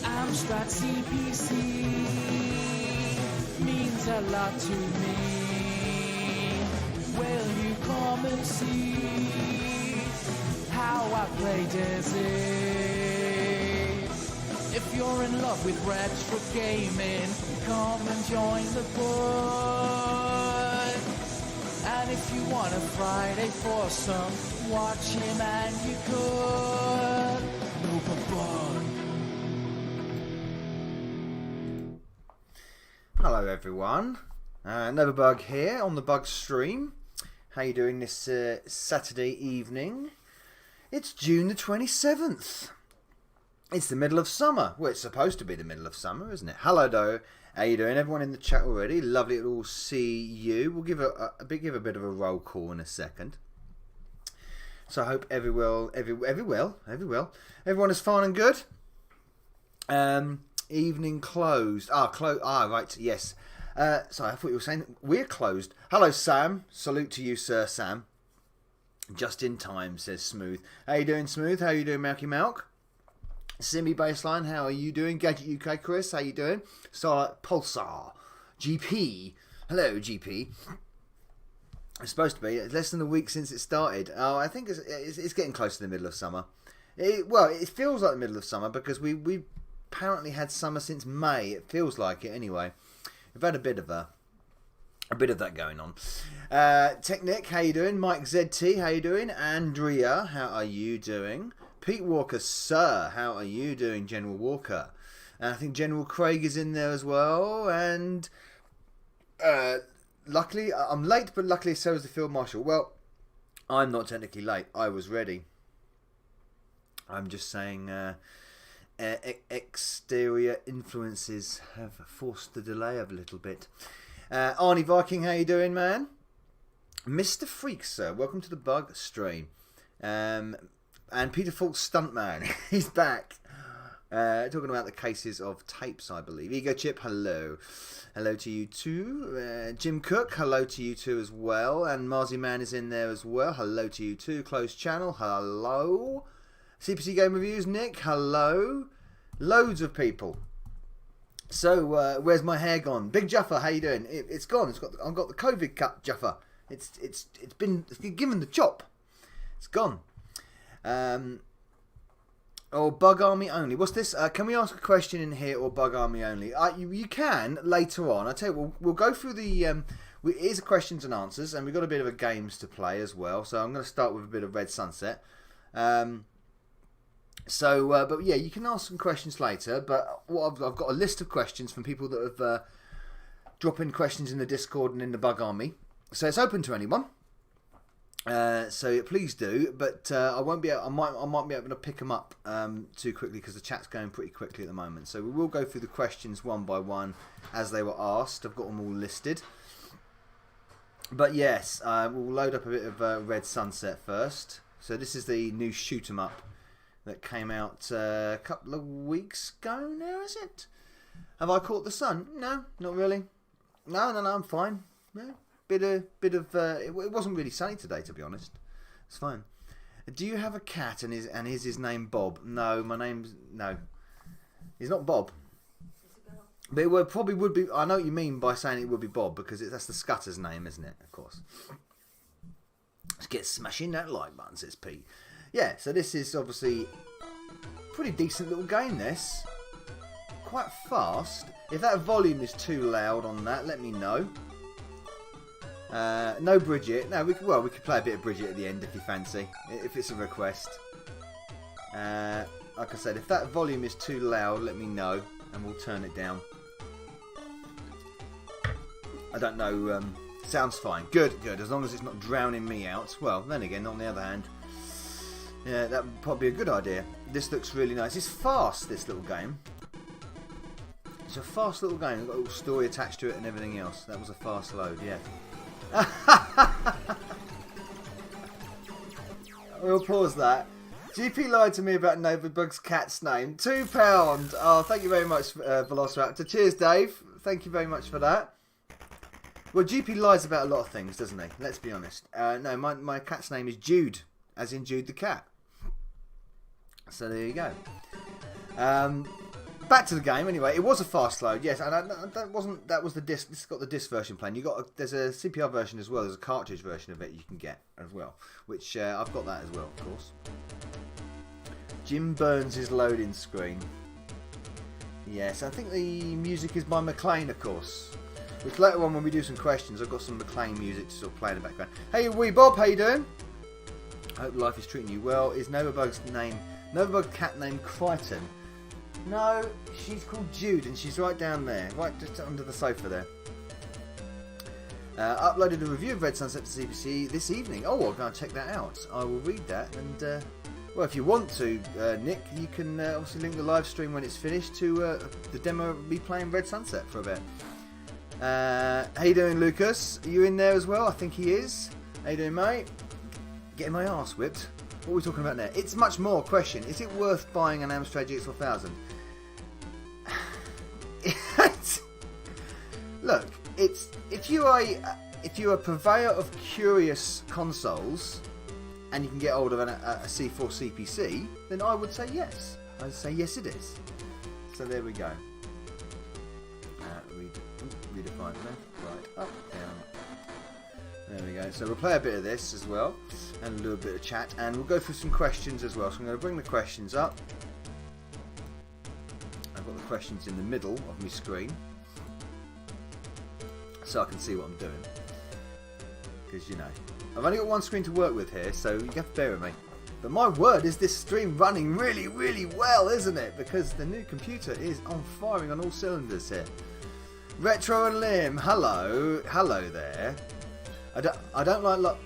Amstrad CPC means a lot to me. Will you come and see how I play Dizzy? If you're in love with retro gaming, come and join the board. And if you want a Friday foursome, watch him and you could. Novabug. Hello everyone, Novabug here on the BugStream. How you doing this Saturday evening? It's June the 27th. It's the middle of summer. Well, it's supposed to be the middle of summer, isn't it? Hello, though. How you doing? Everyone in the chat already? Lovely to all see you. We'll give a bit of a roll call in a second. So I hope everyone is fine and good. Evening closed. Right, yes. Sorry, I thought you were saying we're closed. Hello, Sam. Salute to you, Sir Sam. Just in time, says Smooth. How you doing, Smooth? How you doing, Malky Malk? Simi Baseline, how are you doing? Gadget UK, Chris, how you doing? Starlight Pulsar. GP. Hello, GP. It's supposed to be. It's less than a week since it started. Oh, I think it's getting close to the middle of summer. It feels like the middle of summer because we apparently had summer since May. It feels like it anyway. We've had a bit of that going on. Technic, how you doing? Mike ZT, how you doing? Andrea, how are you doing? Pete Walker, sir, how are you doing? General Walker, and I think General Craig is in there as well. And luckily, I'm late, but luckily so is the Field Marshal. Well, I'm not technically late. I was ready. I'm just saying. Exterior influences have forced the delay of a little bit. Arnie Viking, how you doing, man? Mr. Freak, sir, welcome to the Bug Stream. And Peter Falk's Stuntman, he's back. Talking about the cases of tapes, I believe. Ego Chip, hello. Hello to you too. Jim Cook, hello to you too as well. And Marzi Man is in there as well. Hello to you too. Closed channel, hello. CPC Game Reviews, Nick, hello. Loads of people. So, where's my hair gone? Big Juffer, how you doing? It's gone. I've got the COVID cut, Juffer. It's been given the chop. It's gone. Or Bug Army only. What's this? Can we ask a question in here or Bug Army only? You can later on. I tell you, we'll go through the. Here's the questions and answers, and we've got a bit of a games to play as well. So I'm going to start with a bit of Red Sunset. But yeah, you can ask some questions later. But I've got a list of questions from people that have dropped in questions in the Discord and in the Bug Army. So it's open to anyone. So please do. But I won't be. I might be able to pick them up too quickly because the chat's going pretty quickly at the moment. So we will go through the questions one by one as they were asked. I've got them all listed. But yes, we'll load up a bit of Red Sunset first. So this is the new shoot 'em up that came out a couple of weeks ago now, is it? Have I caught the sun? No, not really. No, I'm fine. No, bit of. It wasn't really sunny today, to be honest. It's fine. Do you have a cat and is his name Bob? No, no. He's not Bob. But it probably would be. I know what you mean by saying it would be Bob because that's the Scutter's name, isn't it? Of course. Let's get smashing that like button, says Pete. Yeah, so this is obviously pretty decent little game, this. Quite fast. If that volume is too loud on that, let me know. No Bridget. No, we could play a bit of Bridget at the end if you fancy. If it's a request. Like I said, if that volume is too loud, let me know and we'll turn it down. I don't know. Sounds fine. Good. As long as it's not drowning me out. Well, then again, on the other hand, yeah, that would probably be a good idea. This looks really nice. It's fast, this little game. It's a fast little game. It's got a little story attached to it and everything else. That was a fast load, yeah. We'll pause that. GP lied to me about Novabug's cat's name. £2. Oh, thank you very much, Velociraptor. Cheers, Dave. Thank you very much for that. Well, GP lies about a lot of things, doesn't he? Let's be honest. No, my cat's name is Jude, as in Jude the cat. So there you go. Back to the game anyway. It was a fast load, yes, and that was the disc. This has got the disc version playing. There's a CPR version as well. There's a cartridge version of it you can get as well, which I've got that as well, of course. Jim Burns' his loading screen. Yes, I think the music is by McLean, of course. Which later on when we do some questions, I've got some McLean music to sort of play in the background. Hey, wee Bob, how you doing? I hope life is treating you well. Is Novabug's cat named Crichton? No, she's called Jude, and she's right down there, right just under the sofa there. Uploaded a review of Red Sunset to CPC this evening. Oh, I'm going to check that out. I will read that, and well, if you want to, Nick, you can obviously link the live stream when it's finished to the demo of me playing Red Sunset for a bit. How you doing, Lucas? Are you in there as well? I think he is. How you doing, mate? Getting my arse whipped. What are we talking about there? It's much more. Question: is it worth buying an Amstrad GX4000? Look, it's if you're a purveyor of curious consoles and you can get hold of a C4 CPC, then I would say yes. I'd say yes, it is. So there we go. Redefine left, right, up, down. There we go. So we'll play a bit of this as well, and a little bit of chat, and we'll go through some questions as well. So I'm going to bring the questions up. I've got the questions in the middle of my screen, so I can see what I'm doing. Because, you know, I've only got one screen to work with here, so you have to bear with me. But my word, is this stream running really, really well, isn't it? Because the new computer is firing on all cylinders here. Retro and Lim, hello there. I don't like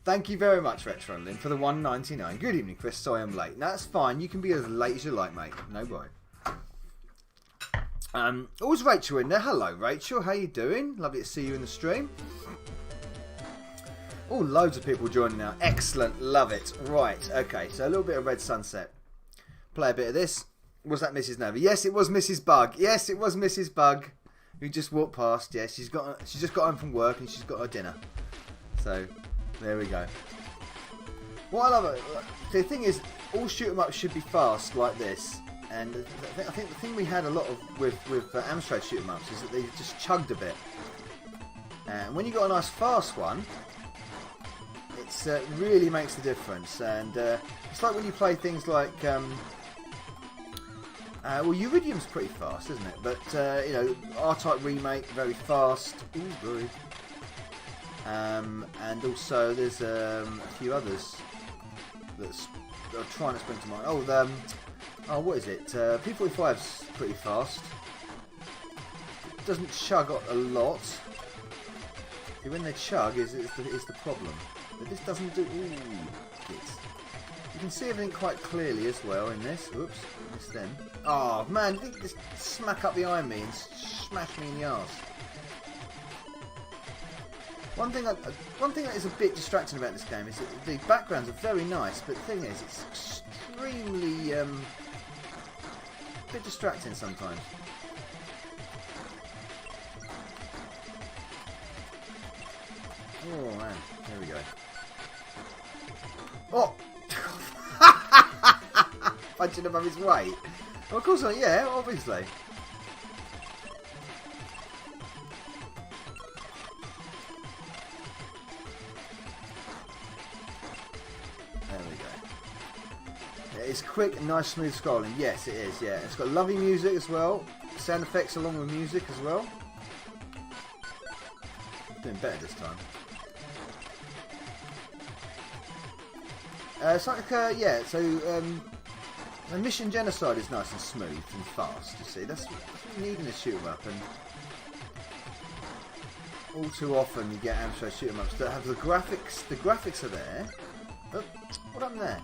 Thank you very much, Retro and Lim, for the $1.99. Good evening, Chris. Sorry I'm late. No, that's fine. You can be as late as you like, mate. No worry. Always Rachel in there. Hello, Rachel. How you doing? Lovely to see you in the stream. Oh, loads of people joining now. Excellent. Love it. Right. Okay. So a little bit of Red Sunset. Play a bit of this. Was that Mrs. Nova? Yes, it was Mrs. Bug. Yes, it was Mrs. Bug who just walked past. Yes, she's just got home from work and she's got her dinner. So there we go. What I love, the thing is, all shoot 'em up should be fast like this. And I think the thing we had a lot of with Amstrad shoot 'em ups is that they just chugged a bit. And when you got a nice fast one, it really makes the difference. And it's like when you play things like well, Uridium's pretty fast, isn't it? But you know, R-Type Remake, very fast. Ooh, good. And also there's a few others that are trying to spring to mind. Oh, what is it? P45's pretty fast. Doesn't chug a lot. See, when they chug is the problem. But this doesn't do. Ooh, you can see everything quite clearly as well in this. Oops, missed them. Oh man, you just smack up behind me and smash me in the arse. One thing that is a bit distracting about this game is that the backgrounds are very nice, but the thing is, it's extremely a bit distracting sometimes. Oh man, there we go. Oh! Punching above his weight. Well, of course, yeah, obviously. There we go. Yeah, it's quick and nice, smooth scrolling. Yes, it is. Yeah, it's got lovely music as well. Sound effects along with music as well. Doing better this time. It's like, yeah, so the Mission Genocide is nice and smooth and fast, you see. That's what you need in a shoot 'em up, and all too often you get Amstrad shoot 'em ups that have the graphics are there. Oh, what happened there?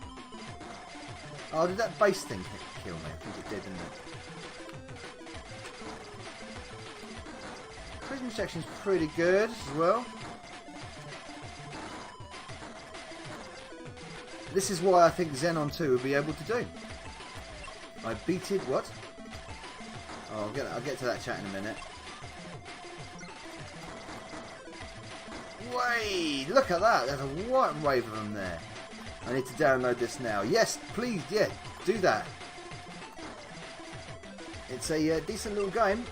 Oh, did that base thing kill me? I think it did, didn't it? collision section's pretty good as well. This is why I think Xenon 2 will be able to do. I beated what? Oh, I'll get to that chat in a minute. Wait, look at that. There's a white wave of them there. I need to download this now. Yes, please, yeah, do that. It's a decent little game.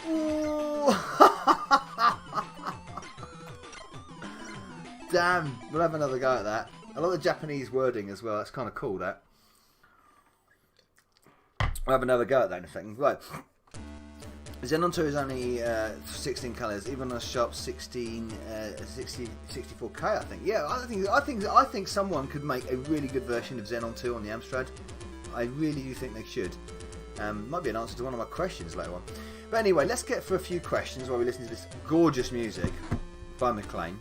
Ooh. Damn, we'll have another go at that. I like the Japanese wording as well. That's kind of cool, that. We'll have another go at that in a second. Right. Xenon 2 is only 16 colours, even on a sharp 64K, I think. Yeah, I think someone could make a really good version of Xenon 2 on the Amstrad. I really do think they should. Might be an answer to one of my questions later on. But anyway, let's get for a few questions while we listen to this gorgeous music by McLean.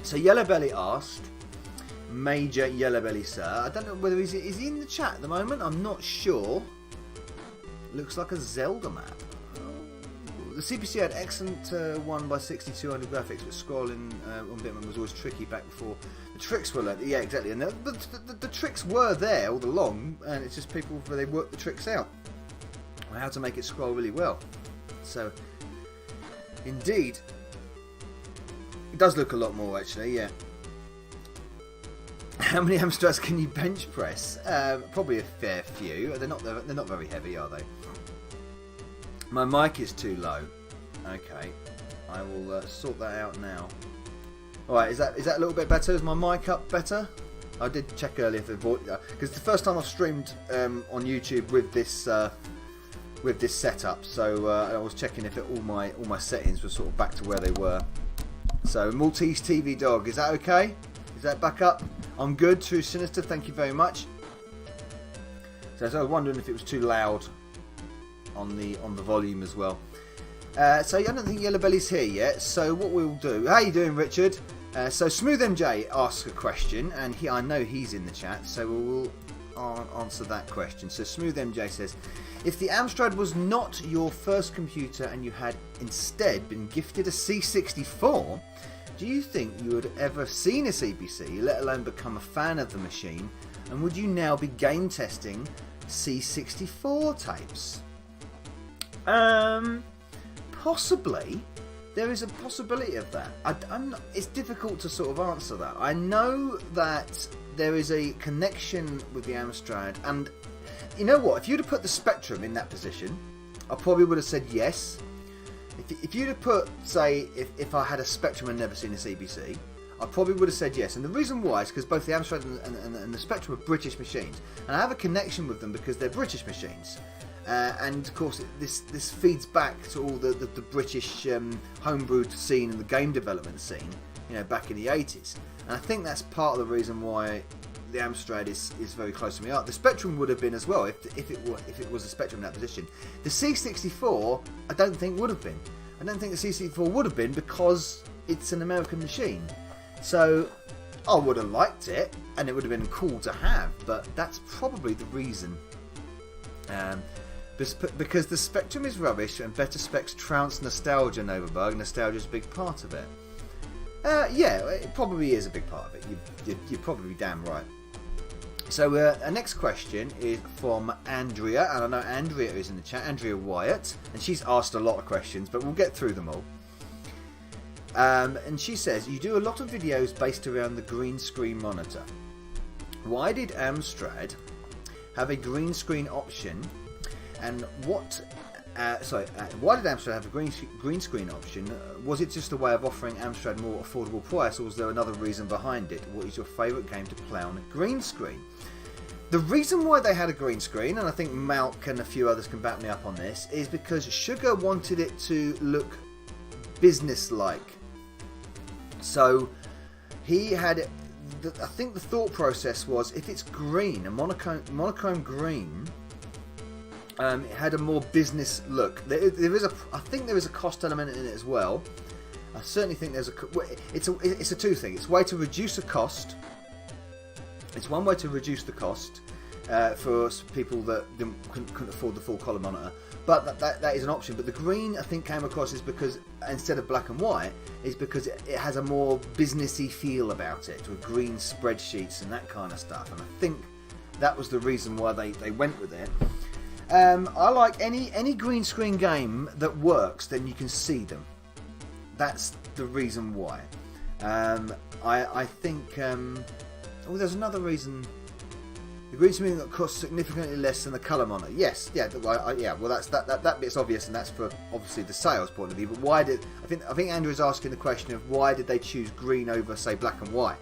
So Yellowbelly asked, Major Yellowbelly, sir. I don't know whether is he in the chat at the moment. I'm not sure. Looks like a Zelda map. The CPC had excellent 1x6200 graphics, but scrolling on Bitman was always tricky back before the tricks were learned. Yeah, exactly. And the tricks were there all along, and it's just people they work the tricks out, how to make it scroll really well. So, indeed, it does look a lot more actually. Yeah. How many Amstrads can you bench press? Probably a fair few. They're not very heavy, are they? My mic is too low. Okay, I will sort that out now. Alright, is that a little bit better? Is my mic up better? I did check earlier if the voice, because the first time I've streamed on YouTube with this setup, so I was checking if all my settings were sort of back to where they were. So Maltese TV dog, is that okay? Is that back up? I'm good. True Sinister, thank you very much. So I was wondering if it was too loud on the volume as well. So I don't think Yellowbelly's here yet. So what we'll do? How you doing, Richard? So Smooth MJ asks a question, and I know he's in the chat, so we'll answer that question. So Smooth MJ says, if the Amstrad was not your first computer and you had instead been gifted a C64, do you think you would ever seen a CPC, let alone become a fan of the machine? And would you now be game testing C64 tapes? Possibly. There is a possibility of that. It's difficult to sort of answer that. I know that there is a connection with the Amstrad, and you know what? If you'd have put the Spectrum in that position, I probably would have said yes. If you'd have put, say, if I had a Spectrum and never seen a CPC, I probably would have said yes. And the reason why is because both the Amstrad and the Spectrum are British machines, and I have a connection with them because they're British machines. And of course, this feeds back to all the British homebrewed scene and the game development scene, you know, back in the 80s. And I think that's part of the reason why the Amstrad is very close to me. The Spectrum would have been as well if it was a Spectrum in that position. The C64, I don't think would have been. I don't think the C64 would have been because it's an American machine. So I would have liked it, and it would have been cool to have. But that's probably the reason. Because the Spectrum is rubbish and better specs trounce nostalgia, Novabug. Nostalgia is a big part of it. Yeah, it probably is a big part of it. You're probably damn right. So our next question is from Andrea, and I know Andrea is in the chat, Andrea Wyatt, and she's asked a lot of questions, but we'll get through them all. And she says, you do a lot of videos based around the green screen monitor. Why did Amstrad have a green screen option? And why did Amstrad have a green screen option? Was it just a way of offering Amstrad more affordable price, or was there another reason behind it? What is your favourite game to play on a green screen? The reason why they had a green screen, and I think Malk and a few others can back me up on this, is because Sugar wanted it to look business-like. So he had, I think the thought process was, if it's green, a monochrome green, it had a more business look. I think there is a cost element in it as well. I certainly think there's it's a two thing. It's a way to reduce the cost. It's one way to reduce the cost, for people that couldn't afford the full colour monitor. But that is an option. But the green, I think, came across is because instead of black and white, is because it has a more businessy feel about it, with green spreadsheets and that kind of stuff. And I think that was the reason why they went with it. I like any green screen game that works, then you can see them. That's the reason why. I think. There's another reason. The green screen that costs significantly less than the colour monitor. Yes, yeah, yeah. Well, that bit's obvious, and that's for obviously the sales point of view. But why did I think Andrew is asking the question of why did they choose green over, say, black and white?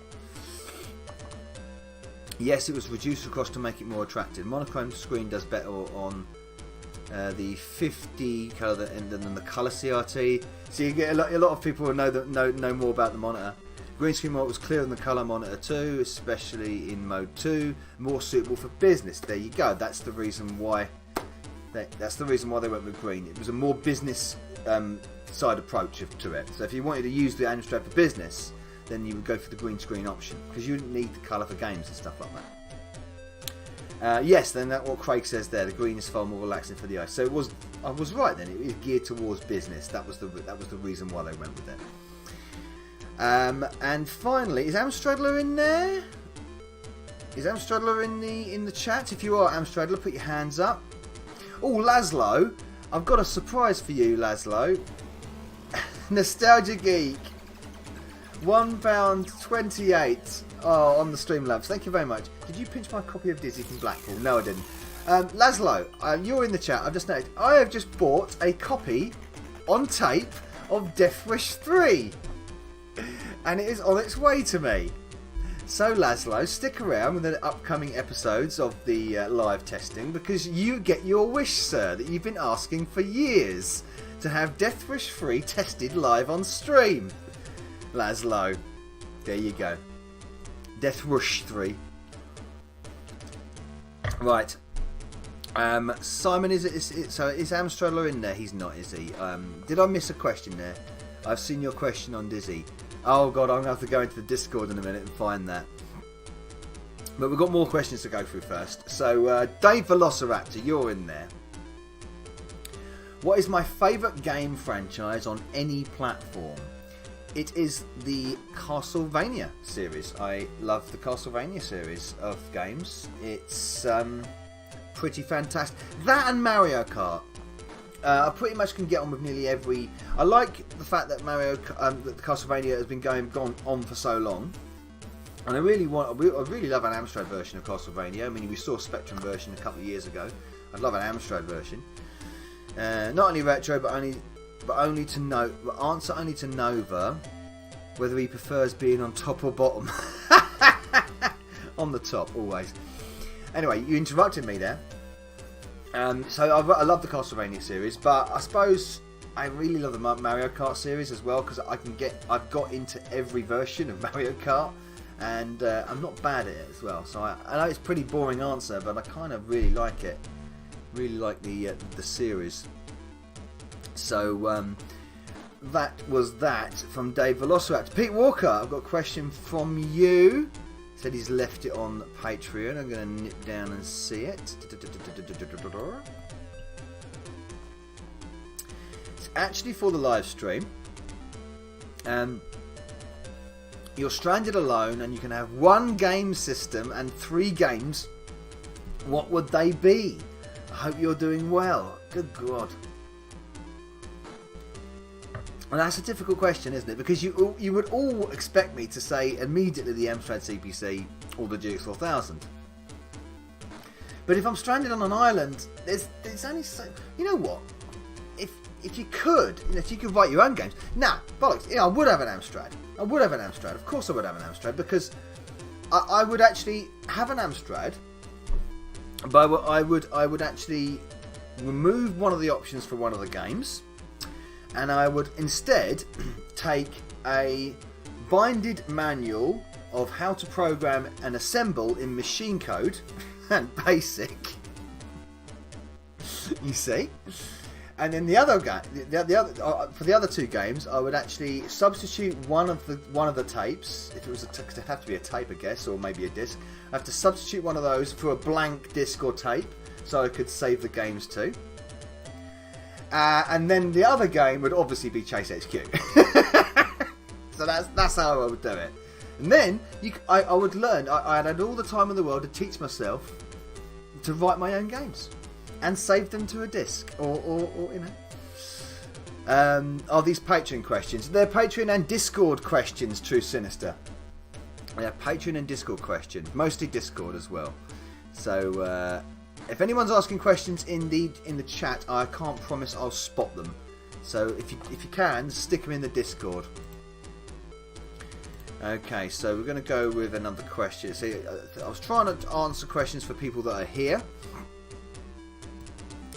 Yes, it was reduced across to make it more attractive. Monochrome screen does better on the 50 colour than the colour CRT. So you get a lot of people who know more about the monitor. Green screen mode was clearer than the colour monitor too, especially in mode 2, more suitable for business. There you go. That's the reason why. That's the reason why they went with green. It was a more business side approach to it. So if you wanted to use the Amstrad for business, then you would go for the green screen option because you didn't need the colour for games and stuff like that. Yes, then that's what Craig says there. The green is far more relaxing for the eye. So I was right then. It was geared towards business. That was the reason why they went with it. And finally, is Amstradler in there? Is Amstradler in the chat? If you are Amstradler, put your hands up. Oh, Laszlo, I've got a surprise for you, Laszlo. Nostalgia Geek, £1.28. Oh, on the Streamlabs. Thank you very much. Did you pinch my copy of Dizzy from Blackpool? No, I didn't. Laszlo, you're in the chat. I've just noticed. I have just bought a copy on tape of Death Wish 3. And it is on its way to me. So Laszlo, stick around with the upcoming episodes of the live testing because you get your wish, sir, that you've been asking for years to have Death Wish 3 tested live on stream. Laszlo, there you go. Death Wish 3. Right. Simon, is Amstradler in there? He's not, is he? Did I miss a question there? I've seen your question on Dizzy. Oh god, I'm going to have to go into the Discord in a minute and find that. But we've got more questions to go through first. So, Dave Velociraptor, you're in there. What is my favourite game franchise on any platform? It is the Castlevania series. I love the Castlevania series of games. It's pretty fantastic. That and Mario Kart. I pretty much can get on with nearly every. I like the fact that that the Castlevania has been going on for so long, and I really love an Amstrad version of Castlevania. I mean, we saw a Spectrum version a couple of years ago. I'd love an Amstrad version, not only retro, but only to answer only to Nova whether he prefers being on top or bottom. On the top, always. Anyway, you interrupted me there. So I love the Castlevania series, but I suppose I really love the Mario Kart series as well because I've got into every version of Mario Kart, and I'm not bad at it as well. So I know it's a pretty boring answer, but I kind of really like it. Really like the series. So that was that from Dave Velociraptor. Pete Walker, I've got a question from you. Said he's left it on Patreon. I'm going to nip down and see it. It's actually for the live stream. You're stranded alone and you can have one game system and 3 games. What would they be? I hope you're doing well. Good God. And that's a difficult question, isn't it? Because you would all expect me to say immediately the Amstrad CPC or the GX4000. But if I'm stranded on an island, there's only so. You know what? If you could, if you could write your own games. Nah, bollocks. I would have an Amstrad. Of course I would have an Amstrad because I would actually have an Amstrad. But I would actually remove one of the options for one of the games. And I would instead take a binded manual of how to program and assemble in machine code and BASIC. You see? And then the other game, for the other two games, I would actually substitute one of the tapes. If it was it'd have to be a tape, I guess, or maybe a disc. I have to substitute one of those for a blank disc or tape, so I could save the games too. And then the other game would obviously be Chase HQ. So that's how I would do it. And then I would learn. I had all the time in the world to teach myself to write my own games and save them to a disc, or you know. Are these Patreon questions? They're Patreon and Discord questions. True Sinister. Yeah, Patreon and Discord questions, mostly Discord as well. So if anyone's asking questions in the chat, I can't promise I'll spot them. So if you can, stick them in the Discord. Okay, so we're going to go with another question. See, I was trying to answer questions for people that are here.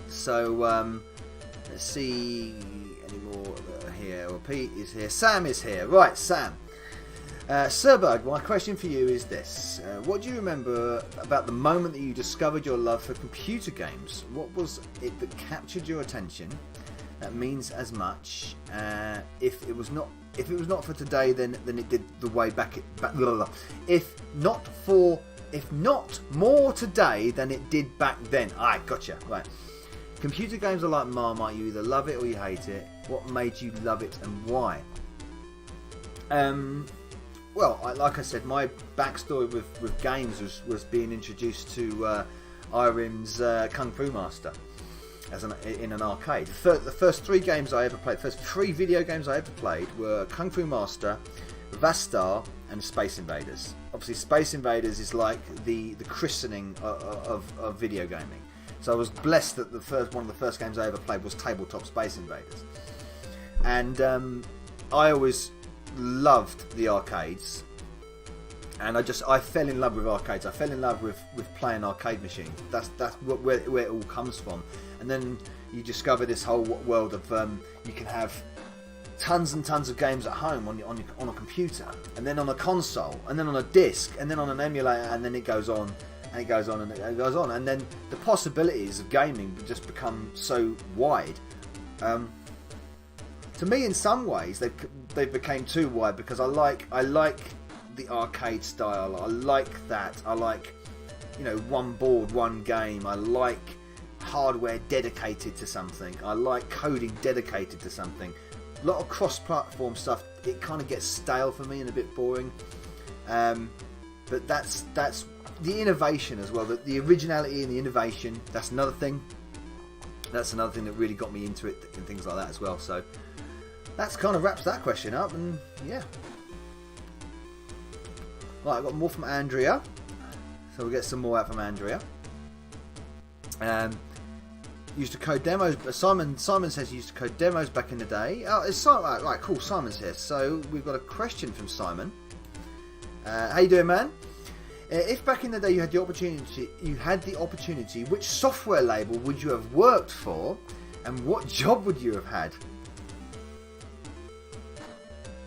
So let's see any more here. Well, Pete is here. Sam is here. Right, Sam. Sirbug, my question for you is this. What do you remember about the moment that you discovered your love for computer games? What was it that captured your attention that means as much? If it was not for today, then it did the way back. If not more today than it did back then. Alright, gotcha. Right. Computer games are like Marmite. You either love it or you hate it. What made you love it and why? Well, like I said, my backstory with games was being introduced to Irem's Kung Fu Master in an arcade. The first three games I ever played, the first three video games I ever played were Kung Fu Master, Vastar, and Space Invaders. Obviously, Space Invaders is like the christening of video gaming. So I was blessed that one of the first games I ever played was Tabletop Space Invaders. And I always loved the arcades, and I fell in love with arcades. I fell in love with playing arcade machines. That's where it all comes from. And then you discover this whole world of you can have tons and tons of games at home on a computer, and then on a console, and then on a disc, and then on an emulator, and then it goes on. And it goes on and it goes on, and then the possibilities of gaming just become so wide. To me, in some ways, they became too wide, because I like the arcade style. I like that. I like, one board, one game. I like hardware dedicated to something. I like coding dedicated to something. A lot of cross-platform stuff, it kind of gets stale for me and a bit boring. But that's the innovation as well. The originality and the innovation. That's another thing. That's another thing that really got me into it and things like that as well. So that's kind of wraps that question up, and yeah. Right, I've got more from Andrea. So we'll get some more out from Andrea. Used to code demos. Simon says he used to code demos back in the day. Oh, it's Simon. Right, cool. Simon's here. So we've got a question from Simon. How you doing, man? If back in the day you had the opportunity, which software label would you have worked for, and what job would you have had?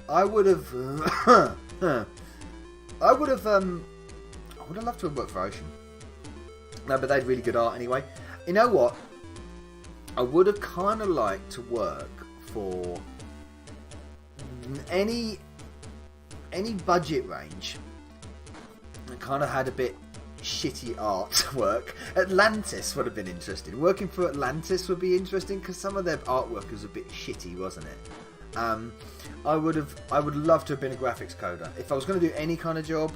I would have loved to have worked for Ocean. No, but they had really good art anyway. You know what? I would have kind of liked to work for any budget range. It kind of had a bit shitty artwork. Atlantis would have been interesting. Working for Atlantis would be interesting, because some of their artwork was a bit shitty, wasn't it? I would love to have been a graphics coder. If I was going to do any kind of job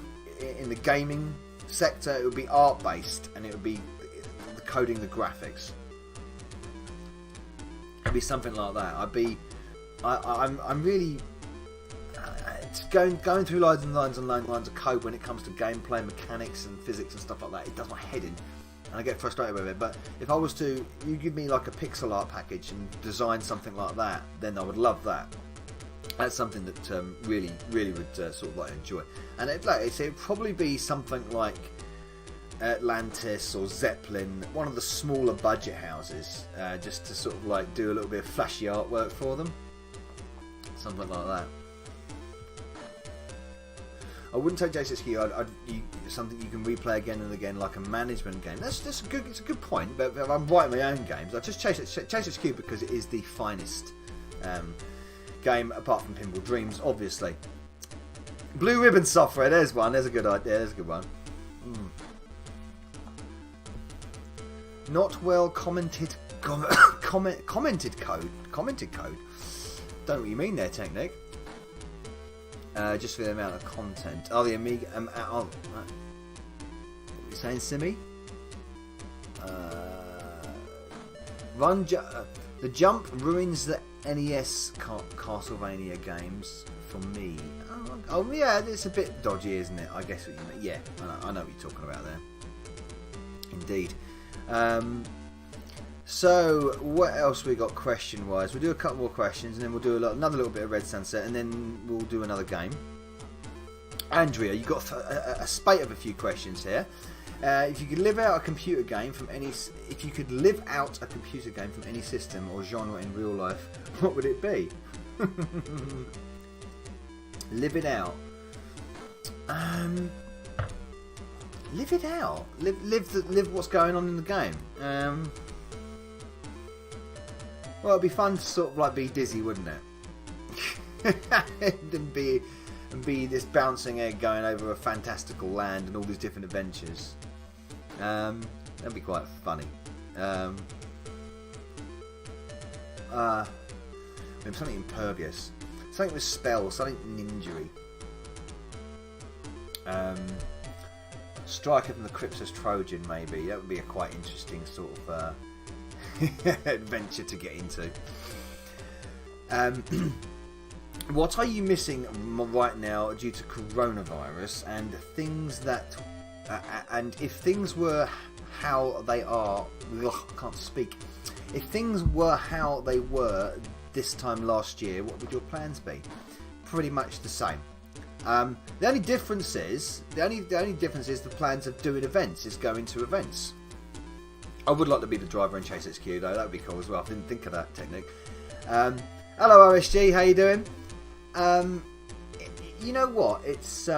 in the gaming sector, it would be art based, and it would be coding the graphics. It'd be something like that. I'm really going through lines and lines and lines of code when it comes to gameplay mechanics and physics and stuff like that. It does my head in, and I get frustrated with it. But if I was to, you give me like a pixel art package and design something like that, then I would love that. That's something that really would sort of like enjoy. And it'd probably be something like Atlantis or Zeppelin, one of the smaller budget houses, just to sort of like do a little bit of flashy artwork for them, something like that. I wouldn't take J6Q. Something you can replay again and again, like a management game. That's a good. It's a good point. But if I'm writing my own games, I just J6Q because it is the finest game apart from Pinball Dreams, obviously. Blue Ribbon software. There's one. There's a good idea. There's a good one. Not well commented. Commented code. Commented code. Don't know what you mean there, Technic. Just for the amount of content. Oh, the Amiga. What are you saying, Simi? The jump ruins the NES Castlevania games for me. Oh, yeah, it's a bit dodgy, isn't it? I guess what you mean. Yeah, I know what you're talking about there. Indeed. So, what else we got question-wise? We'll do a couple more questions, and then we'll do another little bit of Red Sunset, and then we'll do another game. Andrea, you've got a spate of a few questions here. If you could live out a computer game from any system or genre in real life, what would it be? Live it out. Live it out. Live what's going on in the game. Well, it'd be fun to sort of like be Dizzy, wouldn't it? and be this bouncing egg going over a fantastical land and all these different adventures. That'd be quite funny. Maybe something impervious, something with spells, something ninja-y. Striker from the Cryptus Trojan, maybe. That would be a quite interesting sort of adventure to get into. What are you missing right now due to coronavirus, and things that and if things were how they are, I can't speak. If things were how they were this time last year, what would your plans be? Pretty much the same. The only difference is the plans of doing events is going to events. I would like to be the driver in Chase HQ though. That would be cool as well. I didn't think of that technique. Hello OSG, how you doing? You know what? It's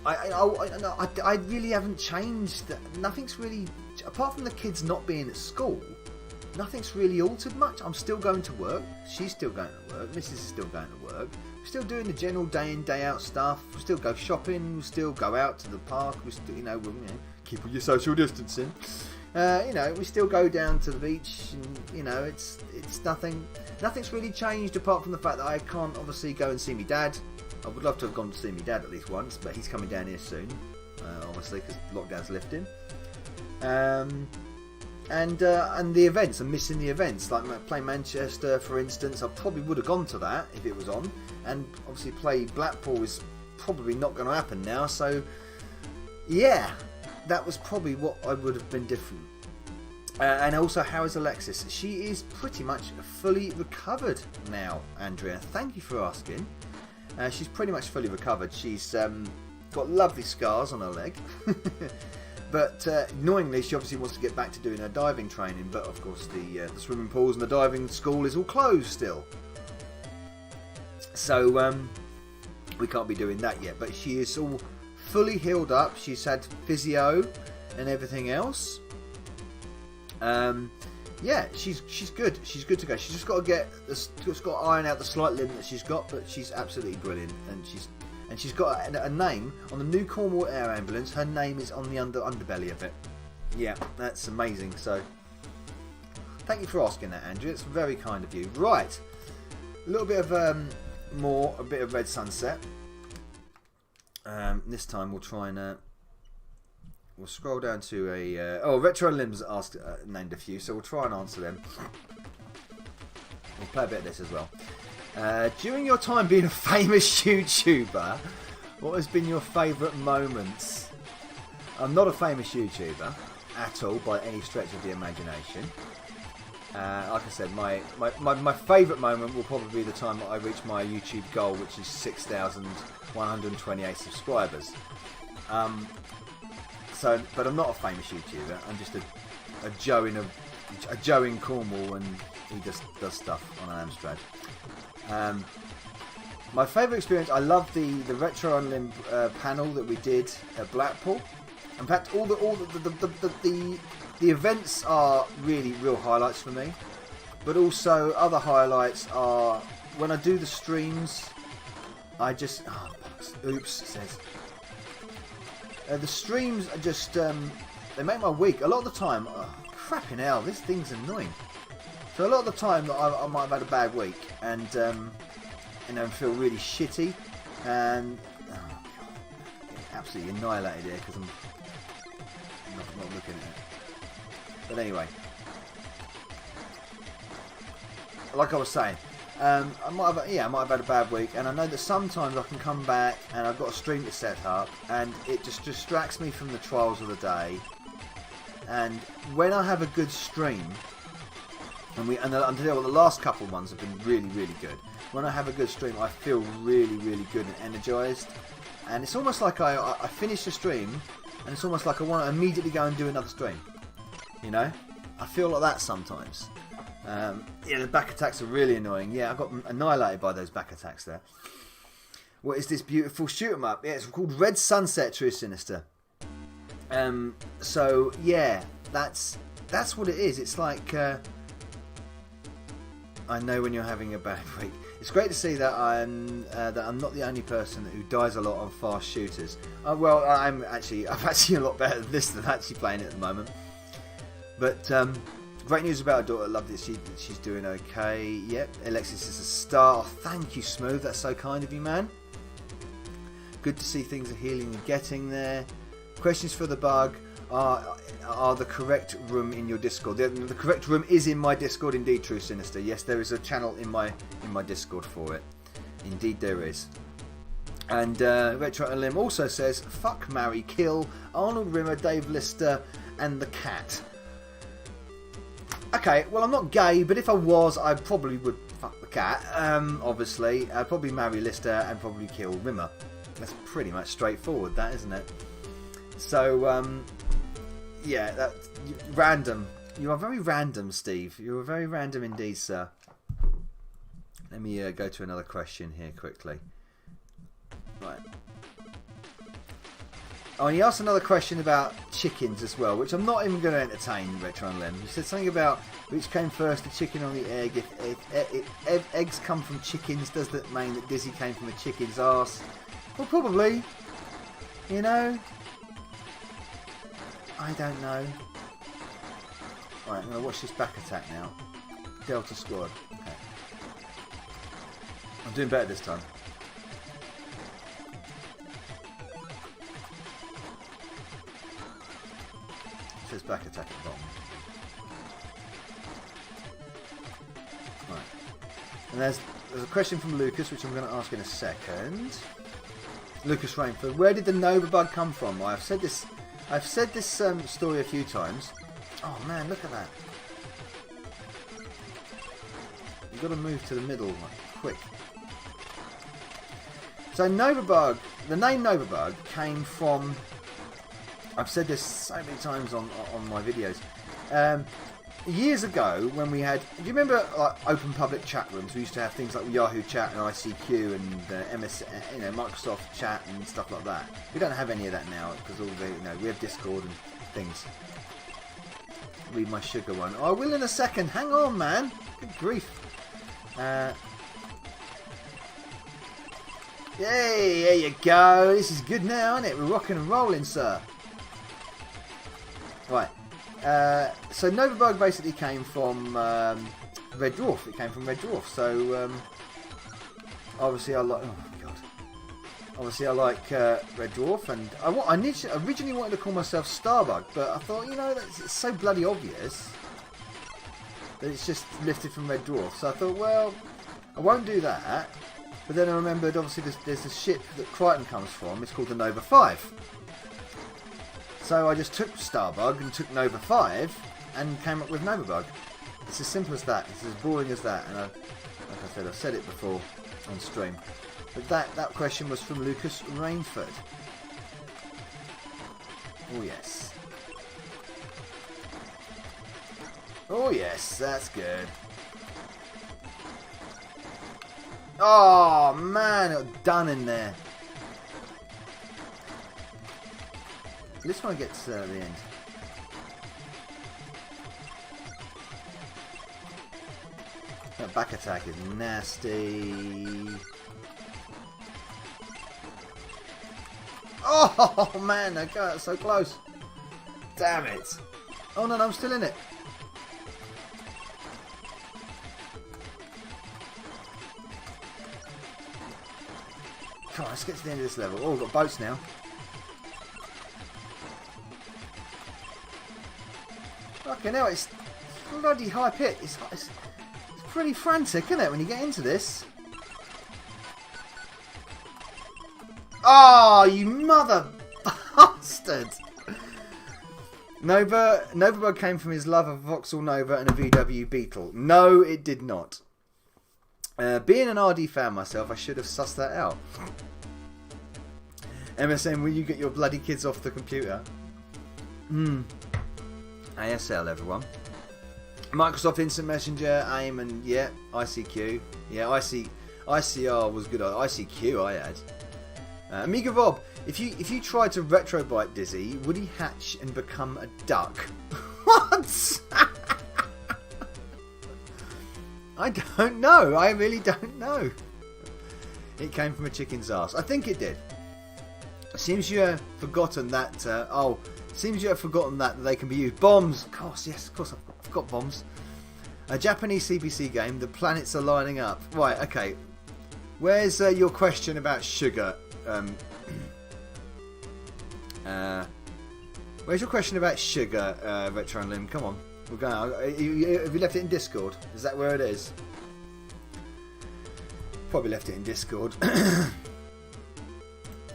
I really haven't changed. Nothing's really, apart from the kids not being at school, nothing's really altered much. I'm still going to work. She's still going to work. Mrs. is still going to work. We're still doing the general day in day out stuff. We still go shopping. We still go out to the park. We still, keep your social distancing. We still go down to the beach, and it's nothing's really changed apart from the fact that I can't obviously go and see my dad. I would love to have gone to see my dad at least once, but he's coming down here soon, obviously because lockdown's lifting. And the events, I'm missing the events, like play Manchester for instance. I probably would have gone to that if it was on, and obviously play Blackpool is probably not going to happen now, so yeah, that was probably what I would have been different. And also, how is Alexis? She is pretty much fully recovered now, Andrea. Thank you for asking. She's pretty much fully recovered. She's got lovely scars on her leg. But annoyingly, she obviously wants to get back to doing her diving training. But of course, the swimming pools and the diving school is all closed still. So we can't be doing that yet. But she is all fully healed up. She's had physio and everything else. Yeah, she's good. She's good to go. She's just got to iron out the slight limp that she's got, but she's absolutely brilliant. And she's got a name on the new Cornwall Air Ambulance. Her name is on the underbelly of it. Yeah, that's amazing. So, thank you for asking that, Andrew. It's very kind of you. Right, a little bit of a bit of Red Sunset. This time we'll try and. We'll scroll down to a... Retro Limbs asked, named a few, so we'll try and answer them. We'll play a bit of this as well. During your time being a famous YouTuber, what has been your favourite moments? I'm not a famous YouTuber at all, by any stretch of the imagination. Like I said, my favourite moment will probably be the time that I reach my YouTube goal, which is 6,128 subscribers. But I'm not a famous YouTuber. I'm just a Joe in a a Joe in Cornwall, and he just does stuff on an Amstrad. My favourite experience, I love the Retro Unlim panel that we did at Blackpool. In fact, all the events are really real highlights for me. But also other highlights are when I do the streams. I just oops it says the streams are just they make my week. A lot of the time, crapping hell, this thing's annoying. So a lot of the time I might have had a bad week and feel really shitty and absolutely annihilated here because I'm not looking at it. But anyway, like I was saying, I might have had a bad week, and I know that sometimes I can come back and I've got a stream to set up, and it just distracts me from the trials of the day. And when I have a good stream, and until the last couple of ones have been really, really good. When I have a good stream, I feel really, really good and energised. And it's almost like I finish the stream, and it's almost like I want to immediately go and do another stream. You know, I feel like that sometimes. Yeah, the back attacks are really annoying. Yeah, I got annihilated by those back attacks there. What is this beautiful shoot 'em up? Yeah, it's called Red Sunset True Sinister. So yeah, that's what it is. It's like I know when you're having a bad week. It's great to see that I'm not the only person who dies a lot on fast shooters. Well, I'm actually a lot better at this than actually playing it at the moment. But great news about our daughter. I love that she's doing okay. Yep, Alexis is a star. Oh, thank you, Smooth. That's so kind of you, man. Good to see things are healing and getting there. Questions for the bug are the correct room in your Discord. The correct room is in my Discord, indeed, True Sinister. Yes, there is a channel in my Discord for it. Indeed, there is. And Retro Lim also says, fuck, marry, kill Arnold Rimmer, Dave Lister, and the cat. Okay, well, I'm not gay, but if I was, I probably would fuck the cat. Obviously, I'd probably marry Lister and probably kill Rimmer. That's pretty much straightforward, that, isn't it? So, yeah, that's random. You are very random, Steve. You are very random indeed, sir. Let me go to another question here quickly. Right. Oh, and he asked another question about chickens as well, which I'm not even going to entertain, Retro and Lem. He said something about which came first, the chicken or the egg. If eggs come from chickens, does that mean that Dizzy came from a chicken's arse? Well, probably. You know? I don't know. Right, I'm going to watch this back attack now. Delta Squad. Okay. I'm doing better this time. It says back attack at the bottom. Right. And there's a question from Lucas, which I'm going to ask in a second. Lucas Rainford, where did the Novabug come from? I've said this story a few times. Oh man, look at that. You've got to move to the middle, quick. So Novabug, the name Novabug came from, I've said this so many times on my videos. Years ago, when we had, do you remember like open public chat rooms? We used to have things like Yahoo Chat and ICQ and MS, Microsoft Chat and stuff like that. We don't have any of that now because all the, we have Discord and things. Read my sugar one. Oh, I will in a second. Hang on, man. Good grief. Yay, there you go. This is good now, isn't it? We're rocking and rolling, sir. Right. So Novabug basically came from Red Dwarf. It came from Red Dwarf. So obviously I like. Oh god. Obviously I like Red Dwarf, and I originally wanted to call myself Starbug, but I thought, it's so bloody obvious that it's just lifted from Red Dwarf. So I thought, well, I won't do that. But then I remembered, obviously, there's a ship that Crichton comes from. It's called the Nova 5. So I just took Starbug and took Nova 5 and came up with Novabug. It's as simple as that. It's as boring as that. And like I said, I've said it before on stream. But that question was from Lucas Rainford. Oh yes. Oh yes, that's good. Oh man, it was done in there. This one gets the end. That back attack is nasty. Oh man, that got so close. Damn it. Oh no, I'm still in it. Come on, let's get to the end of this level. Oh, we've got boats now. Okay, now it's bloody high pit. It's pretty frantic, isn't it, when you get into this? Oh, you mother bastard! Novabug came from his love of Vauxhall Nova and a VW Beetle. No, it did not. Being an RD fan myself, I should have sussed that out. MSN, will you get your bloody kids off the computer? ASL, everyone. Microsoft Instant Messenger, AIM, and yeah, ICQ. Yeah, ICR was good. ICQ I had. Amiga Rob, if you tried to retrobite Dizzy, would he hatch and become a duck? What? I don't know. I really don't know. It came from a chicken's ass. I think it did. Seems you have forgotten that. Seems you have forgotten that they can be used. Bombs. Of course, yes. Of course, I've got bombs. A Japanese CBC game. The planets are lining up. Right. Okay. Where's your question about sugar? Where's your question about sugar, Retro and Lim? Come on. We're going. Have you left it in Discord? Is that where it is? Probably left it in Discord.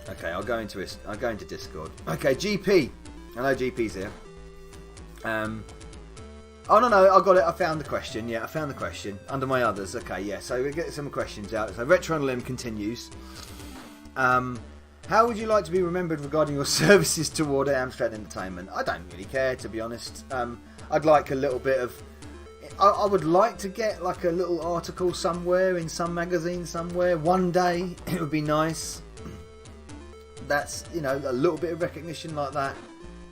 Okay, I'll go into it. I'll go into Discord. Okay, GP. I know GP's here. Oh no, I got it. I found the question. Yeah, I found the question under my others. Okay, yeah. So we get some questions out. So Retro and Lim continues. How would you like to be remembered regarding your services toward Amstrad Entertainment? I don't really care, to be honest. I'd like a little bit of... I would like to get like a little article somewhere in some magazine somewhere. One day, it would be nice. That's, you know, a little bit of recognition like that.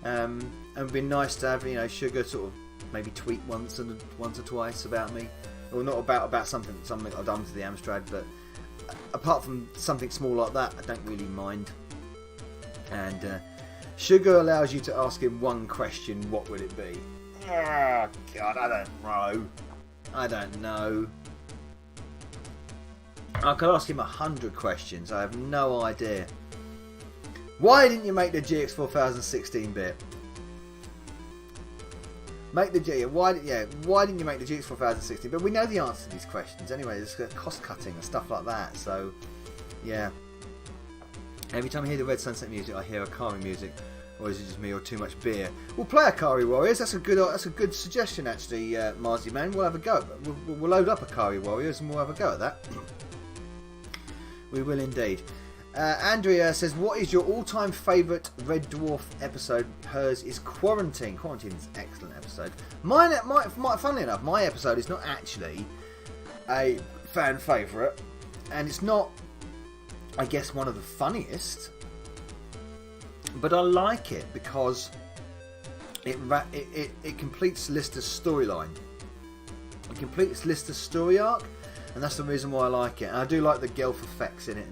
And it would be nice to have, you know, Sugar sort of maybe tweet once or twice about me. Or not about something I've done to the Amstrad, but apart from something small like that, I don't really mind. And Sugar allows you to ask him one question. What would it be? Oh God, I don't know. I could ask him 100 questions. I have no idea. Why didn't you make the GX4000 16-bit? Why didn't you make the GX4000 16-bit? We know the answer to these questions anyway. There's cost cutting and stuff like that. So, yeah. Every time I hear the Red Sunset music, I hear Akari music. Or is it just me or too much beer? We'll play Akari Warriors. That's a good suggestion, actually, Marzi Man. We'll have a go. We'll load up Akari Warriors and we'll have a go at that. We will indeed. Andrea says, what is your all-time favourite Red Dwarf episode? Hers is Quarantine. Quarantine is an excellent episode. Funnily enough, my episode is not actually a fan favourite. And it's not, I guess, one of the funniest. But I like it because it completes Lister's storyline. It completes Lister's story arc. And that's the reason why I like it. And I do like the Gelf effects in it.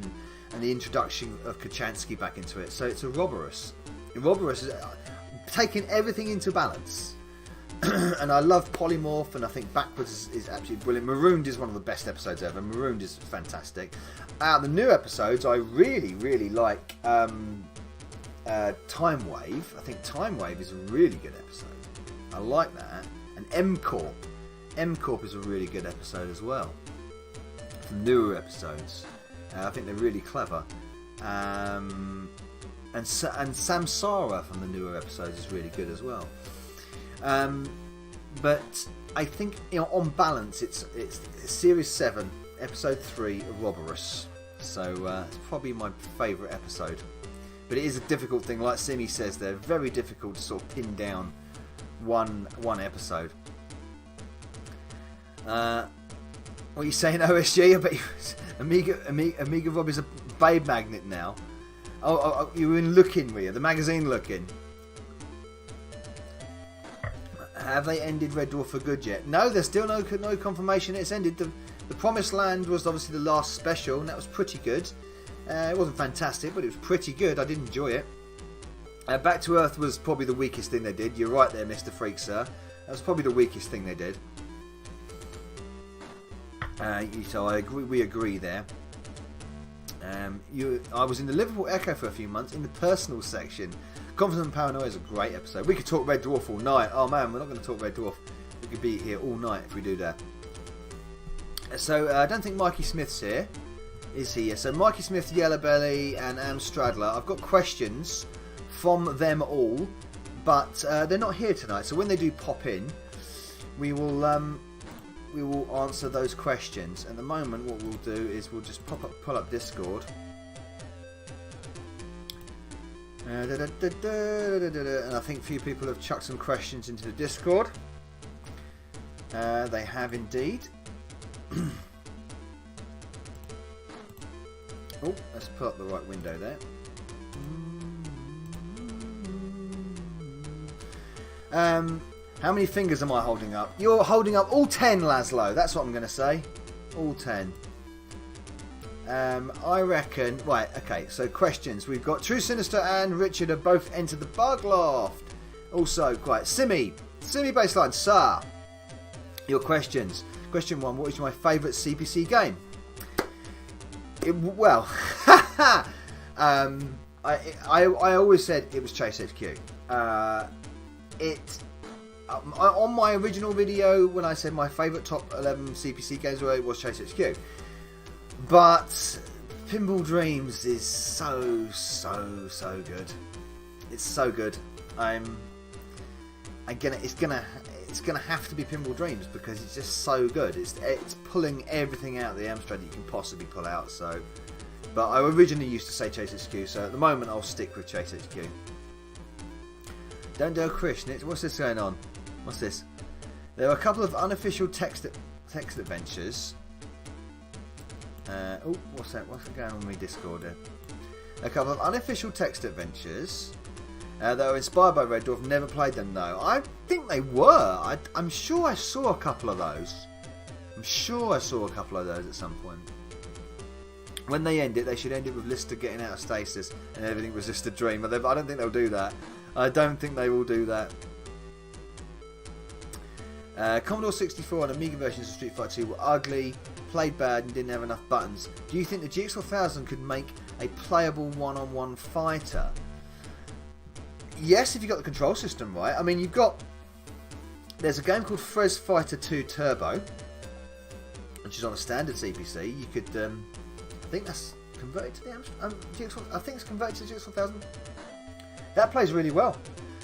And the introduction of Kachansky back into it. So it's a Roborus. Roborus is taking everything into balance. And I love Polymorph, and I think Backwards is absolutely brilliant. Marooned is one of the best episodes ever. Marooned is fantastic. Out of the new episodes, I really, really like Time Wave. I think Time Wave is a really good episode. I like that. And M-Corp. M-Corp is a really good episode as well. The newer episodes. I think they're really clever. And Samsara from the newer episodes is really good as well. But I think, you know, on balance, it's Series 7, Episode 3 of Roborus. So it's probably my favourite episode. But it is a difficult thing, like Simi says, they're very difficult to sort of pin down one episode. What are you saying, OSG? I bet Amiga Rob is a babe magnet now. Oh, you were in Looking, were you? The magazine Looking. Have they ended Red Dwarf for good yet? No, there's still no confirmation it's ended. The Promised Land was obviously the last special, and that was pretty good. It wasn't fantastic, but it was pretty good. I did enjoy it. Back to Earth was probably the weakest thing they did. You're right there, Mr. Freak, sir. That was probably the weakest thing they did. So I agree. We agree there. I was in the Liverpool Echo for a few months in the personal section. Confident and Paranoia is a great episode. We could talk Red Dwarf all night. Oh man, we're not going to talk Red Dwarf. We could be here all night if we do that. So I don't think Mikey Smith's here. Is he? So Mikey Smith, Yellow Belly, and Amstradler. I've got questions from them all, but they're not here tonight. So when they do pop in, we will answer those questions. At the moment, what we'll do is we'll just pull up Discord. And I think a few people have chucked some questions into the Discord. They have indeed. Oh, let's put up the right window there. How many fingers am I holding up? You're holding up all 10, Laszlo. That's what I'm going to say. All 10. I reckon... Right, okay, so questions. We've got True Sinister and Richard have both entered the Bug Loft. Also, quite Simi Baseline, sir. Your questions. Question 1, what is my favourite CPC game? I always said it was Chase HQ. On my original video, when I said my favourite top 11 CPC games were, it was Chase HQ. But Pinball Dreams is so good. It's so good. It's gonna have to be Pinball Dreams because it's just so good. It's pulling everything out of the Amstrad that you can possibly pull out. So, but I originally used to say Chase HQ, so at the moment I'll stick with Chase HQ. Don't do a Krishna. What's this going on? What's this? There are a couple of unofficial text adventures. Oh, what's that? What's going on with my Discord there? A couple of unofficial text adventures that were inspired by Red Dwarf. Never played them though. I think they were. I'm sure I saw a couple of those. at some point. When they end it, they should end it with Lister getting out of stasis and everything was just a dream. But I don't think they'll do that. I don't think they will do that. Commodore 64 and Amiga versions of Street Fighter 2 were ugly, played bad and didn't have enough buttons. Do you think the GX4000 could make a playable one-on-one fighter? Yes, if you got the control system right. I mean, there's a game called Frez Fighter 2 Turbo, which is on a standard CPC. You could, I think that's converted to the GX. I think it's converted to the GX4000. That plays really well.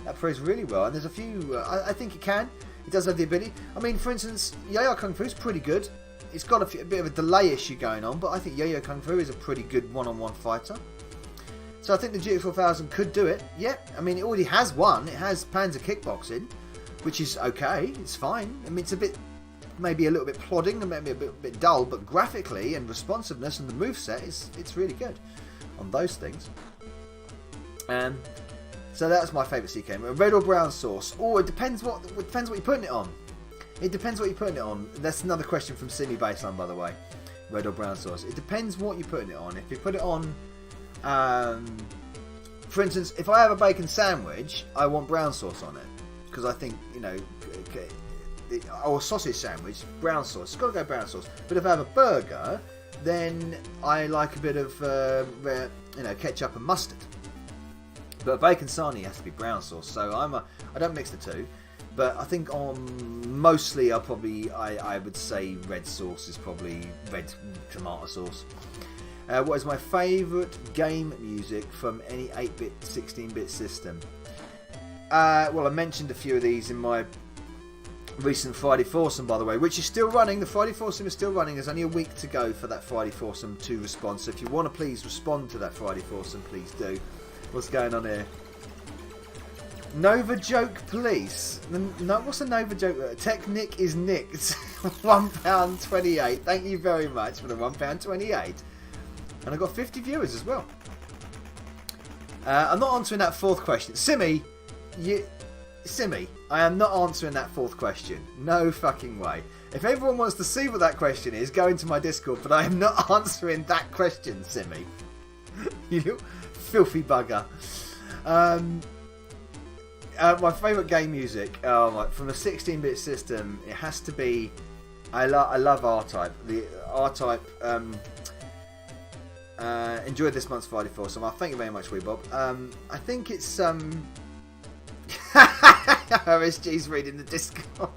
And there's a few. I think it can. It does have the ability. I mean, for instance, Yo-Yo Kung Fu is pretty good. It's got a bit of a delay issue going on, but I think Yo-Yo Kung Fu is a pretty good one-on-one fighter. So I think the GX4000 could do it. Yeah, I mean, it already has one. It has Panzer Kickboxing, which is okay. It's fine. I mean, it's maybe a little bit plodding and maybe a bit dull, but graphically and responsiveness and the moveset, it's really good on those things. So that's my favourite CK. Red or brown sauce? Oh, it depends what you're putting it on. That's another question from Simi Baseline, by the way. Red or brown sauce? It depends what you're putting it on. If you put it on, for instance, if I have a bacon sandwich, I want brown sauce on it because I think or a sausage sandwich, brown sauce. It's got to go brown sauce. But if I have a burger, then I like a bit of ketchup and mustard. But bacon sarnie has to be brown sauce, so I don't mix the two. But I think mostly I would say red sauce is probably red tomato sauce. What is my favourite game music from any 8-bit, 16-bit system? Well, I mentioned a few of these in my recent Friday Foursome, by the way, which is still running. The Friday Foursome is still running. There's only a week to go for that Friday Foursome to respond. So if you want to please respond to that Friday Foursome, please do. What's going on here? Nova joke, please. No, what's a Nova joke? Technic is nicked. £1.28. Thank you very much for the £1.28. And I got 50 viewers as well. I'm not answering that fourth question. Simmy, I am not answering that fourth question. No fucking way. If everyone wants to see what that question is, go into my Discord, but I am not answering that question, Simmy. You little filthy bugger. My favourite game music, from a 16-bit system, it has to be... I love R-Type. The R-Type... enjoyed this month's Friday for so thank you very much, Weebob. I think it's... RSG's reading the Discord.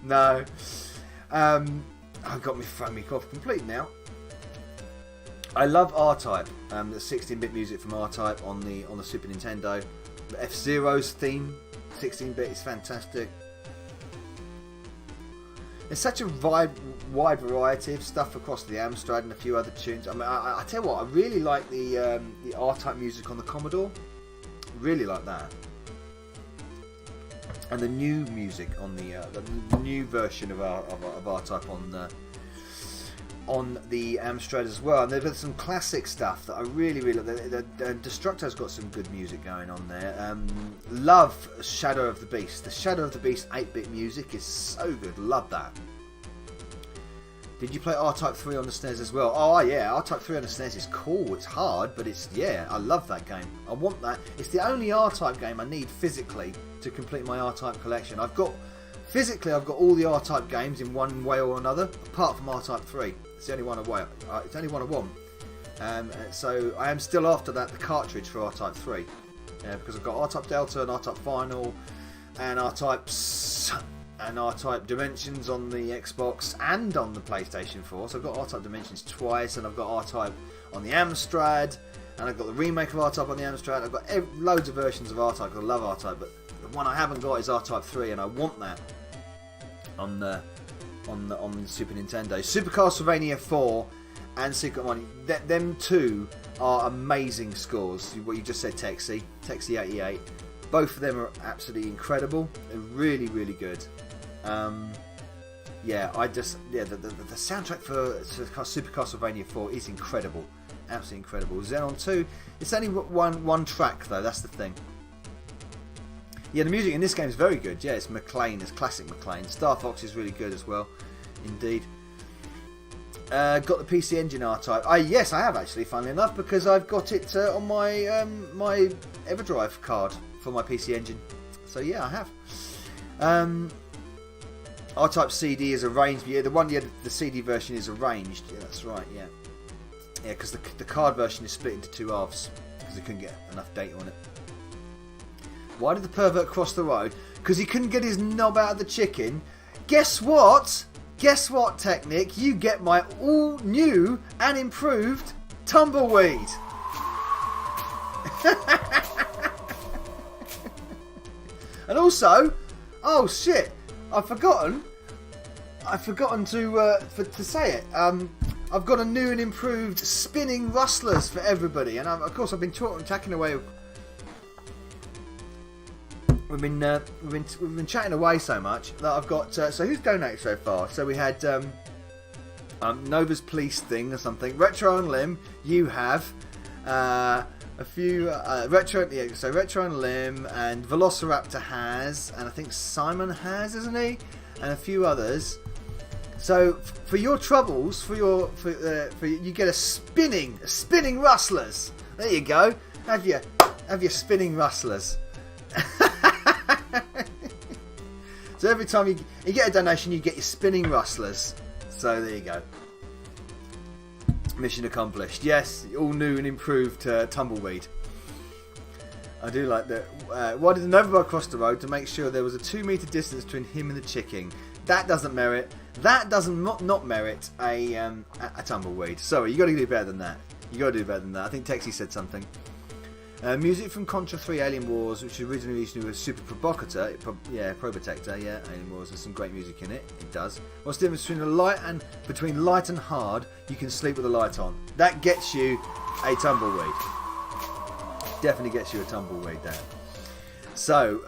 No. I've got me thrown me off complete now. I love R-Type. The 16-bit music from R-Type on the Super Nintendo. F-Zero's theme, 16-bit, is fantastic. There's such a wide variety of stuff across the Amstrad and a few other tunes. I mean, I tell you what, I really like the R-Type music on the Commodore. Really like that. And the new music on the new version of R-Type on the Amstrad as well. And there's some classic stuff that I really like. The Destructo's got some good music going on there. Love Shadow of the Beast. The Shadow of the Beast 8-bit music is so good. Love that. Did you play R-Type 3 on the SNES as well? Oh yeah, R-Type 3 on the SNES is cool. It's hard, but I love that game. I want that. It's the only R-Type game I need physically to complete my R-Type collection. I've got all the R-Type games in one way or another, apart from R-Type 3. It's the only one I want. So I am still after that, the cartridge for R-Type 3. Because I've got R-Type Delta and R-Type Final and R-Type Dimensions on the Xbox and on the PlayStation 4. So I've got R-Type Dimensions twice, and I've got R-Type on the Amstrad, and I've got the remake of R-Type on the Amstrad. I've got loads of versions of R-Type. I love R-Type, but the one I haven't got is R-Type 3, and I want that on the Super Nintendo. Super Castlevania 4 and Secret Money, them two are amazing scores. What you just said, Texie 88. Both of them are absolutely incredible. They're really, really good. The soundtrack for Super Castlevania 4 is incredible. Absolutely incredible. Xenon 2, it's only one track though, that's the thing. Yeah, the music in this game is very good. Yeah, it's McLean, it's classic McLean. Star Fox is really good as well, indeed. Got the PC Engine R-Type. Yes, I have actually, funnily enough, because I've got it on my my EverDrive card for my PC Engine. So yeah, I have. R-Type CD is arranged. Yeah, the CD version is arranged. Yeah, that's right. Yeah, because the card version is split into two halves because they couldn't get enough data on it. Why did the pervert cross the road? Because he couldn't get his knob out of the chicken. Guess what? Guess what, Technic? You get my all new and improved tumbleweed. And also, oh shit, I've forgotten to say it. I've got a new and improved spinning rustlers for everybody, and of course I've been chatting away. We've been chatting away so much that I've got. So who's donated so far? So we had Nova's Police thing or something. Retro and Lim, you have a few Retro. Yeah, so Retro and Lim and Velociraptor has, and I think Simon has, isn't he? And a few others. So for your troubles, for you get a spinning rustlers. There you go. Have your spinning rustlers. So every time you get a donation, you get your spinning rustlers. So there you go. Mission accomplished. Yes, all new and improved tumbleweed. I do like that. Why did the Novabug cross the road to make sure there was a 2 meter distance between him and the chicken? That doesn't merit. That doesn't not merit a tumbleweed. Sorry, you got to do better than that. You got to do better than that. I think Texie said something. Music from Contra 3 Alien Wars, which originally used to be Super Provocateur, Probotector, yeah, Alien Wars. There's some great music in it. It does. What's the difference between light and hard? You can sleep with the light on. That gets you a tumbleweed. Definitely gets you a tumbleweed there. So,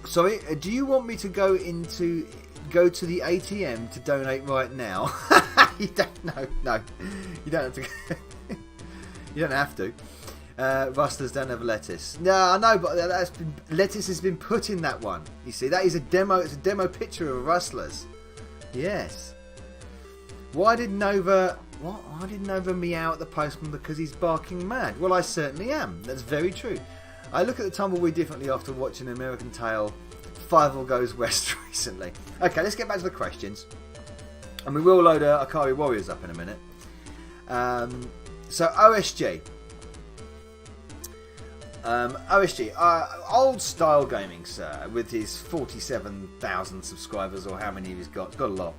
Sorry, do you want me to go to the ATM to donate right now? You don't. No, you don't have to. You don't have to. Rustlers don't have lettuce. No, I know, but lettuce has been put in that one. You see, that is a demo. It's a demo picture of rustlers. Yes. Why did Nova meow at the postman because he's barking mad? Well, I certainly am. That's very true. I look at the tumbleweed differently after watching American Tail 5 Goes West recently. Okay, let's get back to the questions. And we will load Akari Warriors up in a minute. So, OSG. Old style gaming, sir, with his 47,000 subscribers, or how many he's got. Got a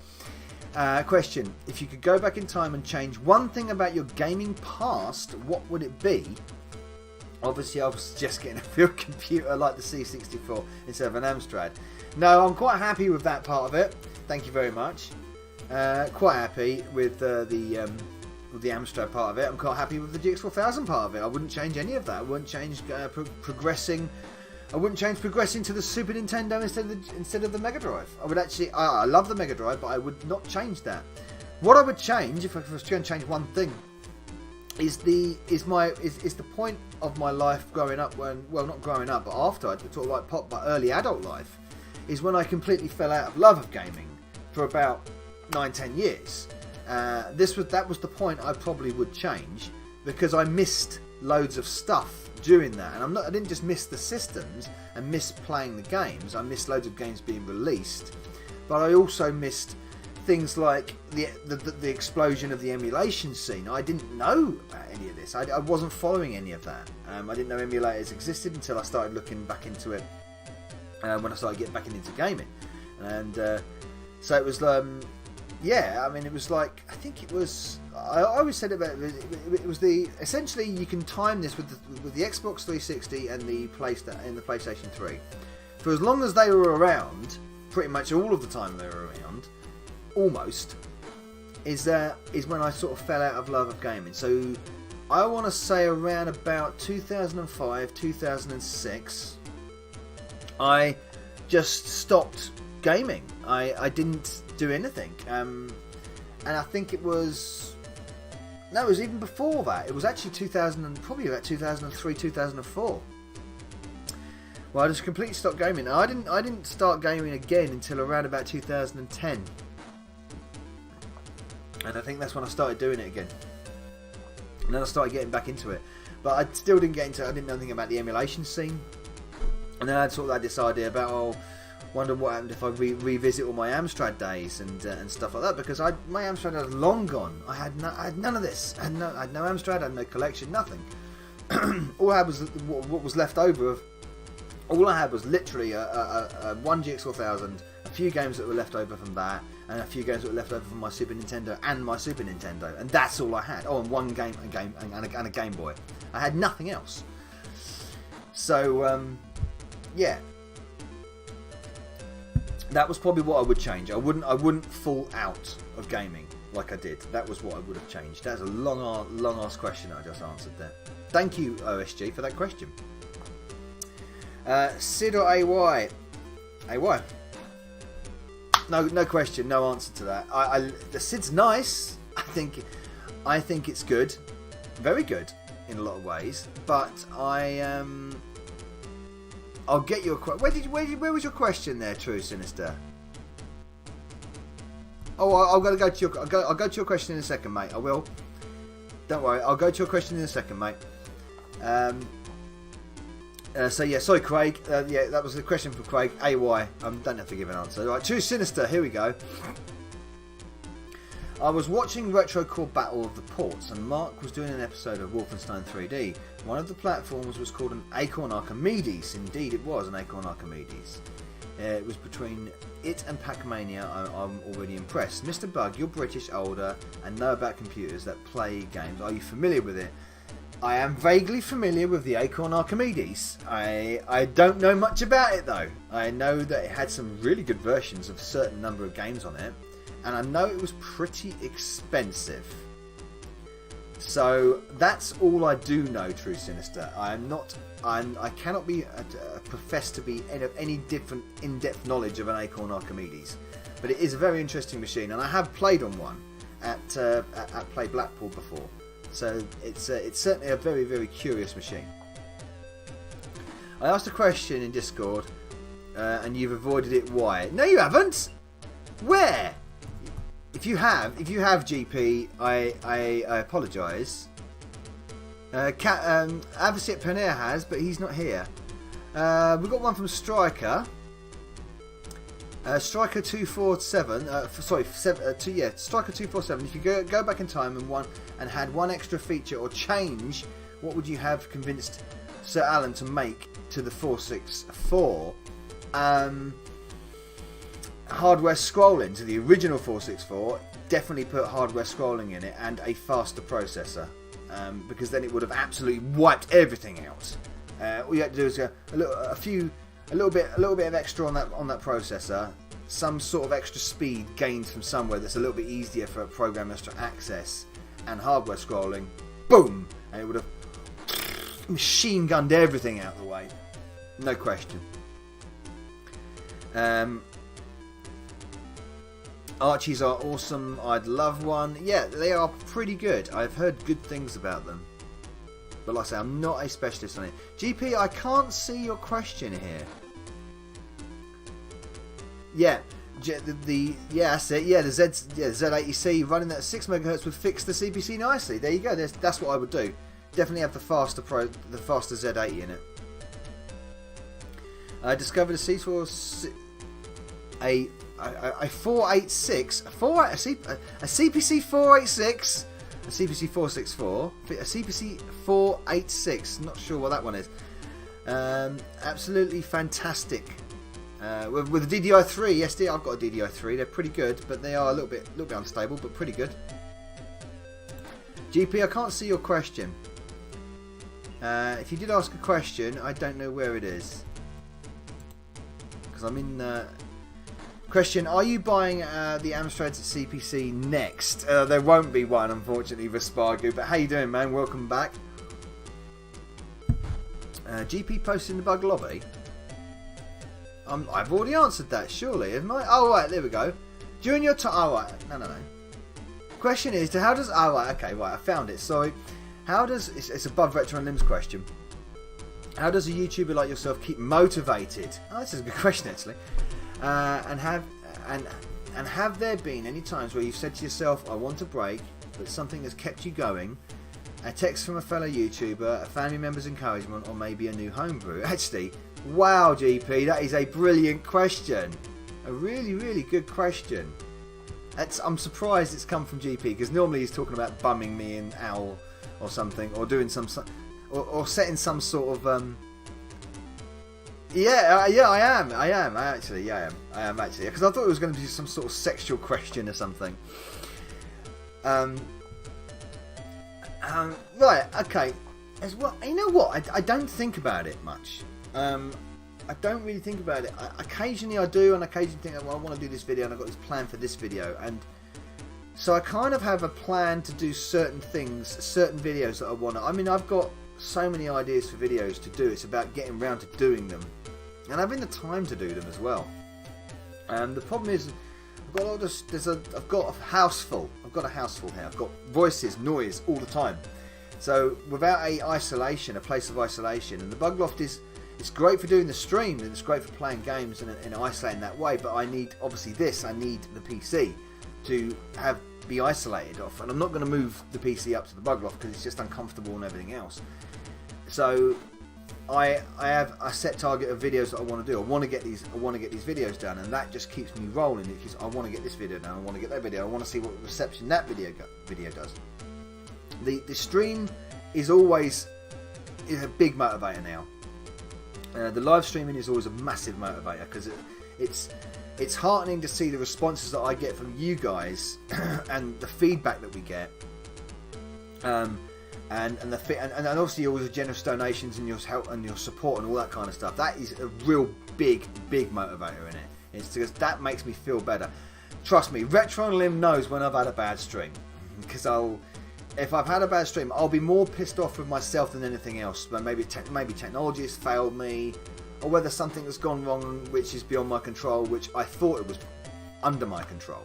lot. Question: if you could go back in time and change one thing about your gaming past, what would it be? Obviously, I was just getting a real computer like the C64 instead of an Amstrad. No, I'm quite happy with that part of it. Thank you very much. Quite happy with the Amstrad part of it. I'm quite happy with the GX4000 part of it. I wouldn't change any of that. I wouldn't change progressing. I wouldn't change progressing to the Super Nintendo instead of the Mega Drive. I would actually. I love the Mega Drive, but I would not change that. What I would change, if I was going to change one thing, is the point of my life growing up when, well, not growing up, but after I sort of like my early adult life, is when I completely fell out of love of gaming for about 9-10 years. That was the point I probably would change, because I missed loads of stuff during that, and I didn't just miss the systems and miss playing the games. I missed loads of games being released, but I also missed things like the explosion of the emulation scene. I didn't know about any of this. I wasn't following any of that. I didn't know emulators existed until I started looking back into it when I started getting back into gaming, and so it was yeah, I mean, it was like, I think it was, I always said about it was essentially you can time this with the Xbox 360 and the PlayStation 3. For as long as they were around, pretty much all of the time they were around, almost, is when I sort of fell out of love of gaming. So I want to say around about 2005, 2006, I just stopped gaming. I didn't do anything, and I think it was even before that. It was actually probably about 2003, 2004. Well, I just completely stopped gaming. I didn't start gaming again until around about 2010, and I think that's when I started doing it again. And then I started getting back into it, but I still didn't get into it. I didn't know anything about the emulation scene, and then I sort of had this idea about wonder what happened if I revisit all my Amstrad days and stuff like that, because my Amstrad had long gone. I had none of this. I had no Amstrad. I had no collection. Nothing. All I had was what was left over of. All I had was literally a one GX4000, a few games that were left over from that, and a few games that were left over from my Super Nintendo and my Super Nintendo, and that's all I had. Oh, and one game, and a Game Boy. I had nothing else. So yeah. That was probably what I would change. I wouldn't fall out of gaming like I did. That was what I would have changed. That's a long ass question I just answered there. Thank you, OSG, for that question. Sid or AY? AY. No question, no answer to that. The Sid's nice. I think it's good, very good in a lot of ways. But I'll get your question. Where was your question there, True Sinister? Oh, I'll go to your. I'll go to your question in a second, mate. I will. Don't worry. I'll go to your question in a second, mate. So yeah, sorry, Craig. Yeah, that was the question for Craig. AY. Don't have to give an answer. Right, True Sinister. Here we go. I was watching Retro Core Battle of the Ports, and Mark was doing an episode of Wolfenstein 3D. One of the platforms was called an Acorn Archimedes. Indeed, it was an Acorn Archimedes. It was between it and Pac-Mania. I'm already impressed. Mr. Bug, you're British, older, and know about computers that play games. Are you familiar with it? I am vaguely familiar with the Acorn Archimedes. I don't know much about it, though. I know that it had some really good versions of a certain number of games on it. And I know it was pretty expensive. So that's all I do know, True Sinister. I cannot be profess to be any different in-depth knowledge of an Acorn Archimedes, but it is a very interesting machine, and I have played on one at Play Blackpool before. So it's certainly a very, very curious machine. I asked a question in Discord, and you've avoided it. Why? No, you haven't. Where? If you have GP, I apologise. Avicet Panera has, but he's not here. We've got one from Striker. Striker 247. Striker 247. If you go back in time and had one extra feature or change, what would you have convinced Sir Alan to make to the 464? Hardware scrolling to the original 464. Definitely put hardware scrolling in it and a faster processor, because then it would have absolutely wiped everything out. All you had to do is a little bit of extra on that processor, some sort of extra speed gained from somewhere that's a little bit easier for programmers to access, and hardware scrolling, boom, and it would have machine gunned everything out of the way, no question. Archies are awesome. I'd love one. Yeah, they are pretty good. I've heard good things about them. But like I say, I'm not a specialist on it. GP, I can't see your question here. Yeah, that's it. Yeah, the Z80C running at 6 MHz would fix the CPC nicely. There you go. That's what I would do. Definitely have the faster Z80 in it. I discovered a C4 a 486, a CPC 486, a CPC 464, a CPC 486. Not sure what that one is. Absolutely fantastic. With the DDI3, yes, I've got a DDI3. They're pretty good, but they are a little bit unstable, but pretty good. GP, I can't see your question. If you did ask a question, I don't know where it is, because I'm in. Question, are you buying the Amstrad CPC next? There won't be one, unfortunately, Vespargu, but how you doing, man? Welcome back. GP posted in the bug lobby? I've already answered that, surely, haven't I? Oh, right, there we go. During your time... Oh, right, no. Question is, how does... Oh, right, okay, right, I found it, sorry. How does... It's above Retro and Limbs question. How does a YouTuber like yourself keep motivated? Oh, this is a good question, actually. And have there been any times where you've said to yourself, I want a break, but something has kept you going? A text from a fellow YouTuber, a family member's encouragement, or maybe a new homebrew? Actually, wow, GP, that is a brilliant question. A really, really good question. I'm surprised it's come from GP, because normally he's talking about bumming me in OWL or something, or doing or setting some sort of Yeah, I am actually, because I thought it was going to be some sort of sexual question or something. Right, okay. As well, you know what? I don't think about it much. I don't really think about it. Occasionally I do, and occasionally think, well, I want to do this video, and I've got this plan for this video, and so I kind of have a plan to do certain things, certain videos that I want to. I mean, I've got so many ideas for videos to do. It's about getting around to doing them, and having the time to do them as well. The problem is, I've got a house full. I've got a house full here. I've got voices, noise all the time. So without a place of isolation, and the Bug Loft it's great for doing the stream, and it's great for playing games and isolating that way. But I need I need the PC to be isolated off, and I'm not going to move the PC up to the Bug Loft because it's just uncomfortable and everything else. So I have a set target of videos that I want to do. I want to get these videos done, and that just keeps me rolling. Because I want to get this video done. I want to get that video. I want to see what reception that video does. The stream is always a big motivator now. The live streaming is always a massive motivator because it's heartening to see the responses that I get from you guys and the feedback that we get. And obviously all the generous donations and your help and your support and all that kind of stuff. That is a real big motivator in it. It's because that makes me feel better. Trust me, Retro and Limb knows when I've had a bad stream, because if I've had a bad stream, I'll be more pissed off with myself than anything else. But maybe technology has failed me, or whether something has gone wrong which is beyond my control, which I thought it was under my control.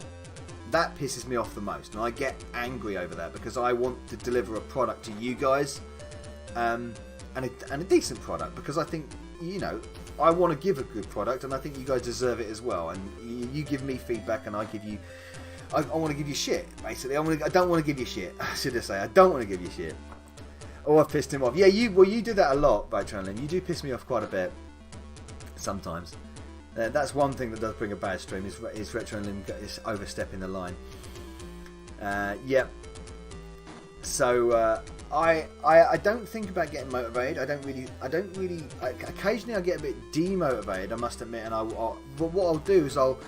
That pisses me off the most, and I get angry over that because I want to deliver a product to you guys, and a decent product, because I think, you know, I want to give a good product, and I think you guys deserve it as well. And you give me feedback, and I give you. I want to give you shit, basically. I don't want to give you shit. Should I say? I don't want to give you shit. Oh, I've pissed him off. Yeah, you do that a lot, Adrenaline. You do piss me off quite a bit sometimes. That's one thing that does bring a bad stream, is Adrenaline is overstepping the line. Yep. So I don't think about getting motivated. I don't really. Occasionally I get a bit demotivated, I must admit. And but what I'll do is I'll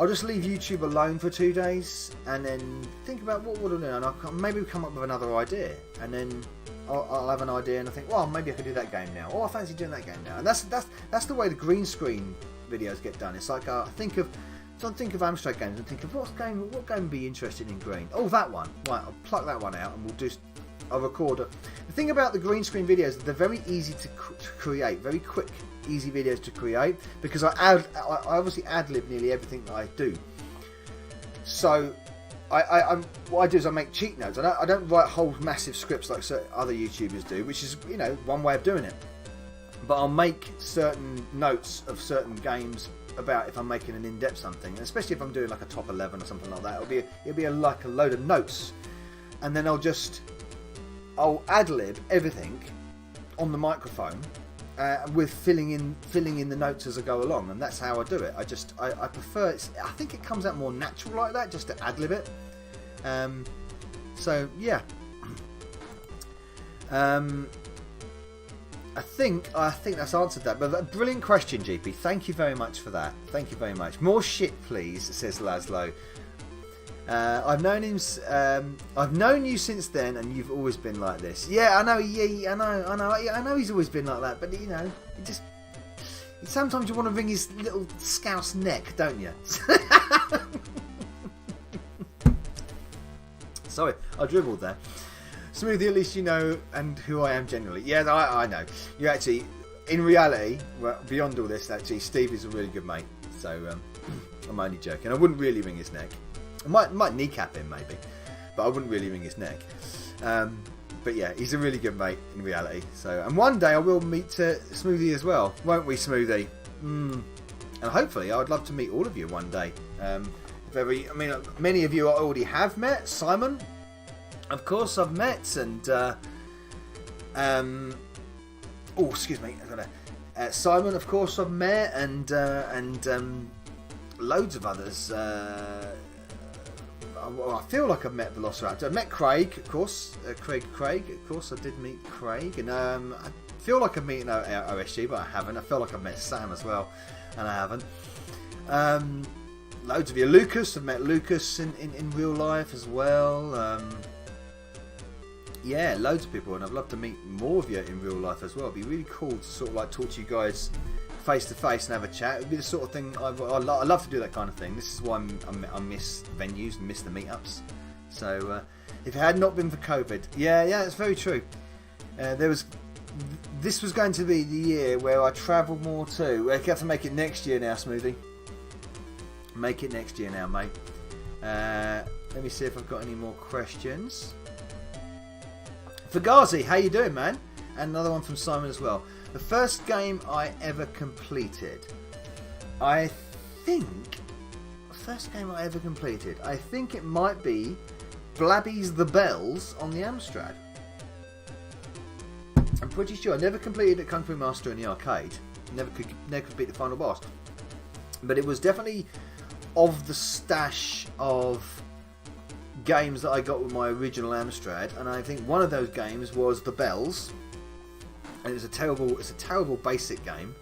just leave YouTube alone for 2 days, and then think about what would I do, and I'll maybe come up with another idea, and then I'll have an idea, and I think, well, maybe I could do that game now, or I fancy doing that game now. And that's the way the green screen videos get done. It's like I think of Amstrad games and think of what game would be interested in green. Oh, that one. Right, I'll pluck that one out, and I'll record it. The thing about the green screen videos, they're very easy to create, very quick, easy videos to create, because I obviously ad-lib nearly everything that I do. So what I do is I make cheat notes. I don't write whole massive scripts like other YouTubers do, which is, you know, one way of doing it. But I'll make certain notes of certain games about if I'm making an in-depth something, and especially if I'm doing like a top 11 or something like that. It'll be like a load of notes, and then I'll ad-lib everything on the microphone, with filling in the notes as I go along, and that's how I do it. I prefer it. I think it comes out more natural like that, just to ad-lib it. So yeah. I think that's answered that. But a brilliant question, GP. Thank you very much for that. Thank you very much. More shit, please, says Laszlo. I've known him. I've known you since then, and you've always been like this. Yeah, I know. Yeah, I know. He's always been like that. But you know, sometimes you want to wring his little scouse neck, don't you? Sorry, I dribbled there. Smoothie, at least you know and who I am generally. Yeah, I know. You actually, in reality, well, beyond all this, actually, Steve is a really good mate. So I'm only joking. I wouldn't really wring his neck. I might kneecap him maybe, but I wouldn't really wring his neck. But yeah, he's a really good mate in reality. So, and one day I will meet Smoothie as well, won't we, Smoothie? And hopefully, I would love to meet all of you one day. Many of you I already have met. Simon, of course, I've met, and excuse me, I've got Simon, of course, I've met, and loads of others. I feel like I've met Velociraptor. I met Craig, of course. Craig, of course, I did meet Craig, and I feel like I've met OSG, but I haven't. I feel like I've met Sam as well, and I haven't. Loads of you. Lucas, I've met Lucas in real life as well. Yeah, loads of people, and I'd love to meet more of you in real life as well. It'd be really cool to sort of like talk to you guys face to face and have a chat. It'd be the sort of thing I love to do, that kind of thing. This is why I miss venues and miss the meetups. So if it had not been for COVID, yeah, it's very true. This was going to be the year where I travel more too. We have to make it next year now, Smoothie. Make it next year now, mate. Let me see if I've got any more questions. Fugazi, how you doing, man? And another one from Simon as well. The first game I ever completed. I think it might be Blabby's The Bells on the Amstrad. I'm pretty sure. I never completed it Kung Fu Master in the arcade. Never could beat the final boss. But it was definitely of the stash of games that I got with my original Amstrad, and I think one of those games was The Bells, and it's a terrible basic game,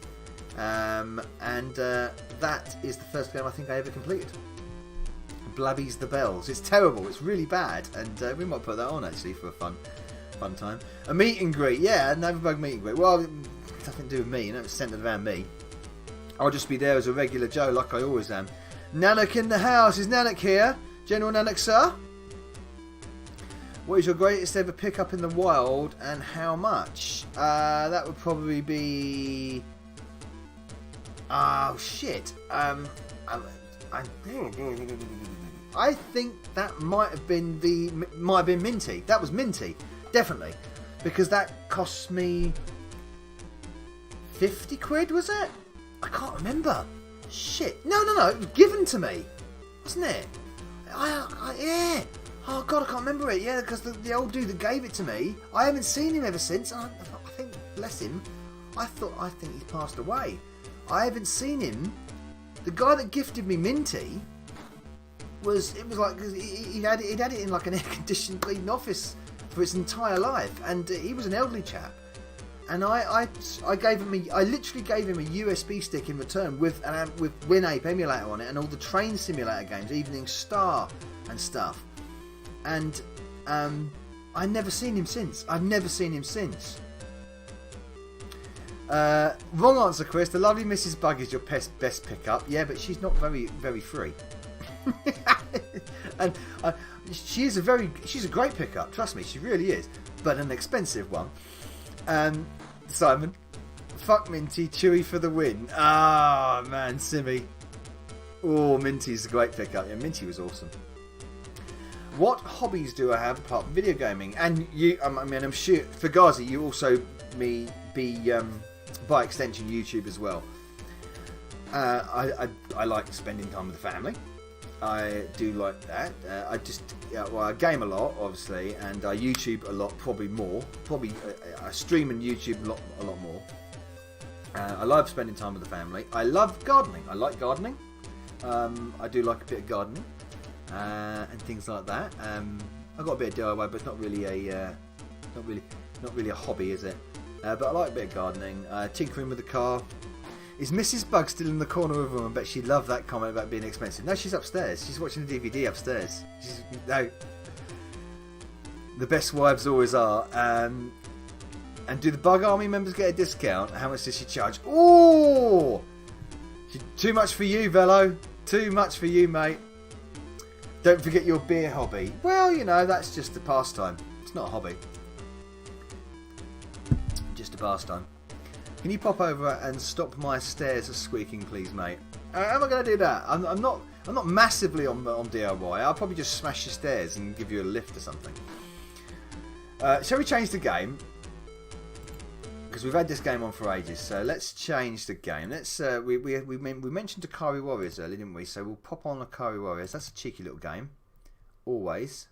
and that is the first game I think I ever completed. Blabby's The Bells. It's terrible. It's really bad, and we might put that on actually for a fun time. A meet and greet, yeah, Novabug meet and greet. Well, nothing to do with me, you know, it's centered around me. I'll just be there as a regular Joe, like I always am. Nanak in the house. Is Nanak here? General Nanak, sir? What is your greatest ever pickup in the wild and how much? That would probably be... Oh, shit. I think that might have been Minty. That was Minty, definitely. Because that cost me 50 quid, was it? I can't remember. Shit. No, it was given to me. Wasn't it? Yeah. Oh God, I can't remember it. Yeah, because the old dude that gave it to me, I haven't seen him ever since. And I think, bless him, I think he's passed away. I haven't seen him. The guy that gifted me Minty it was like he'd had it in like an air-conditioned clean office for its entire life, and he was an elderly chap. And I literally gave him a USB stick in return with WinApe emulator on it and all the train simulator games, Evening Star and stuff. And I've never seen him since. Wrong answer, Chris. The lovely Mrs. Bug is your best pickup. Yeah, but she's not very, very free. And she's a great pickup. Trust me, she really is. But an expensive one. Simon, fuck Minty, Chewy for the win. Ah, man, Simmy. Oh, Minty's a great pickup. Yeah, Minty was awesome. What hobbies do I have apart from video gaming? And you, I'm sure for Ghazi, you also be by extension YouTube as well. I like spending time with the family. I do like that. I game a lot, obviously, and I YouTube a lot, probably more. I stream and YouTube a lot more. I love spending time with the family. I love gardening. I like gardening. I do like a bit of gardening and things like that. I've got a bit of DIY, but it's not really a hobby, is it? But I like a bit of gardening. Tinkering with the car. Is Mrs. Bug still in the corner of the room? I bet she loved that comment about being expensive. No, she's upstairs. She's watching the DVD upstairs. No. The best wives always are. And do the Bug Army members get a discount? How much does she charge? Ooh! Too much for you, Velo. Too much for you, mate. Don't forget your beer hobby. Well, you know, that's just a pastime. It's not a hobby. Just a pastime. Can you pop over and stop my stairs squeaking, please, mate? How am I going to do that? I'm not massively on DIY. I'll probably just smash your stairs and give you a lift or something. Shall we change the game? Because we've had this game on for ages, so let's change the game. Let's we mentioned Akari Warriors earlier, didn't we? So we'll pop on Akari Warriors. That's a cheeky little game, always.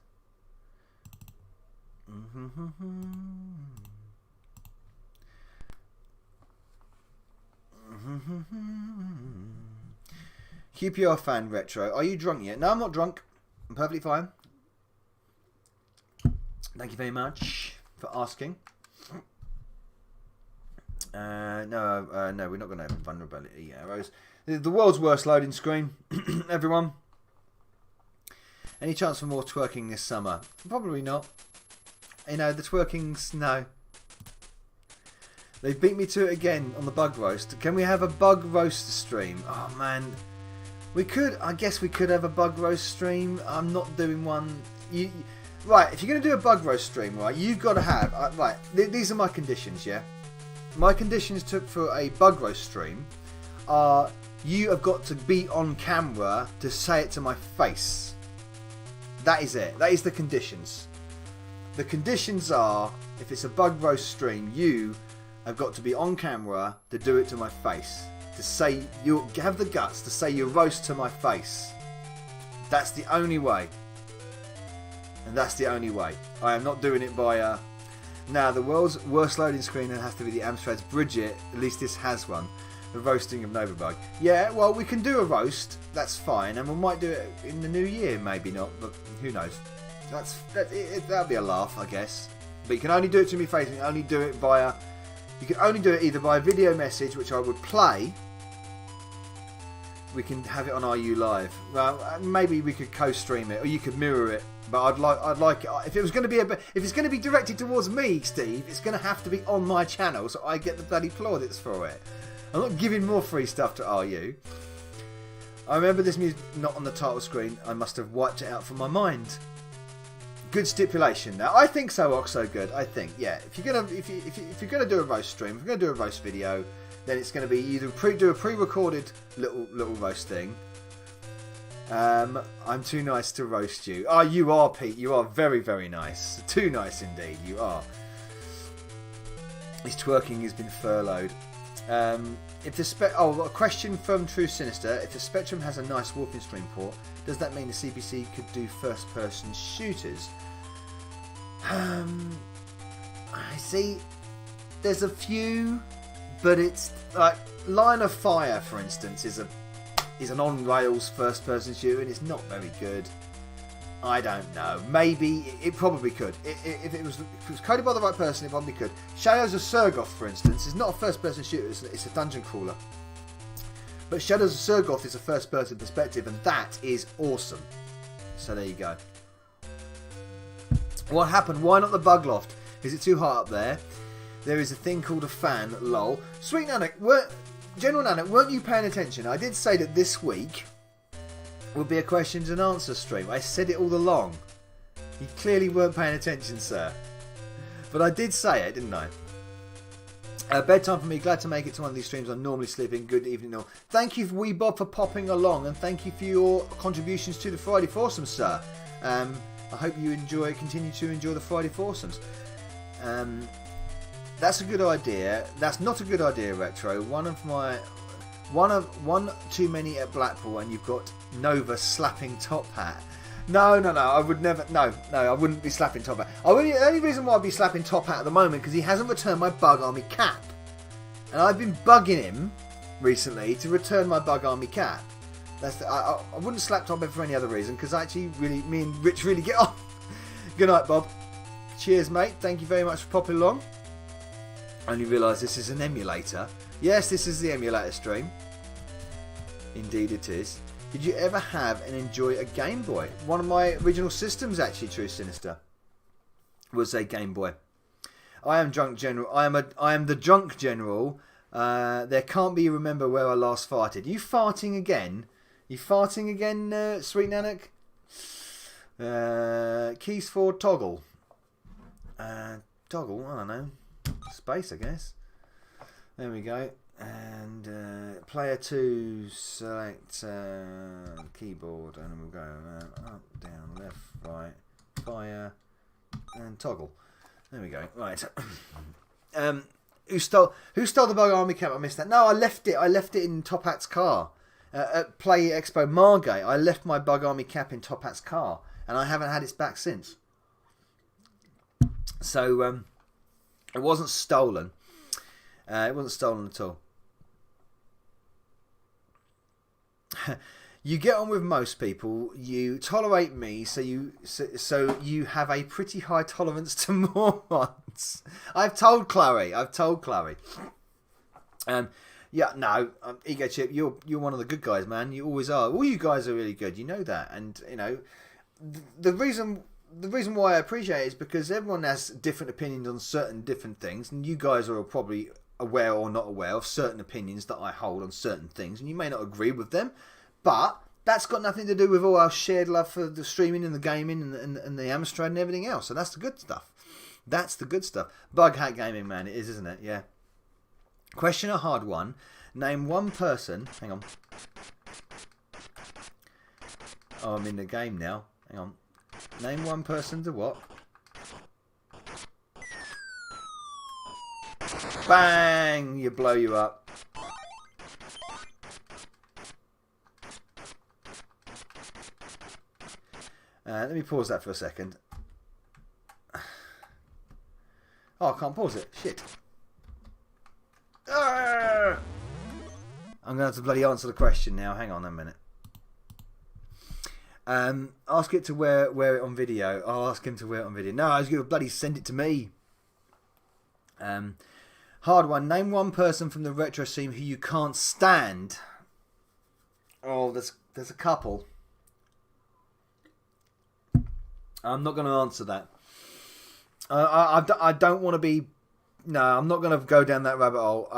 QPR fan retro. Are you drunk yet? No, I'm not drunk. I'm perfectly fine. Thank you very much for asking. No, we're not going to have vulnerability arrows. The world's worst loading screen. Everyone. Any chance for more twerking this summer? Probably not. You know, the twerking's no. They beat me to it again on the bug roast. Can we have a bug roast stream? Oh man, we could. I guess we could have a bug roast stream. I'm not doing one. Right? If you're going to do a bug roast stream, right, you've got to have right. These are my conditions. Yeah, my conditions for a bug roast stream are you have got to be on camera to say it to my face. That is it. That is the conditions. The conditions are if it's a bug roast stream, you have got to be on camera to do it to my face. To say, you have the guts to say your roast to my face. That's the only way. And that's the only way. I am not doing it via... Now, the world's worst loading screen has to be the Amstrad's Bridget. At least this has one. The roasting of Novabug. Yeah, well, we can do a roast. That's fine. And we might do it in the new year. Maybe not, but who knows. That'll be a laugh, I guess. But you can only do it to me face. You can only do it via... You can only do it either by video message, which I would play. We can have it on RU Live. Well, maybe we could co-stream it, or you could mirror it. But I'd like it if it was going to be if it's going to be directed towards me, Steve. It's going to have to be on my channel, so I get the bloody plaudits for it. I'm not giving more free stuff to RU. I remember this music not on the title screen. I must have wiped it out from my mind. Good stipulation. Now, I think so. Oxo good. I think, yeah. If you're gonna do a roast stream, if you're gonna do a roast video, then it's gonna be either do a pre-recorded little roast thing. I'm too nice to roast you. Oh, you are, Pete. You are very, very nice. Too nice indeed. You are. His twerking has been furloughed. If the a question from True Sinister. If the Spectrum has a nice Wolfenstein port, does that mean the CPC could do first-person shooters? I see. There's a few, but it's like Line of Fire, for instance, is an on-rails first-person shooter, and it's not very good. I don't know. Maybe it probably could. If it was coded by the right person, it probably could. Shadows of Surgoth, for instance, is not a first-person shooter. It's a dungeon crawler. But Shadows of Surgoth is a first-person perspective, and that is awesome. So there you go. What happened? Why not the bug loft? Is it too hot up there? There is a thing called a fan. Lol. Sweet Nanak, General Nanak, weren't you paying attention? I did say that this week would be a questions and answers stream. I said it all along. You clearly weren't paying attention, sir. But I did say it, didn't I? Bedtime for me. Glad to make it to one of these streams. I'm normally sleeping. Good evening all. Thank you, Wee Bob, for popping along, and thank you for your contributions to the Friday Foursome, sir. I hope you continue to enjoy the Friday Foursomes. That's a good idea. That's not a good idea, Retro. One too many at Blackpool, and you've got Nova slapping Top Hat. No, I would never. No, I wouldn't be slapping Top Hat. The only reason why I'd be slapping Top Hat at the moment because he hasn't returned my Bug Army cap, and I've been bugging him recently to return my Bug Army cap. I wouldn't slap Top Hat for any other reason because actually, me and Rich really get on. Good night, Bob. Cheers, mate. Thank you very much for popping along. I only realised this is an emulator. Yes, this is the emulator stream. Indeed, it is. Did you ever have and enjoy a Game Boy? One of my original systems, actually, True Sinister, was a Game Boy. I am drunk general. I am the drunk general. There can't be remember where I last farted. You farting again? You farting again, Sweet Nanak? Keys for toggle. Toggle. I don't know. Space, I guess. There we go. And player 2, select keyboard, and we'll go up, down, left, right, fire, and toggle. There we go. Right. Who stole the Bug Army cap? I missed that. No, I left it. I left it in Top Hat's car at Play Expo Margate. I left my Bug Army cap in Top Hat's car, and I haven't had it back since. So it wasn't stolen. It wasn't stolen at all. You get on with most people. You tolerate me, so you have a pretty high tolerance to morons. I've told Chloe. Yeah, no, Ego Chip, you're one of the good guys, man. You always are. All you guys are really good. You know that, and you know the reason why I appreciate it is because everyone has different opinions on certain different things, and you guys are probably aware or not aware of certain opinions that I hold on certain things, and you may not agree with them, but that's got nothing to do with all our shared love for the streaming and the gaming and the Amstrad and everything else. So that's the good stuff. That's the good stuff. Bug Hat Gaming, man, it is, isn't it? Yeah. Question a hard one. Name one person. Hang on. Oh, I'm in the game now. Hang on. Name one person to what? Bang! You blow you up. Let me pause that for a second. Oh, I can't pause it. Shit. I'm going to have to bloody answer the question now. Hang on a minute. Ask it to wear it on video. I'll ask him to wear it on video. No, I was going to bloody send it to me. Hard one. Name one person from the retro scene who you can't stand. Oh, there's a couple. I'm not going to answer that. I don't want to be. No, I'm not going to go down that rabbit hole.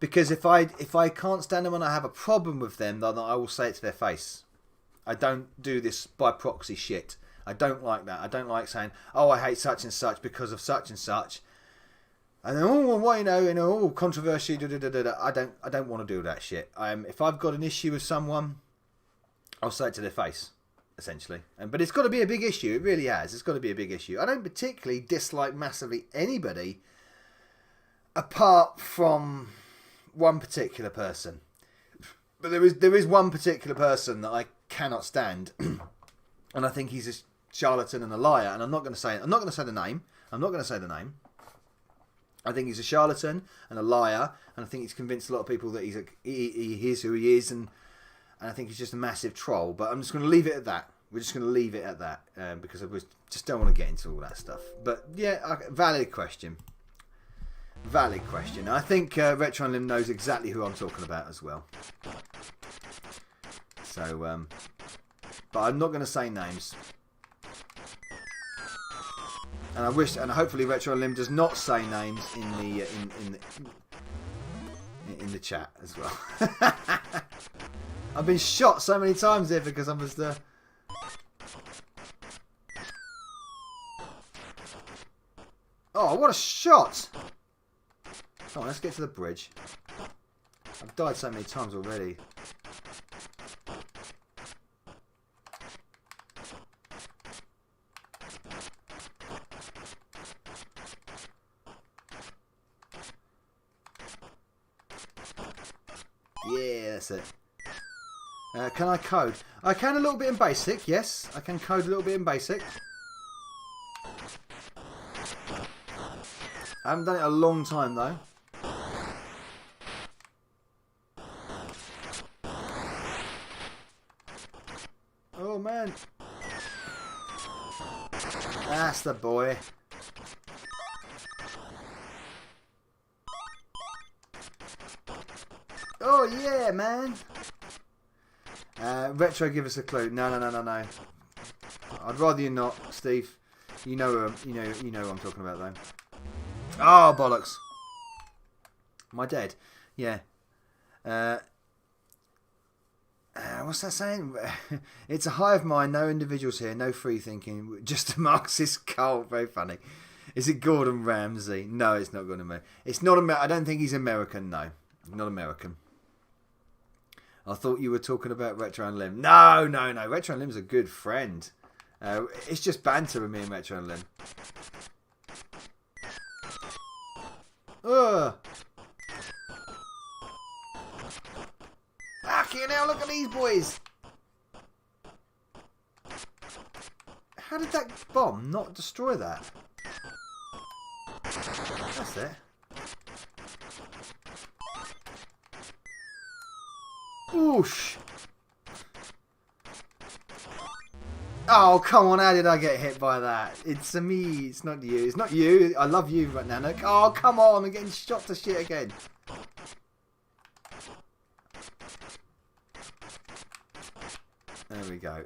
Because if I can't stand them and I have a problem with them, then I will say it to their face. I don't do this by proxy shit. I don't like that. I don't like saying, oh, I hate such and such because of such and such. And then, oh, well, why, oh, controversy, da, da, da, da, da. I don't want to do that shit. If I've got an issue with someone, I'll say it to their face, essentially. But it's got to be a big issue. It really has. It's got to be a big issue. I don't particularly dislike massively anybody apart from one particular person. But there is one particular person that I cannot stand, and I think he's a charlatan and a liar. And I'm not going to say the name. I think he's a charlatan and a liar, and I think he's convinced a lot of people that he is who he is, and I think he's just a massive troll. But I'm just going to leave it at that. We're just going to leave it at that because I just don't want to get into all that stuff. But yeah, valid question. Valid question. I think Retro and Lim knows exactly who I'm talking about as well. So, but I'm not going to say names. And I wish, and hopefully Retro and Lim does not say names in the chat as well. I've been shot so many times here because I was the. Oh, what a shot! Come on, let's get to the bridge. I've died so many times already. Yeah, that's it. Can I code? I can a little bit in basic, yes. I can code a little bit in basic. I haven't done it a long time though. Oh man. That's the boy. Oh yeah, man. Retro, give us a clue. No. I'd rather you not, Steve. You know who I'm talking about though. Oh bollocks. Am I dead? Yeah. What's that saying? It's a hive mind, no individuals here, no free thinking, just a Marxist cult. Very funny. Is it Gordon Ramsay? No, it's not Gordon Ramsay. It's not I don't think he's American. No, not American. I thought you were talking about Retro and Lim. No. Retro and Lim's a good friend. It's just banter with me and Retro and Lim. Ugh. Fucking hell, look at these boys. How did that bomb not destroy that? That's it. Whoosh. Oh, come on, how did I get hit by that? It's me, it's not you. It's not you. I love you, but Nano. Oh, come on, I'm getting shot to shit again. There we go.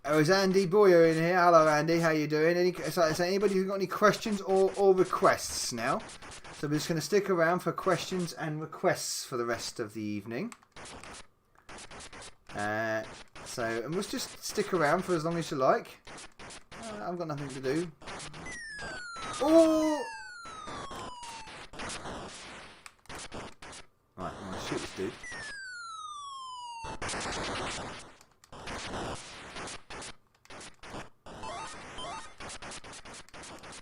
Oh, is Andy Boyer in here? Hello, Andy. How you doing? So anybody who's got any questions or requests now? So we're just going to stick around for questions and requests for the rest of the evening. And we'll just stick around for as long as you like. I've got nothing to do. Oh! Right, I'm going to shoot this dude.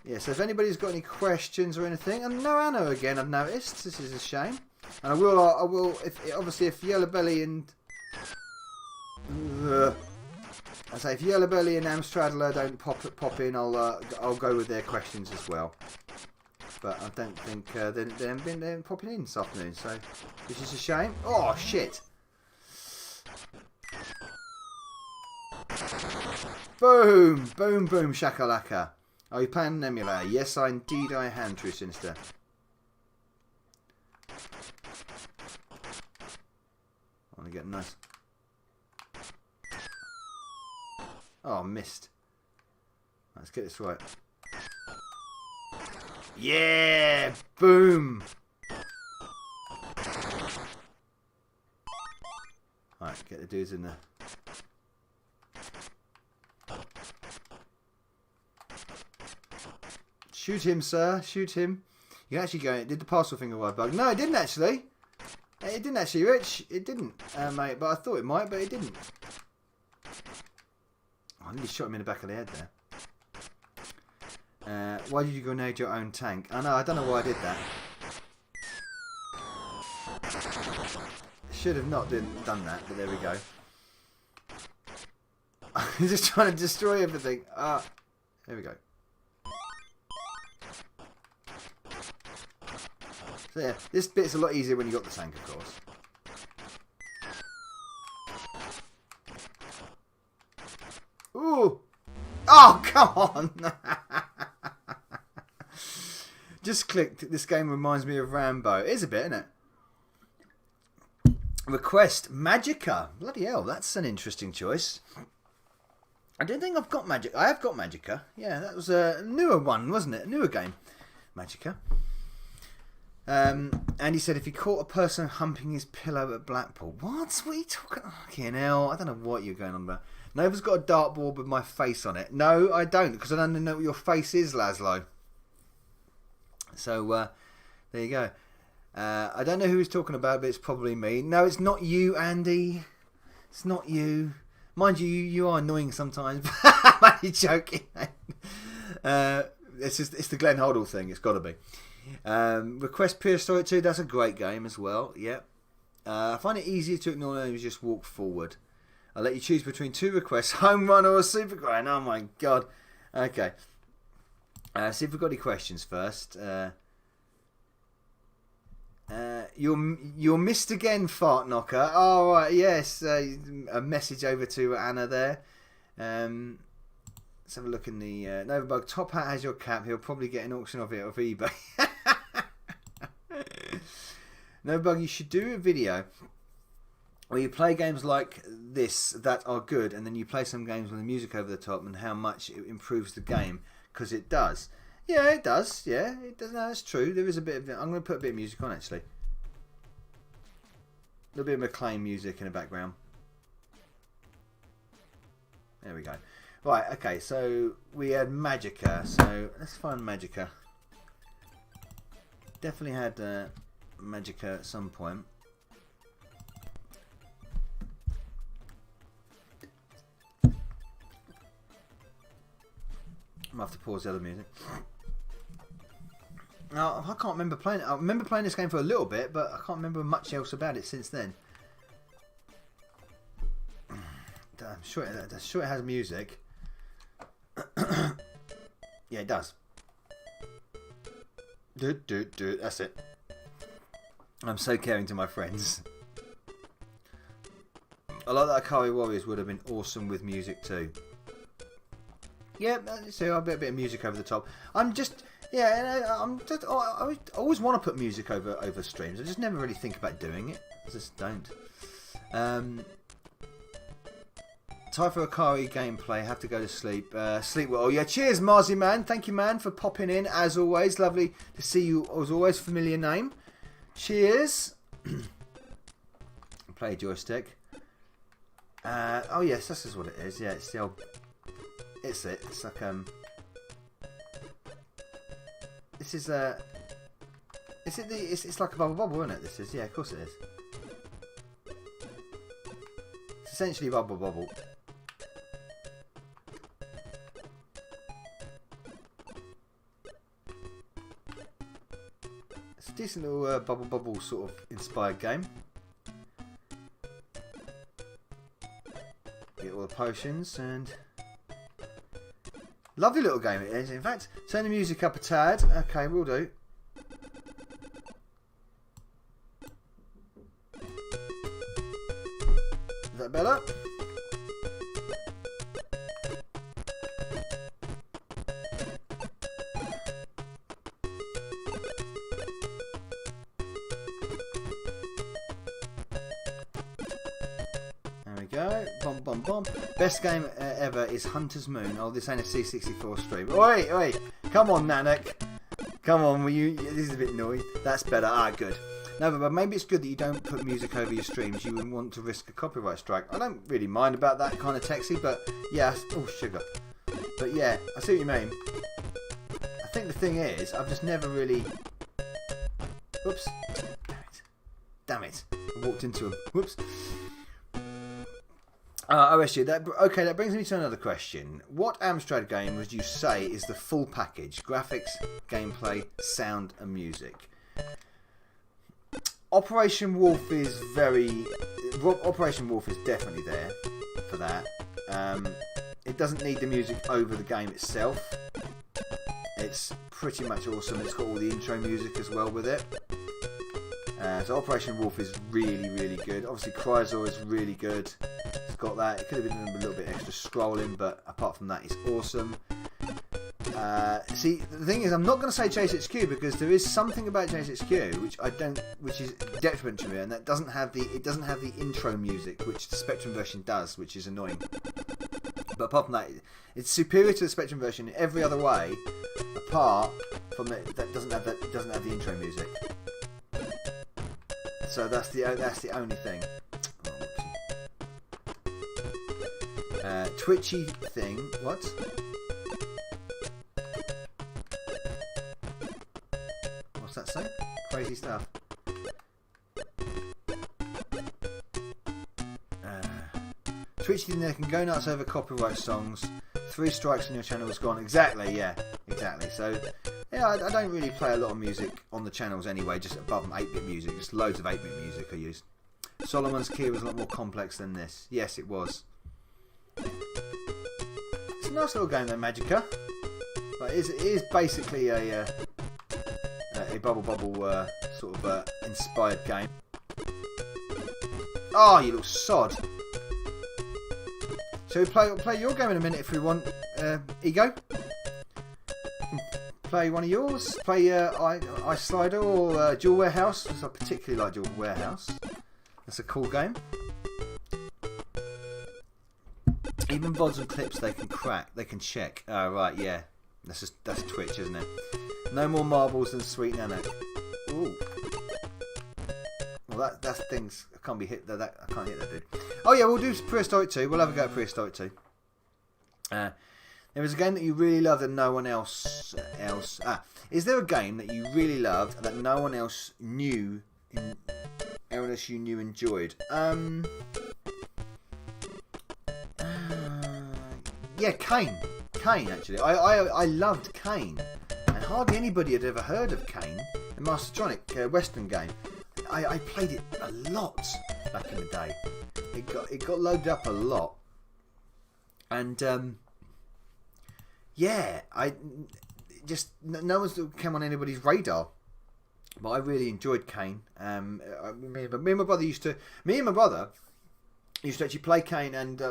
Yeah, so if anybody's got any questions or anything, and no Anno again, I've noticed. This is a shame. And I will, if Yellow Belly and if Yellow Belly and Amstradler don't pop in, I'll go with their questions as well. But I don't think they haven't been popping in this afternoon, so which is a shame. Oh shit! Boom, boom, boom, shakalaka. Are you playing an emulator? Yes, indeed I am, True Sinister. I want to get nice. Oh, missed. Let's get this right. Yeah! Boom! Alright, get the dudes in there. Shoot him, sir. Shoot him. You can actually go. It did the parcel thing with bug? No, it didn't actually. It didn't actually, Rich. It didn't, mate. But I thought it might, but it didn't. Oh, I nearly shot him in the back of the head there. Why did you grenade your own tank? I know. I don't know why I did that. Should have not done that, but there we go. I'm just trying to destroy everything. There we go. So yeah, this bit's a lot easier when you got the tank, of course. Ooh! Oh, come on! Just clicked. This game reminds me of Rambo. It is a bit, isn't it? Request Magica. Bloody hell, that's an interesting choice. I don't think I've got Magic. I have got Magica. Yeah, that was a newer one, wasn't it? A newer game. Magica. And he said if he caught a person humping his pillow at Blackpool. What? What are you talking about? Fucking hell. I don't know what you're going on about. Nova's got a dartboard with my face on it. No, I don't, because I don't know what your face is, Laszlo. So, there you go. I don't know who he's talking about, but it's probably me. No, it's not you, Andy. It's not you. Mind you, you are annoying sometimes. I'm only joking. It's the Glenn Hoddle thing. It's got to be. Request Prehistoric 2. That's a great game as well. Yep. I find it easier to ignore than to just walk forward. I'll let you choose between two requests: home run or a super grind. Oh my god. Okay. See if we've got any questions first. You're missed again, fart knocker. Oh right, yes. A message over to Anna there. Let's have a look in the Novabug. Top Hat has your cap. He'll probably get an auction of it off eBay. Novabug, you should do a video where you play games like this that are good, and then you play some games with the music over the top, and how much it improves the game, because it does. Yeah, it does. Yeah, it does. No, that's true. There is a bit of. I'm going to put a bit of music on actually. A little bit of McLean music in the background. There we go. Right, okay, so we had Magica, so let's find Magica. Definitely had Magica at some point. I'm gonna have to pause the other music. Now, I can't remember playing it. I remember playing this game for a little bit, but I can't remember much else about it since then. I'm sure it has music. Yeah, it does. That's it. I'm so caring to my friends. I like that Akari Warriors would have been awesome with music too. Yeah, so I'll put a bit of music over the top. I always want to put music over streams. I just never really think about doing it. I just don't. Time for Akari gameplay. Have to go to sleep. Sleep well. Yeah, cheers, Marzi man. Thank you, man, for popping in. As always, lovely to see you. As always, familiar name. Cheers. Play joystick. Oh yes, this is what it is. Yeah, it's the old. It's it. It's like This is Is it the? It's like a bubble bubble, isn't it? This is. Yeah, of course it is. It's essentially bubble bubble. Decent little bubble bubble sort of inspired game. Get all the potions and lovely little game it is. In fact, turn the music up a tad. Okay, we'll do. Is that better? Best game ever is Hunter's Moon. Oh, this ain't a C64 stream. Oi, oi, come on, Nanak. Come on, will you? This is a bit noisy. That's better. Ah, good. No, but maybe it's good that you don't put music over your streams. You wouldn't want to risk a copyright strike. I don't really mind about that kind of texty, but yeah. Oh, sugar. But yeah, I see what you mean. I think the thing is, I've just never really... Whoops. Damn it. I walked into him. Whoops. OSG. Okay, that brings me to another question. What Amstrad game would you say is the full package? Graphics, gameplay, sound and music. Operation Wolf is definitely there for that. It doesn't need the music over the game itself. It's pretty much awesome. It's got all the intro music as well with it. So Operation Wolf is really, really good. Obviously Chrysor is really good. It's got that. It could have been a little bit extra scrolling, but apart from that, it's awesome. See, the thing is, I'm not going to say Chase HQ because there is something about Chase HQ which is detriment to me, and that doesn't have the intro music, which the Spectrum version does, which is annoying. But apart from that, it's superior to the Spectrum version in every other way, apart from that doesn't have the intro music. So that's the only thing. Twitchy thing. What? What's that say? Crazy stuff. Twitchy thing there can go nuts over copyright songs. 3 strikes and your channel is gone. Exactly. Yeah. Exactly. So. Yeah, I don't really play a lot of music on the channels anyway, just above 8-bit music, just loads of 8-bit music I use. Solomon's Key was a lot more complex than this. Yes, it was. It's a nice little game though, Magica. But it is basically a Bubble Bubble sort of inspired game. Oh, you little sod. Shall we play your game in a minute if we want, Ego? Play one of yours. Play Ice Slider or Dual Warehouse. I particularly like Dual Warehouse. That's a cool game. Even VODs and clips they can crack. They can check. Oh right, yeah. That's Twitch, isn't it? No more marbles than Sweet Nano. Ooh. Well, that's things. I can't be hit. I can't hit that dude. Oh yeah, we'll do Prehistoric 2. We'll have a go at Prehistoric 2. There is a game that you really love that no one else. Is there a game that you really loved that no one else knew? Else you knew enjoyed? Yeah, Kane. Kane actually. I loved Kane, and hardly anybody had ever heard of Kane. The Mastertronic Western game. I played it a lot back in the day. It got loaded up a lot, and yeah, no one's come on anybody's radar, but I really enjoyed Kane. Me and my brother used to actually play Kane and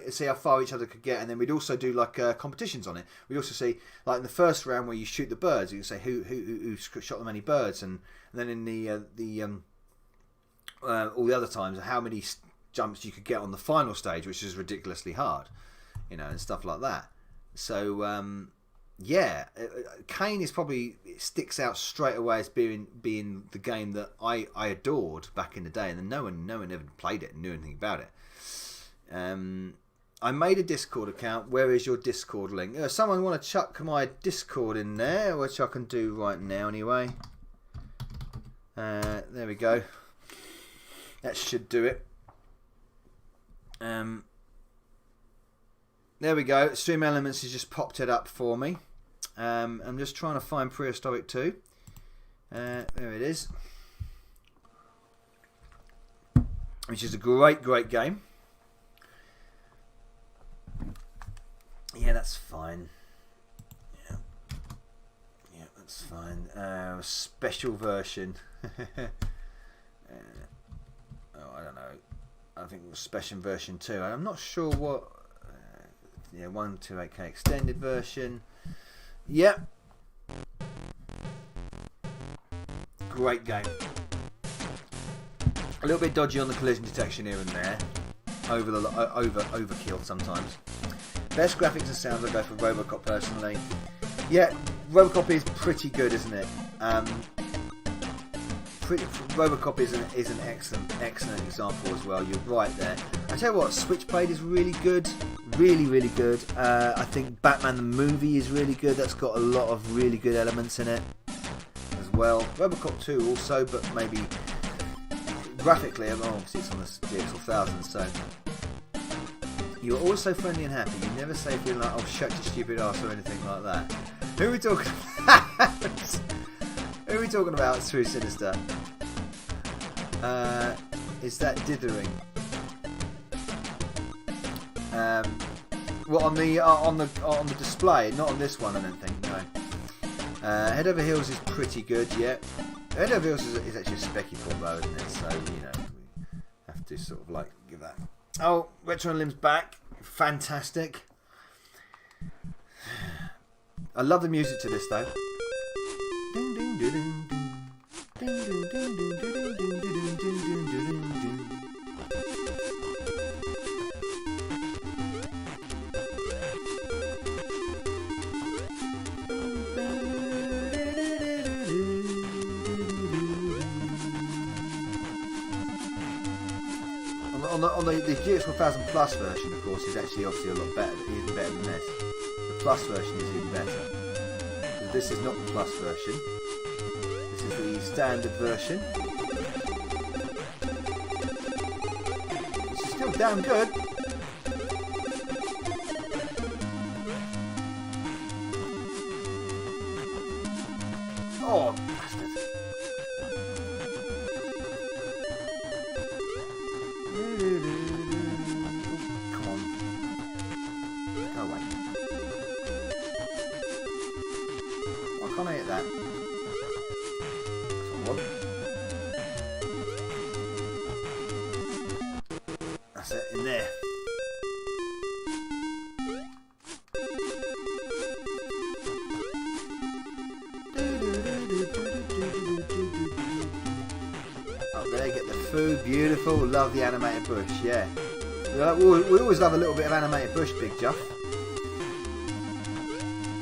see how far each other could get, and then we'd also do competitions on it. We'd also see in the first round where you shoot the birds, you can say who shot the many birds, and then in the all the other times how many jumps you could get on the final stage, which is ridiculously hard, and stuff like that. So yeah, Kane is probably sticks out straight away as being the game that I adored back in the day, and then no one ever played it and knew anything about it. I made a Discord account. Where is your Discord link? Someone want to chuck my Discord in there, which I can do right now anyway. There we go. That should do it. There we go. Stream Elements has just popped it up for me. I'm just trying to find Prehistoric 2. There it is. Which is a great game. Yeah, that's fine. Yeah, that's fine. Special version. I don't know. I think it was special version 2. I'm not sure what. Yeah, 128K extended version. Yep. Great game. A little bit dodgy on the collision detection here and there. Overkill sometimes. Best graphics and sounds, I go for Robocop personally. Yeah, Robocop is pretty good, isn't it? Robocop is an excellent example as well. You're right there. I tell you what, Switchblade is really good, really good. I think Batman the movie is really good. That's got a lot of really good elements in it as well. Robocop 2 also, but maybe graphically, obviously it's on the GX1000, so. You're always so friendly and happy. You never say feeling like, oh, shut your stupid ass or anything like that. Who are we talking about? Who are we talking about through Sinister? Is that dithering? What, on the display? Not on this one, I don't think. No. Head Over Heels is pretty good. Yeah. Head Over Heels is actually a specky form though, isn't it? So you know, we have to sort of like give that. Oh, Retro and Limbs back. Fantastic. I love the music to this though. On the GX1000 Plus version, of course, is actually obviously a lot better, even better than this. The Plus version is even better. This is not the Plus version. This is the standard version. This is still damn good. Oh, bastard. Come on. Go away. Why can't I hit that? That's what I want. That's it, in there. Up there, get the food, beautiful. Love the animated bush, yeah. We always love a little bit of animated bush, Big Juff.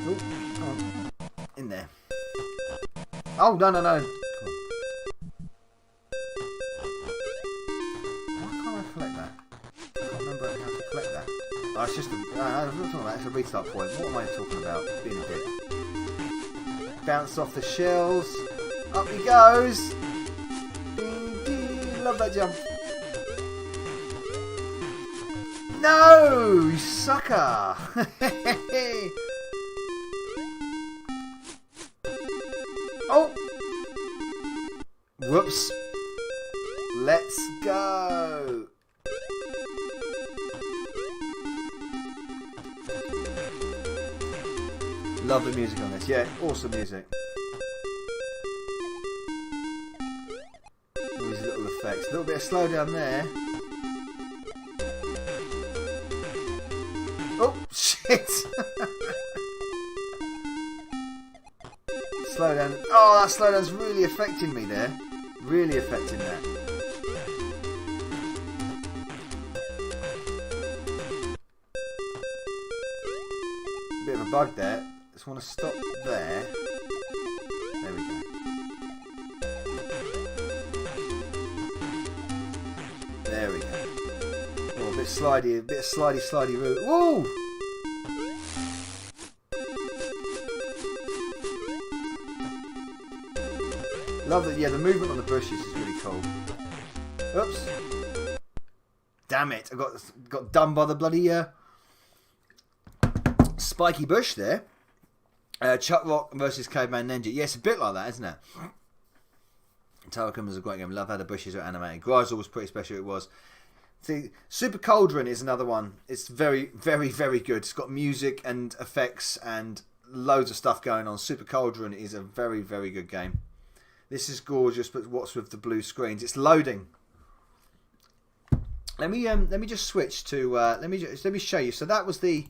Oh, come on. In there. Oh, no. Come on. Why can't I collect that? I can't remember how to collect that. Oh, it's just I'm not talking about that. It's a restart point. What am I talking about? Being a dick. Bounce off the shells. Up he goes. Love that jump. No, you sucker. Oh. Whoops. Let's go. Love the music on this. Yeah, awesome music. All these little effects. A little bit of slowdown there. Oh, shit. Slowdown. Oh, that slowdown's really affecting me there. Really affecting that. Bit of a bug there. Just want to stop there. There we go. There we go. Oh, a bit of slidey route. Woo! Love it. Yeah, the movement on the bushes is really cool. Oops. Damn it! I got done by the bloody spiky bush there. Chuck Rock versus Caveman Ninja. Yeah, it's a bit like that, isn't it? Tarkum was a great game. Love how the bushes are animated. Grisel was pretty special. It was. See, Super Cauldron is another one. It's very good. It's got music and effects and loads of stuff going on. Super Cauldron is a very good game. This is gorgeous, but what's with the blue screens? It's loading. Let me just switch to let me show you. So that was the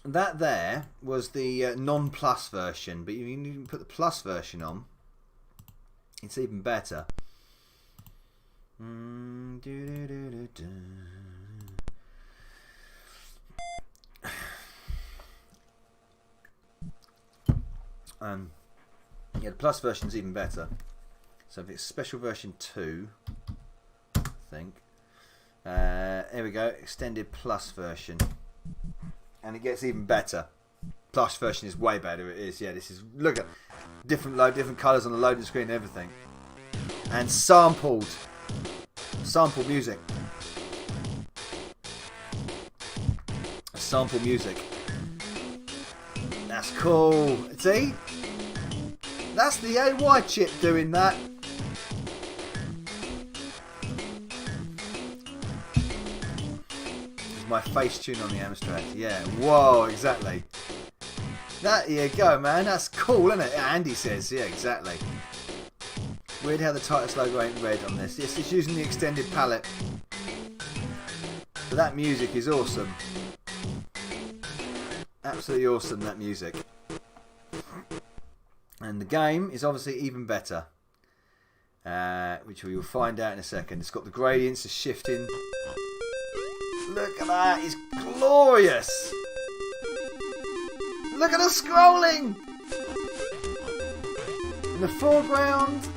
there was the non-plus version, but you can put the plus version on. It's even better. Yeah, the Plus version's even better. So if it's special version 2, I think. Here we go, extended Plus version. And it gets even better. Plus version is way better, it is. Yeah, this is, look at different colours on the loading screen and everything. And sampled music. Sample music. That's cool. See? That's the AY chip doing that. There's my face tune on the Amstrad. Yeah, whoa, exactly. There you go, man. That's cool, isn't it? Andy says, yeah, exactly. Weird how the Titus logo ain't red on this. It's using the extended palette. But that music is awesome. Absolutely awesome, that music. And the game is obviously even better. Which we will find out in a second. It's got the gradients, the shifting. Look at that. It's glorious. Look at the scrolling. In the foreground.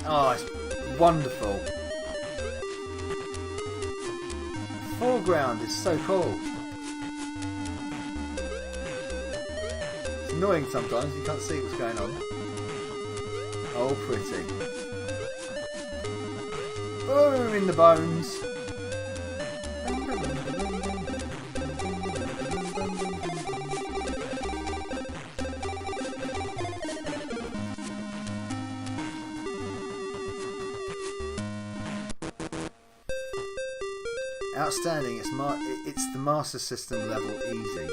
Oh, it's wonderful. The foreground is so cool. It's annoying sometimes, you can't see what's going on. Oh, pretty. Boom in the bones. Outstanding. It's the Master System level easy.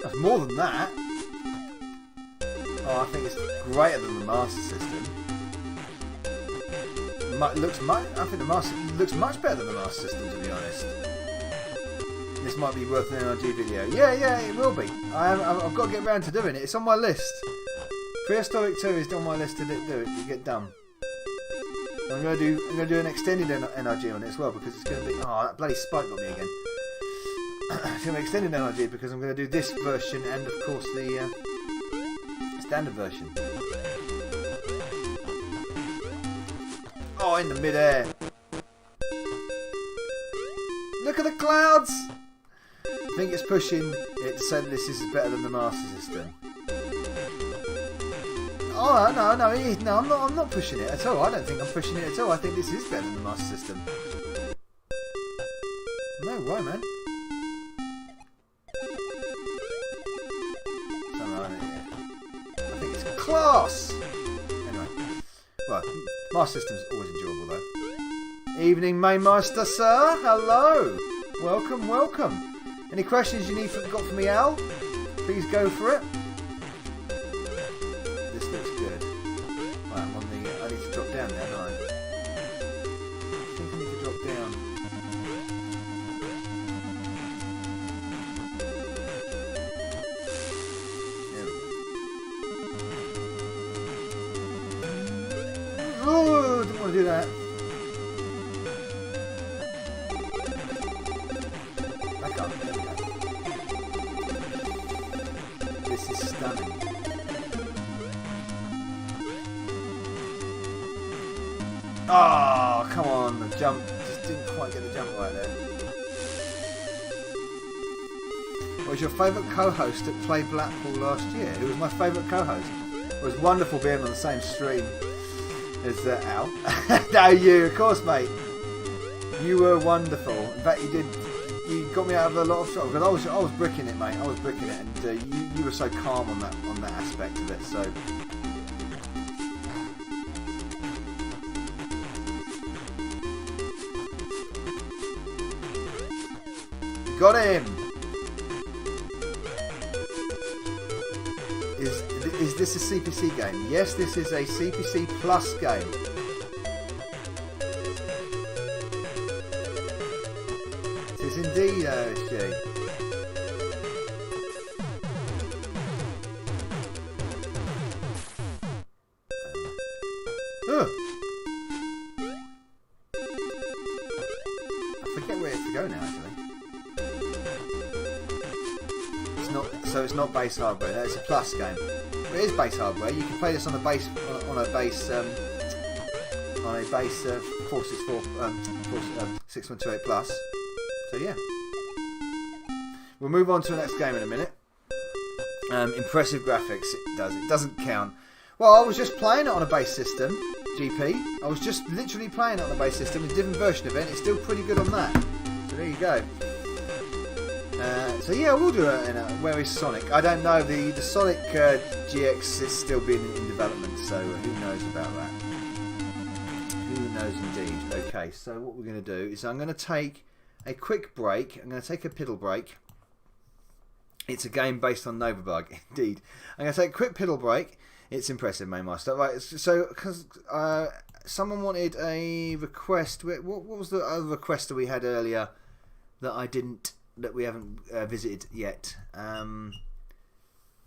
That's more than that. Oh, I think it's greater than the Master System. I think the Master looks much better than the Master System, to be honest. This might be worth an NRG video. Yeah, it will be. I've got to get around to doing it. It's on my list. Prehistoric 2 is on my list to do it. To get done. I'm going to do an extended NRG on it as well, because it's going to be... Oh, that bloody spike got me again. It's going to be extended NRG because I'm going to do this version and, of course, the standard version. Oh, in the mid-air. Look at the clouds! I think it's pushing it to say that this is better than the Master System. Oh, no, I'm not pushing it at all. I don't think I'm pushing it at all. I think this is better than the Master System. No way, man. I think it's class! Anyway. Well, Master System's always enjoyable, though. Evening, Mainmeister, sir. Hello. Welcome, welcome. Any questions you got for me, Al? Please go for it. This looks good. Right, I'm on the... I need to drop down now, don't I? I think I need to drop down. There we go. Oh, didn't want to do that. Back up. There we go. This is stunning. Oh, come on, the jump. Just didn't quite get the jump right there. What was your favourite co-host at Play Blackpool last year? Who was my favourite co-host? It was wonderful being on the same stream as Al. No, you, of course, mate. You were wonderful. In fact, you got me out of a lot of trouble because I was bricking it, mate. I was bricking it, and you were so calm on that aspect of it. So. Got him! Is this a CPC game? Yes, this is a CPC Plus game. It is indeed, OSG. I forget where it's to go now, actually. so it's not base hardware. It's a plus game. It is base hardware. You can play this on a base 6128 plus. So yeah, we'll move on to the next game in a minute. Impressive graphics. It doesn't count. Well, I was just playing it on a base system, GP. I was just literally playing it on a base system with a different version of it. It's still pretty good on that. So there you go. So yeah, we'll do it. Where is Sonic? I don't know. The Sonic GX is still being in development, so who knows about that? Who knows indeed. Okay, so what we're going to do is I'm going to take a quick break. I'm going to take a piddle break. It's a game based on Novabug, indeed. I'm going to take a quick piddle break. It's impressive, Mainmaster. Right, so because someone wanted a request. What was the other request that we had earlier that we haven't visited yet?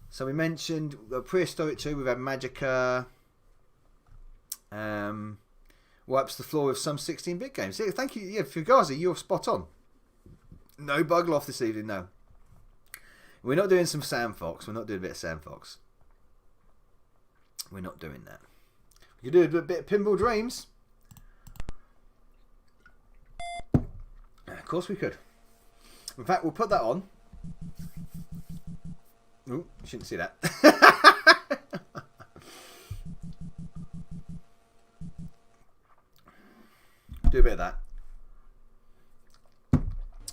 So we mentioned Prehistoric 2. We've had Magica. Wipes the floor with some 16-bit games. Yeah, thank you. Yeah, Fugazi, you're spot on. No bug loft this evening, no. We're not doing some Sandfox. We're not doing a bit of Sandfox. We're not doing that. We could do a bit of Pinball Dreams. Of course we could. In fact, we'll put that on. Ooh, you shouldn't see that. Do a bit of that.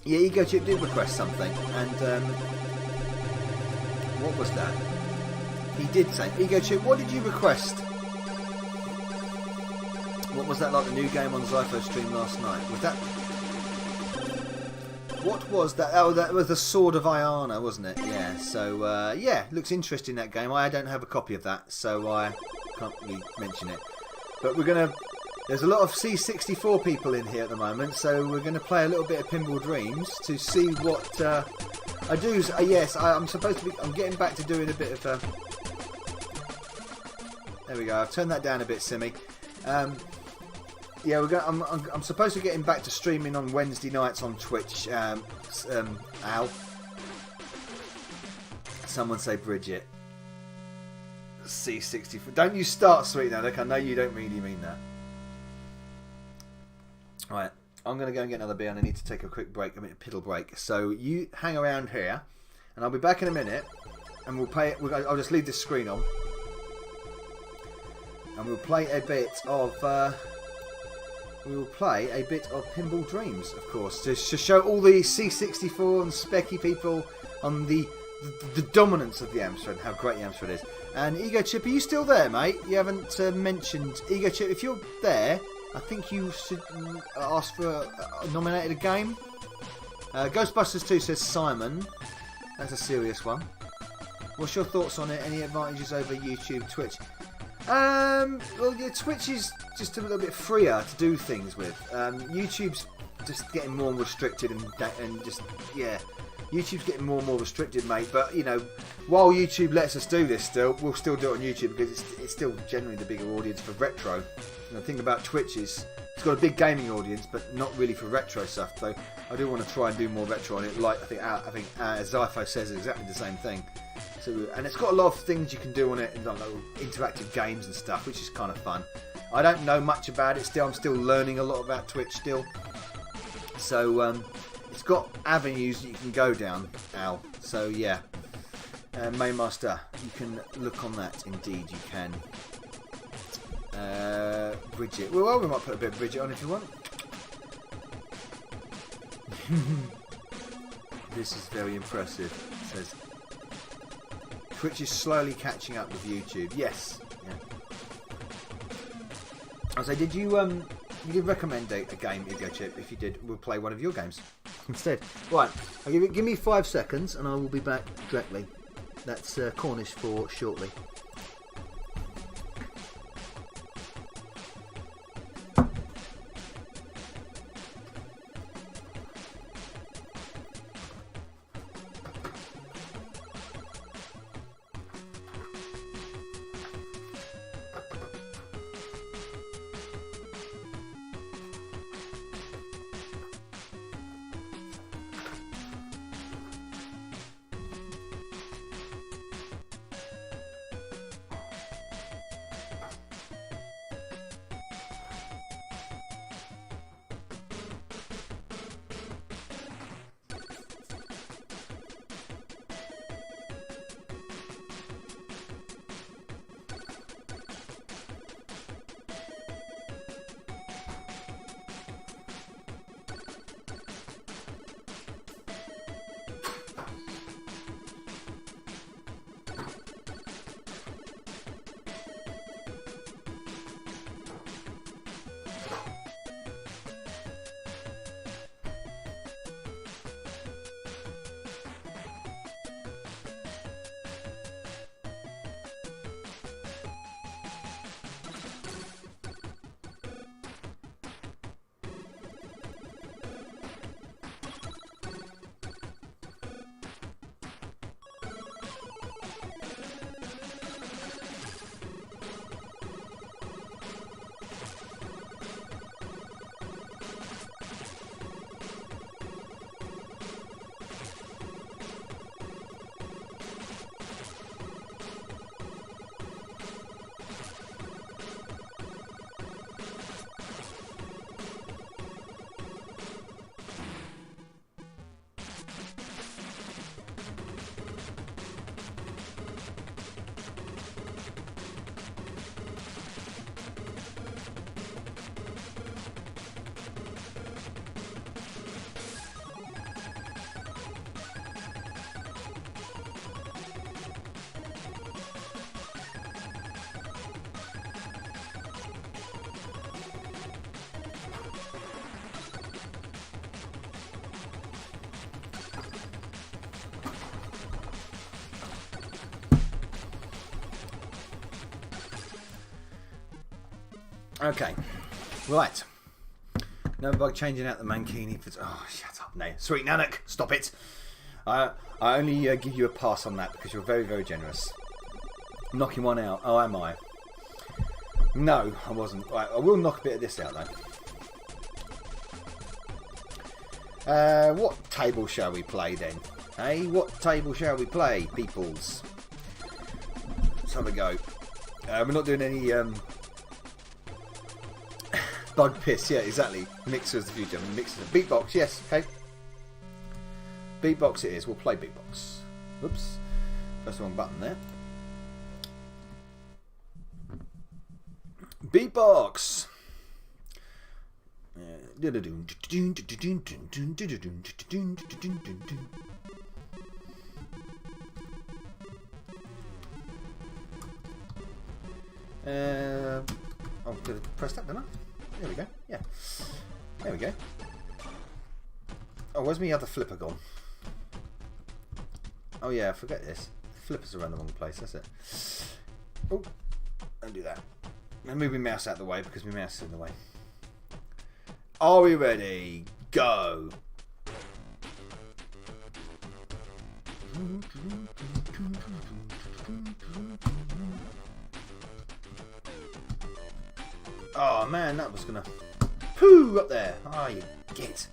Yeah, Ego Chip did request something, and what was that? He did say, Ego Chip, what did you request? What was that, like the new game on Zypho stream last night? Was that? What was that? Oh, that was the Sword of Iana, wasn't it? Yeah. So yeah, looks interesting, that game. I don't have a copy of that, so I can't really mention it. But we're gonna. There's a lot of C64 people in here at the moment, so we're going to play a little bit of Pinball Dreams to see what I do. Yes, I'm supposed to be. I'm getting back to doing a bit of. There we go. I've turned that down a bit, Simi. Yeah, I'm supposed to be getting back to streaming on Wednesday nights on Twitch. Al. Someone say Bridget. C64. Don't you start, sweet now. Look, I know you don't really mean that. Right, I'm going to go and get another beer, and I need to take a quick break, a piddle break. So you hang around here, and I'll be back in a minute, and we'll play. I'll just leave this screen on, and we'll play a bit of. We will play a bit of Pinball Dreams, of course, to show all the C64 and Specky people on the dominance of the Amstrad, how great the Amstrad is. And Ego Chip, are you still there, mate? You haven't mentioned Ego Chip. If you're there. I think you should ask for nominated a game. Ghostbusters 2 says Simon. That's a serious one. What's your thoughts on it? Any advantages over YouTube, Twitch? Well, yeah, Twitch is just a little bit freer to do things with. YouTube's just getting more and more restricted and just, yeah. YouTube's getting more and more restricted, mate. But, you know, while YouTube lets us do this still, we'll still do it on YouTube because it's still generally the bigger audience for retro. And the thing about Twitch is it's got a big gaming audience, but not really for retro stuff. So I do want to try and do more retro on it. Like I think Zypho says exactly the same thing. So, and it's got a lot of things you can do on it, like interactive games and stuff, which is kind of fun. I don't know much about it still. I'm still learning a lot about Twitch still. So it's got avenues that you can go down, Al. So yeah, Mainmaster, you can look on that. Indeed, you can. Bridget. Well, we might put a bit of Bridget on if you want. This is very impressive. It says Twitch is slowly catching up with YouTube. Yes. Yeah. I say, did you recommend a game, Ego Chip? If you did, we'll play one of your games instead. Right. I'll give me 5 seconds, and I will be back directly. That's Cornish for shortly. Okay, right. Novabug changing out the mankini for... Oh, shut up, no. Sweet Nanak, stop it. I only give you a pass on that because you're very, very generous. Knocking one out. Oh, am I? No, I wasn't. Right, I will knock a bit of this out, though. What table shall we play, then? Hey, what table shall we play, peoples? Let's have a go. We're not doing any... Bug piss, yeah, exactly. Mixer is the future. Mixer. Beatbox, yes, okay. Beatbox it is. We'll play beatbox. Oops. Press the wrong button there. Beatbox. Oh, did I press that, didn't I? There we go. Yeah. There we go. Oh, where's my other flipper gone? Oh yeah, I forget this. The flipper's around the wrong place, that's it. Oh, don't do that. I'm moving my mouse out of the way because my mouse is in the way. Are we ready? Go! Oh man, that was gonna poo up there. Ah, you git.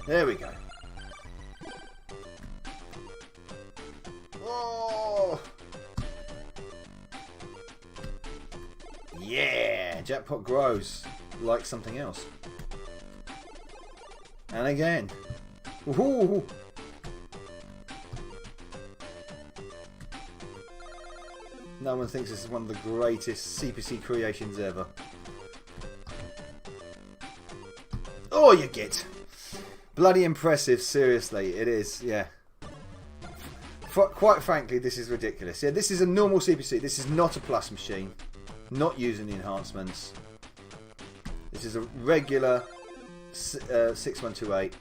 There we go. Oh! Yeah! Jackpot grows like something else. And again. Woohoo! No one thinks this is one of the greatest CPC creations ever. Oh, you get. Bloody impressive, seriously. It is, yeah. Quite frankly, this is ridiculous. Yeah, this is a normal CPC. This is not a plus machine. Not using the enhancements. This is a regular 6128.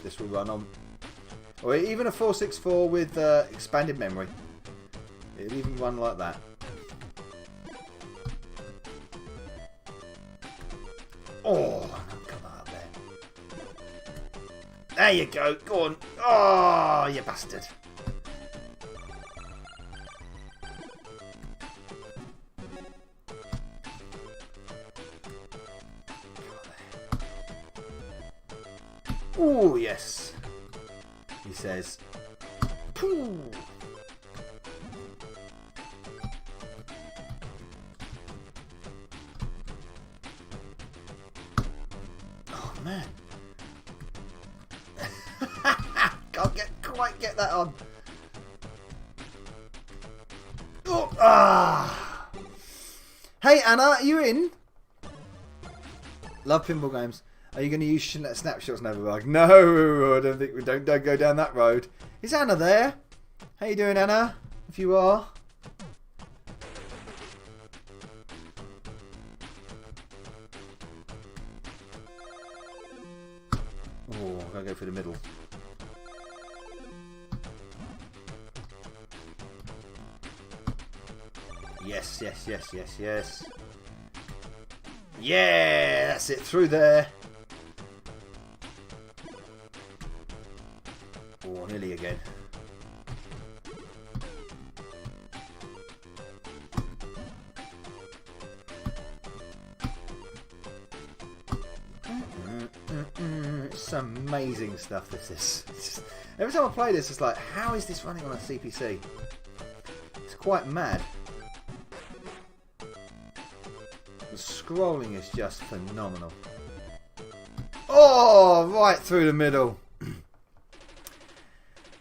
This will run on. Or even a 464 with expanded memory. It'll even run like that. Oh, come up there. There you go. Go on. Oh, you bastard. Oh, yes. He says. Pooh. Oh, man. Can't quite get that on. Oh, ah. Hey, Anna, are you in? Love pinball games. Are you going to use snapshots, Novabug? No, I don't think we don't go down that road. Is Anna there? How you doing, Anna? If you are. Oh, I'm going to go for the middle. Yes, yes, yes, yes, yes. Yeah, that's it. Through there. Oh, nearly again. It's amazing stuff, this is. Just, every time I play this, it's like, how is this running on a CPC? It's quite mad. The scrolling is just phenomenal. Oh, right through the middle.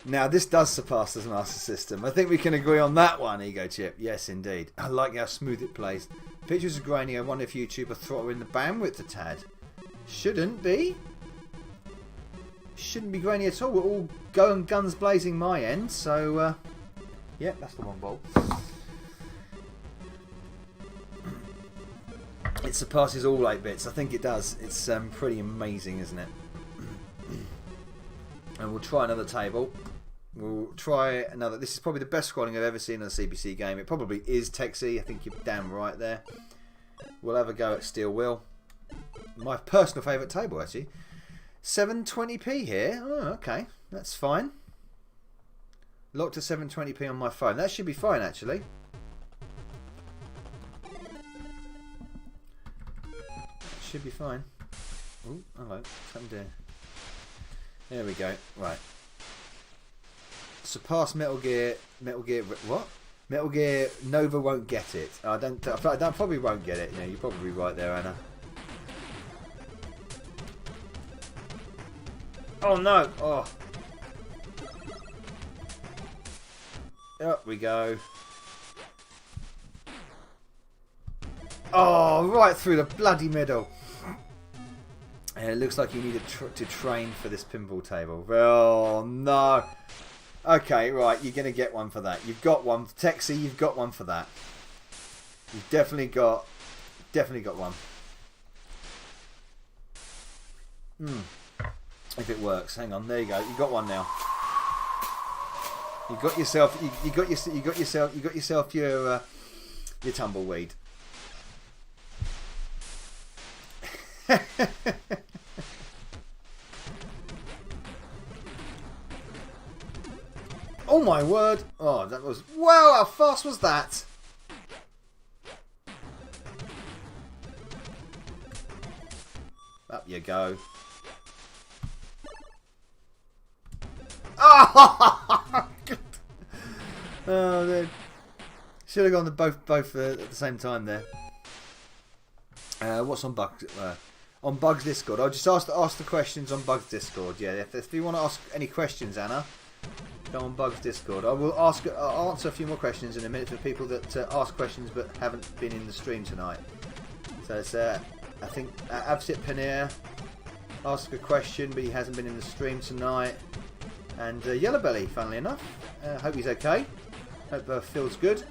Now, this does surpass the Master System. I think we can agree on that one, Ego Chip. Yes, indeed. I like how smooth it plays. Pictures are grainy. I wonder if YouTube are throttling the bandwidth a tad. Shouldn't be. Shouldn't be grainy at all. We're all going guns blazing my end. So, yeah, that's the one ball. It surpasses all 8-bits. I think it does. It's pretty amazing, isn't it? And we'll try another table. We'll try another. This is probably the best scrolling I've ever seen on a CPC game. It probably is Texy. I think you're damn right there. we'll have a go at Steel Wheel. My personal favourite table, actually. 720p here. Oh, okay. That's fine. Locked to 720p on my phone. That should be fine, actually. Should be fine. Oh, hello. Something doing. There we go. Right. Surpass Metal Gear. What? Metal Gear Nova won't get it. I probably won't get it. Yeah, you're probably right there, Anna. Oh no! Oh. Up we go. Oh, right through the bloody middle. Yeah, it looks like you need to train for this pinball table. Oh no. Okay, right, you're going to get one for that. You've got one. Texie, you've got one for that. You've definitely got one. If it works. Hang on, there you go. You got one now. You got yourself your tumbleweed. Oh my word! Oh, that was... Wow, how fast was that? Up you go. Oh! Oh, man. Should have gone to both at the same time there. What's on Bugs? On Bugs Discord. I'll just ask the questions on Bugs Discord. Yeah, if you want to ask any questions, Anna, go on Bugs Discord. I'll answer a few more questions in a minute for people that ask questions but haven't been in the stream tonight. So it's I think Absit Paneer asked a question but he hasn't been in the stream tonight. And Yellow Belly, funnily enough. Hope he's okay. Hope feels good.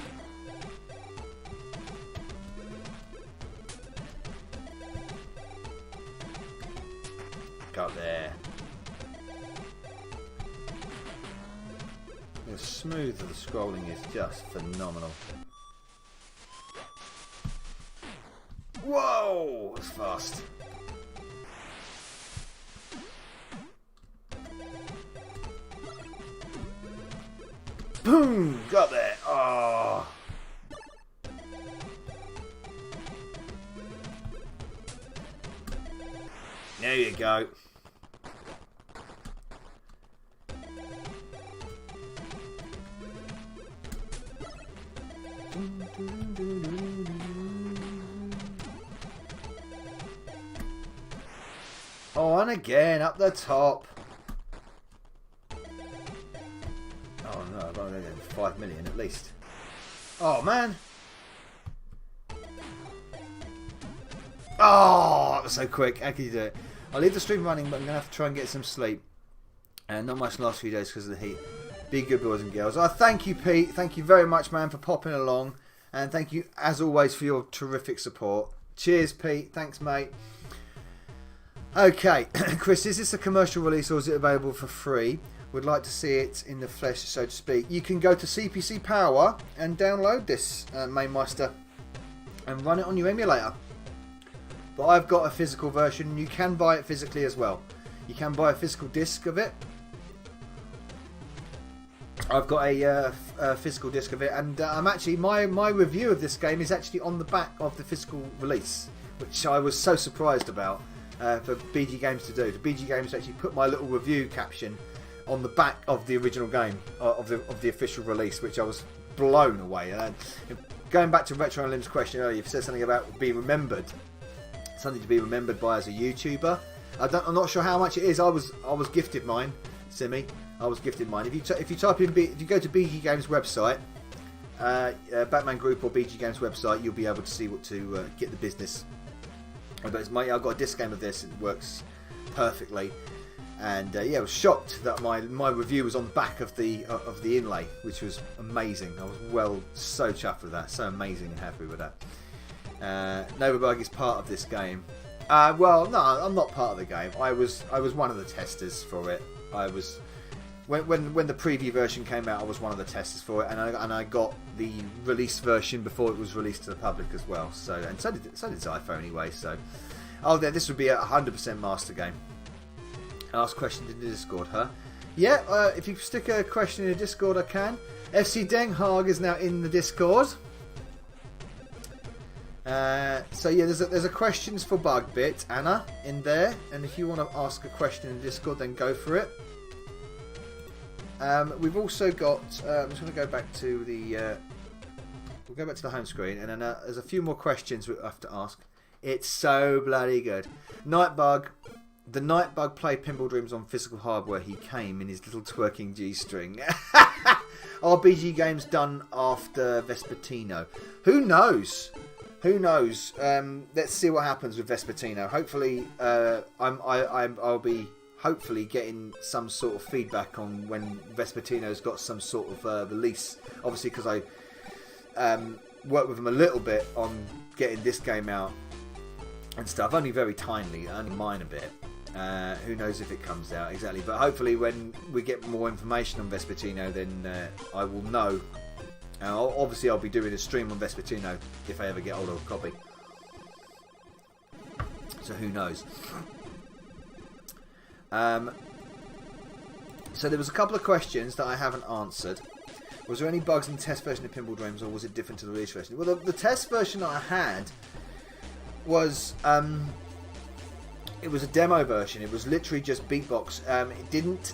Got there. The smooth of the scrolling is just phenomenal. Whoa! That's fast. Boom! Got there. Oh. There you go. Oh, and again up the top. Oh no, I've only got 5 million at least. Oh man. Oh, that was so quick. How can you do it? I'll leave the stream running, but I'm going to have to try and get some sleep. And not much in the last few days because of the heat. Be good, boys and girls. Oh, thank you, Pete. Thank you very much, man, for popping along. And thank you, as always, for your terrific support. Cheers, Pete. Thanks, mate. Okay, Chris, is this a commercial release or is it available for free? Would like to see it in the flesh, so to speak. You can go to CPC Power and download this Mainmeister and run it on your emulator. But I've got a physical version. You can buy it physically as well. You can buy a physical disc of it. I've got a physical disc of it, and I'm actually my review of this game is actually on the back of the physical release, which I was so surprised about for BG Games to do. The BG Games actually put my little review caption on the back of the original game of the official release, which I was blown away. And going back to Retro and Lim's question earlier, you said something about being remembered, something to be remembered by as a YouTuber. I'm not sure how much it is. I was gifted mine, Simi. I was gifted mine. If you type in if you go to BG Games website, Batman Group or BG Games website, you'll be able to see what to get the business. But I've got a disc game of this. It works perfectly, and yeah, I was shocked that my review was on the back of the inlay, which was amazing. I was so chuffed with that, so amazing and happy with that. Novabug is part of this game. Well, no, I'm not part of the game. I was one of the testers for it. I was when the preview version came out, I was one of the testers for it, and I got the release version before it was released to the public as well. So did Zypho anyway. So this would be a 100% master game. Ask questions in the Discord, huh? Yeah, if you stick a question in the Discord, I can. FC Den Haag is now in the Discord. So yeah, there's a questions for Bug bit, Anna, in there, and if you want to ask a question in the Discord, then go for it. We've also got. I'm just going to go back to the. We'll go back to the home screen, and then there's a few more questions we have to ask. It's so bloody good. Nightbug. The Nightbug played Pinball Dreams on physical hardware. He came in his little twerking G-string. RBG games done after Vespertino. Who knows? Who knows? Let's see what happens with Vespertino. Hopefully, I'll be hopefully getting some sort of feedback on when Vespertino's got some sort of release. Obviously, because I worked with him a little bit on getting this game out and stuff. Only very tinily, only mine a bit. Who knows if it comes out exactly, but hopefully when we get more information on Vespertino, then I will know. Obviously I'll be doing a stream on Vespertino if I ever get hold of a copy, so who knows. So there was a couple of questions that I haven't answered. Was there any bugs in the test version of Pinball Dreams, or was it different to the release version? Well, the test version that I had was it was a demo version. It was literally just beatbox.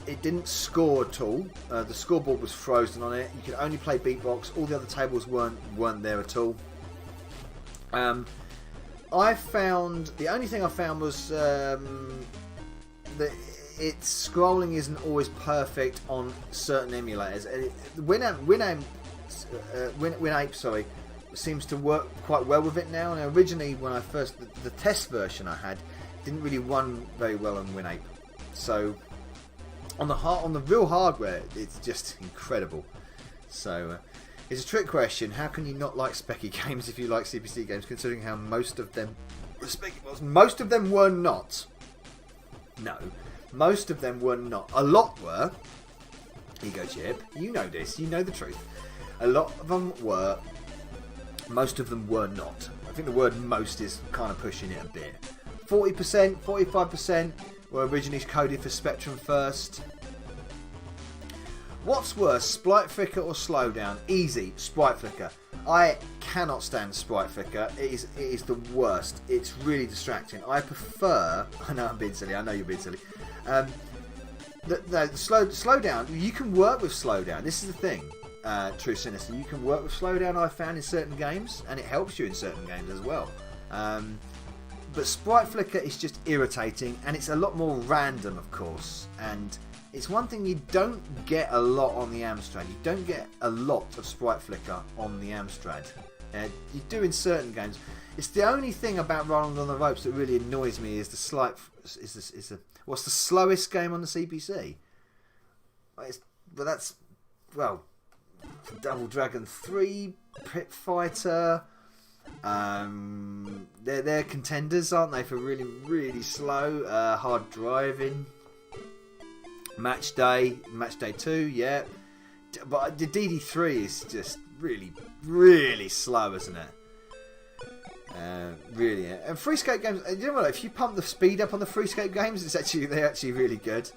It didn't score at all. The scoreboard was frozen on it. You could only play beatbox. All the other tables weren't there at all. I found the only thing I found was that its scrolling isn't always perfect on certain emulators. Winape seems to work quite well with it now. And originally, when the test version I had didn't really run very well on Winape. So on the real hardware, it's just incredible. So it's a trick question. How can you not like specky games if you like CPC games, considering how most of them most of them were not. No, most of them were not. A lot were. Here you go, Chip. You know this. You know the truth. A lot of them were. Most of them were not. I think the word most is kind of pushing it a bit. 40%, 45% were originally coded for Spectrum first. What's worse, Sprite Flicker or Slowdown? Easy, Sprite Flicker. I cannot stand Sprite Flicker. It is the worst. It's really distracting. I prefer... I know I'm being silly. I know you're being silly. Slowdown, you can work with Slowdown. This is the thing, True Sinister. You can work with Slowdown, I found, in certain games, and it helps you in certain games as well. But Sprite Flicker is just irritating, and it's a lot more random, of course. And it's one thing you don't get a lot on the Amstrad. You don't get a lot of Sprite Flicker on the Amstrad. You do in certain games. It's the only thing about Rolling on the Ropes that really annoys me is what's the slowest game on the CPC? But that's, well, Double Dragon 3, Pit Fighter. They're contenders, aren't they, for really, really slow, hard driving. Match Day 2, yeah. But the DD3 is just really, really slow, isn't it? Really. And Freescape games, you know what? If you pump the speed up on the Freescape games, they're actually really good,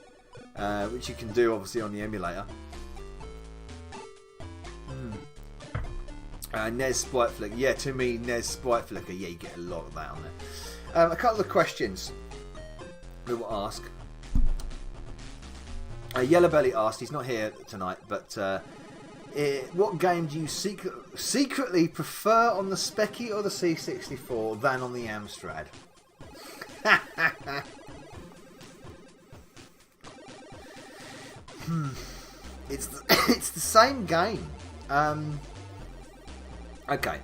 which you can do obviously on the emulator. NES Sprite Flicker. Yeah, to me, NES Sprite Flicker. Yeah, you get a lot of that on there. A couple of questions we will ask. Yellow Belly asked, he's not here tonight, but what game do you secretly prefer on the Specky or the C64 than on the Amstrad? It's the same game. Okay.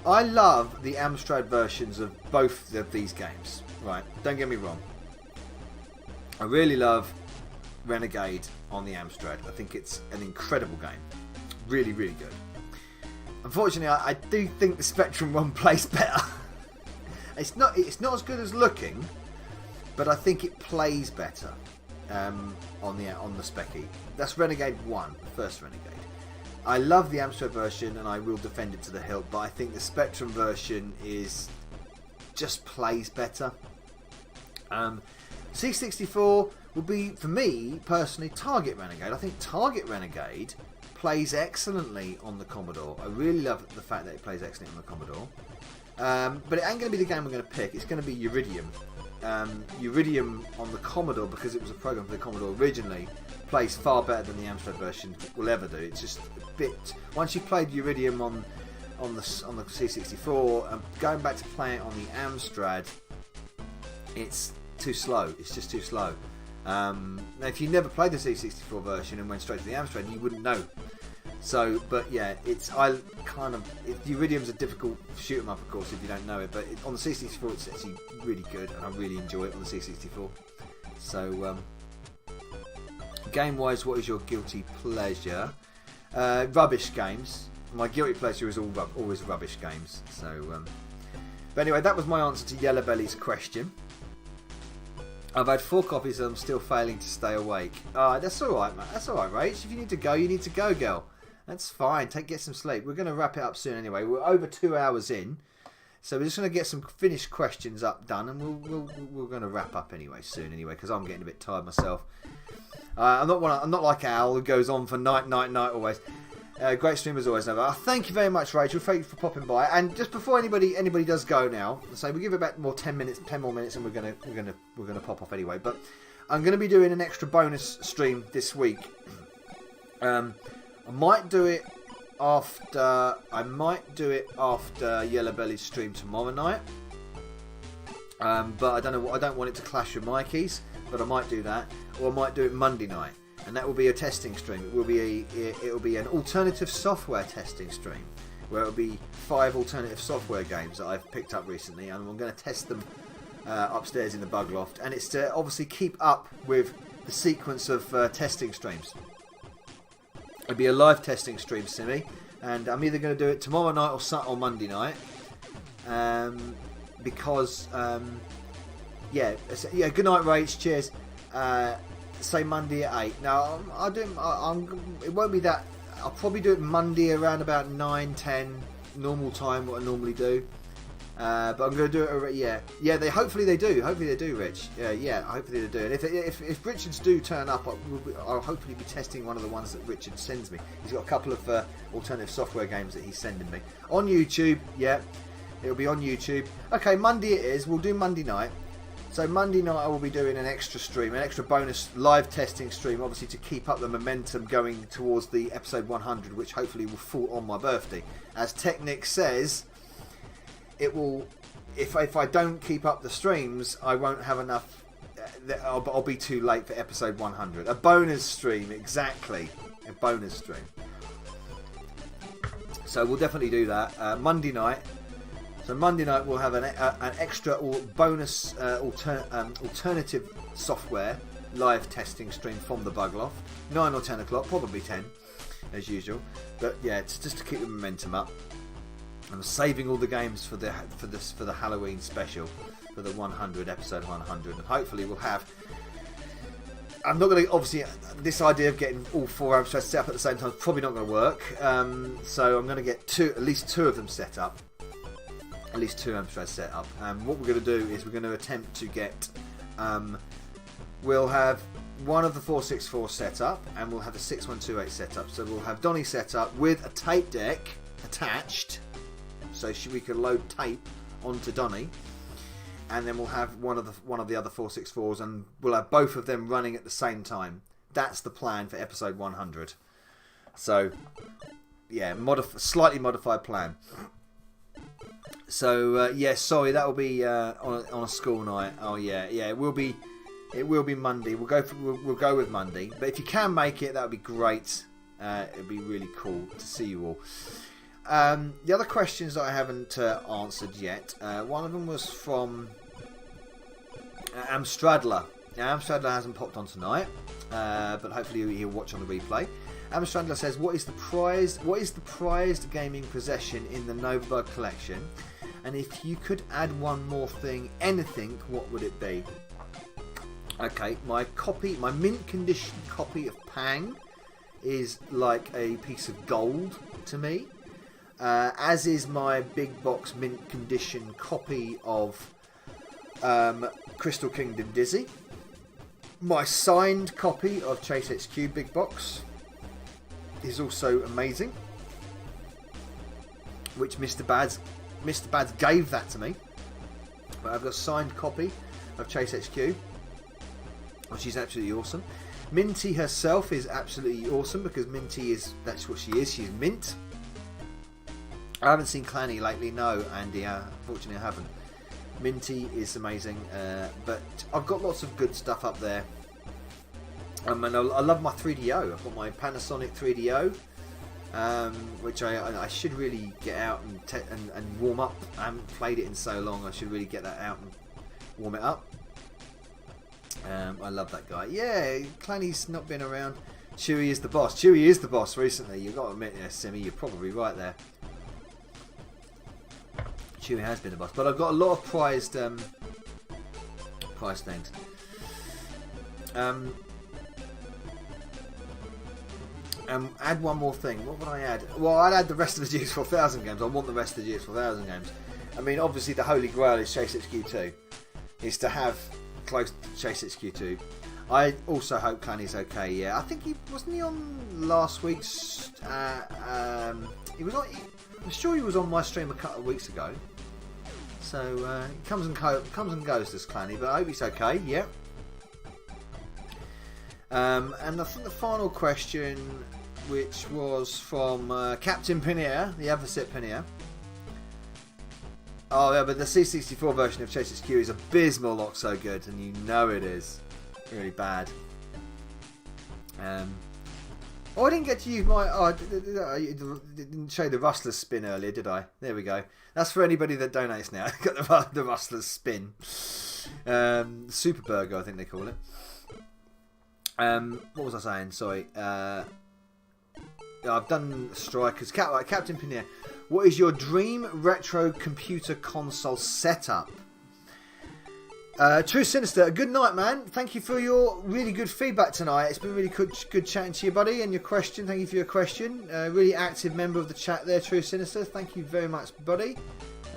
I love the Amstrad versions of both of these games. Right, don't get me wrong. I really love Renegade on the Amstrad. I think it's an incredible game. Really, really good. Unfortunately, I do think the Spectrum one plays better. It's not as good as looking, but I think it plays better. on the Specky. That's Renegade 1, the first Renegade. I love the Amstrad version and I will defend it to the hilt, but I think the Spectrum version just plays better. C64 will be, for me personally, Target Renegade. I think Target Renegade plays excellently on the Commodore. I really love the fact that it plays excellently on the Commodore. But it ain't going to be the game we're going to pick. It's going to be Uridium. Uridium on the Commodore, because it was a program for the Commodore originally, plays far better than the Amstrad version will ever do. It's just a bit. Once you've played Uridium on the C64, and going back to playing it on the Amstrad, it's too slow. It's just too slow. Now, if you never played the C64 version and went straight to the Amstrad, you wouldn't know. So, but yeah, Uridium's a difficult shoot 'em up, of course, if you don't know it. But on the C64, it's actually really good, and I really enjoy it on the C64. So, game-wise, what is your guilty pleasure? Rubbish games. My guilty pleasure is always rubbish games. So, but anyway, that was my answer to Yellow Belly's question. I've had 4 coffees and I'm still failing to stay awake. That's alright, mate. That's alright, Rach. If you need to go, you need to go, girl. That's fine. Get some sleep. We're going to wrap it up soon anyway. We're over 2 hours in. So we're just going to get some finished questions done, and we're going to wrap up anyway soon because I'm getting a bit tired myself. I'm not like Al who goes on for night always. Great stream as always, Nova. Thank you very much, Rachel. Thank you for popping by. And just before anybody does go now, so we give it about 10 more minutes, and we're gonna pop off anyway. But I'm gonna be doing an extra bonus stream this week. I might do it after Yellow Belly's stream tomorrow night. But I don't know. I don't want it to clash with Mikey's, but I might do that, or I might do it Monday night. And that will be a testing stream. It will be an alternative software testing stream, where it will be 5 alternative software games that I've picked up recently, and I'm going to test them upstairs in the bug loft. And it's to obviously keep up with the sequence of testing streams. It'll be a live testing stream, Simi, and I'm either going to do it tomorrow night or Monday night, because yeah. Good night, Rach. Cheers. Say Monday at 8. Now, it won't be that. I'll probably do it Monday around about 9-10 normal time, what I normally do. But I'm going to do it. Yeah. Hopefully they do, Rich. Yeah. Hopefully they do. And if Richards do turn up, I'll hopefully be testing one of the ones that Richard sends me. He's got a couple of alternative software games that he's sending me on YouTube. Yeah, it'll be on YouTube. Okay, Monday it is. We'll do Monday night. So Monday night I will be doing an extra stream, an extra bonus live testing stream, obviously to keep up the momentum going towards the episode 100, which hopefully will fall on my birthday. As Technic says, it will. If I don't keep up the streams, I won't have enough. I'll be too late for episode 100. A bonus stream, exactly. A bonus stream. So we'll definitely do that Monday night. So Monday night we'll have an extra bonus alternative software live testing stream from the bug loft, 9 or 10 o'clock, probably 10 as usual. But yeah, it's just to keep the momentum up. I'm saving all the games for the Halloween special, for the 100 episode 100, and hopefully we'll have. I'm not going to, obviously, this idea of getting all 4 Amstrads set up at the same time is probably not going to work. So I'm going to get at least two of them set up. At least 2 Amstrads set up. What we're going to do is we're going to attempt to get. We'll have one of the 464 set up, and we'll have the 6128 set up. So we'll have Donnie set up with a tape deck attached, so we can load tape onto Donnie, and then we'll have one of the other 464s, and we'll have both of them running at the same time. That's the plan for episode 100. So yeah, slightly modified plan. So sorry, that will be on a school night. Oh yeah, it will be Monday. We'll go with Monday. But if you can make it, that would be great. It'd be really cool to see you all. The other questions that I haven't answered yet. One of them was from Amstradler. Now, Amstradler hasn't popped on tonight, but hopefully he'll watch on the replay. Amstradler says, "What is the prized gaming possession in the Novabug collection? And if you could add one more thing, anything, what would it be?" Okay, my mint condition copy of Pang is like a piece of gold to me. As is my big box mint condition copy of Crystal Kingdom Dizzy. My signed copy of Chase HQ big box is also amazing, which Mr. Bads gave that to me. But I've got a signed copy of Chase HQ, which is absolutely awesome. Minty herself is absolutely awesome because Minty that's what she is. She's mint. I haven't seen Clanny lately, no, Andy. Unfortunately, I haven't. Minty is amazing, but I've got lots of good stuff up there. And I love my 3DO. I've got my Panasonic 3DO, which I should really get out and warm up. I haven't played it in so long. I should really get that out and warm it up. I love that guy. Yeah, Clanny's not been around. Chewie is the boss. Chewie is the boss recently. You've got to admit, yeah, Simi, you're probably right there. Chewie has been the boss, but I've got a lot of prized things. Add one more thing. What would I add? Well, I'd add the rest of the GX4000 games. I want the rest of the GX4000 games. I mean, obviously the Holy Grail is Chase HQ2. Is to have close to Chase HQ2. I also hope Clanny's okay. Yeah, I think he wasn't on last week's. He was on. I'm sure he was on my stream a couple of weeks ago. So it comes and goes, this Clanny, but I hope he's okay. Yeah. And I think the final question, which was from Captain Pinnier, the Avocet Pinnier. Oh yeah, but the C64 version of Chase HQ is abysmal, not so good, and you know it is. Really bad. Oh, I didn't get to use my... Oh, I didn't show the Rustler's spin earlier, did I? There we go. That's for anybody that donates now. Got the Rustler's spin. Super Burger, I think they call it. What was I saying? Sorry. I've done Strikers. Captain Pinnier. What is your dream retro computer console setup? True Sinister, good night, man. Thank you for your really good feedback tonight. It's been really good chatting to you, buddy, and your question. Thank you for your question. Really active member of the chat there, True Sinister. Thank you very much, buddy.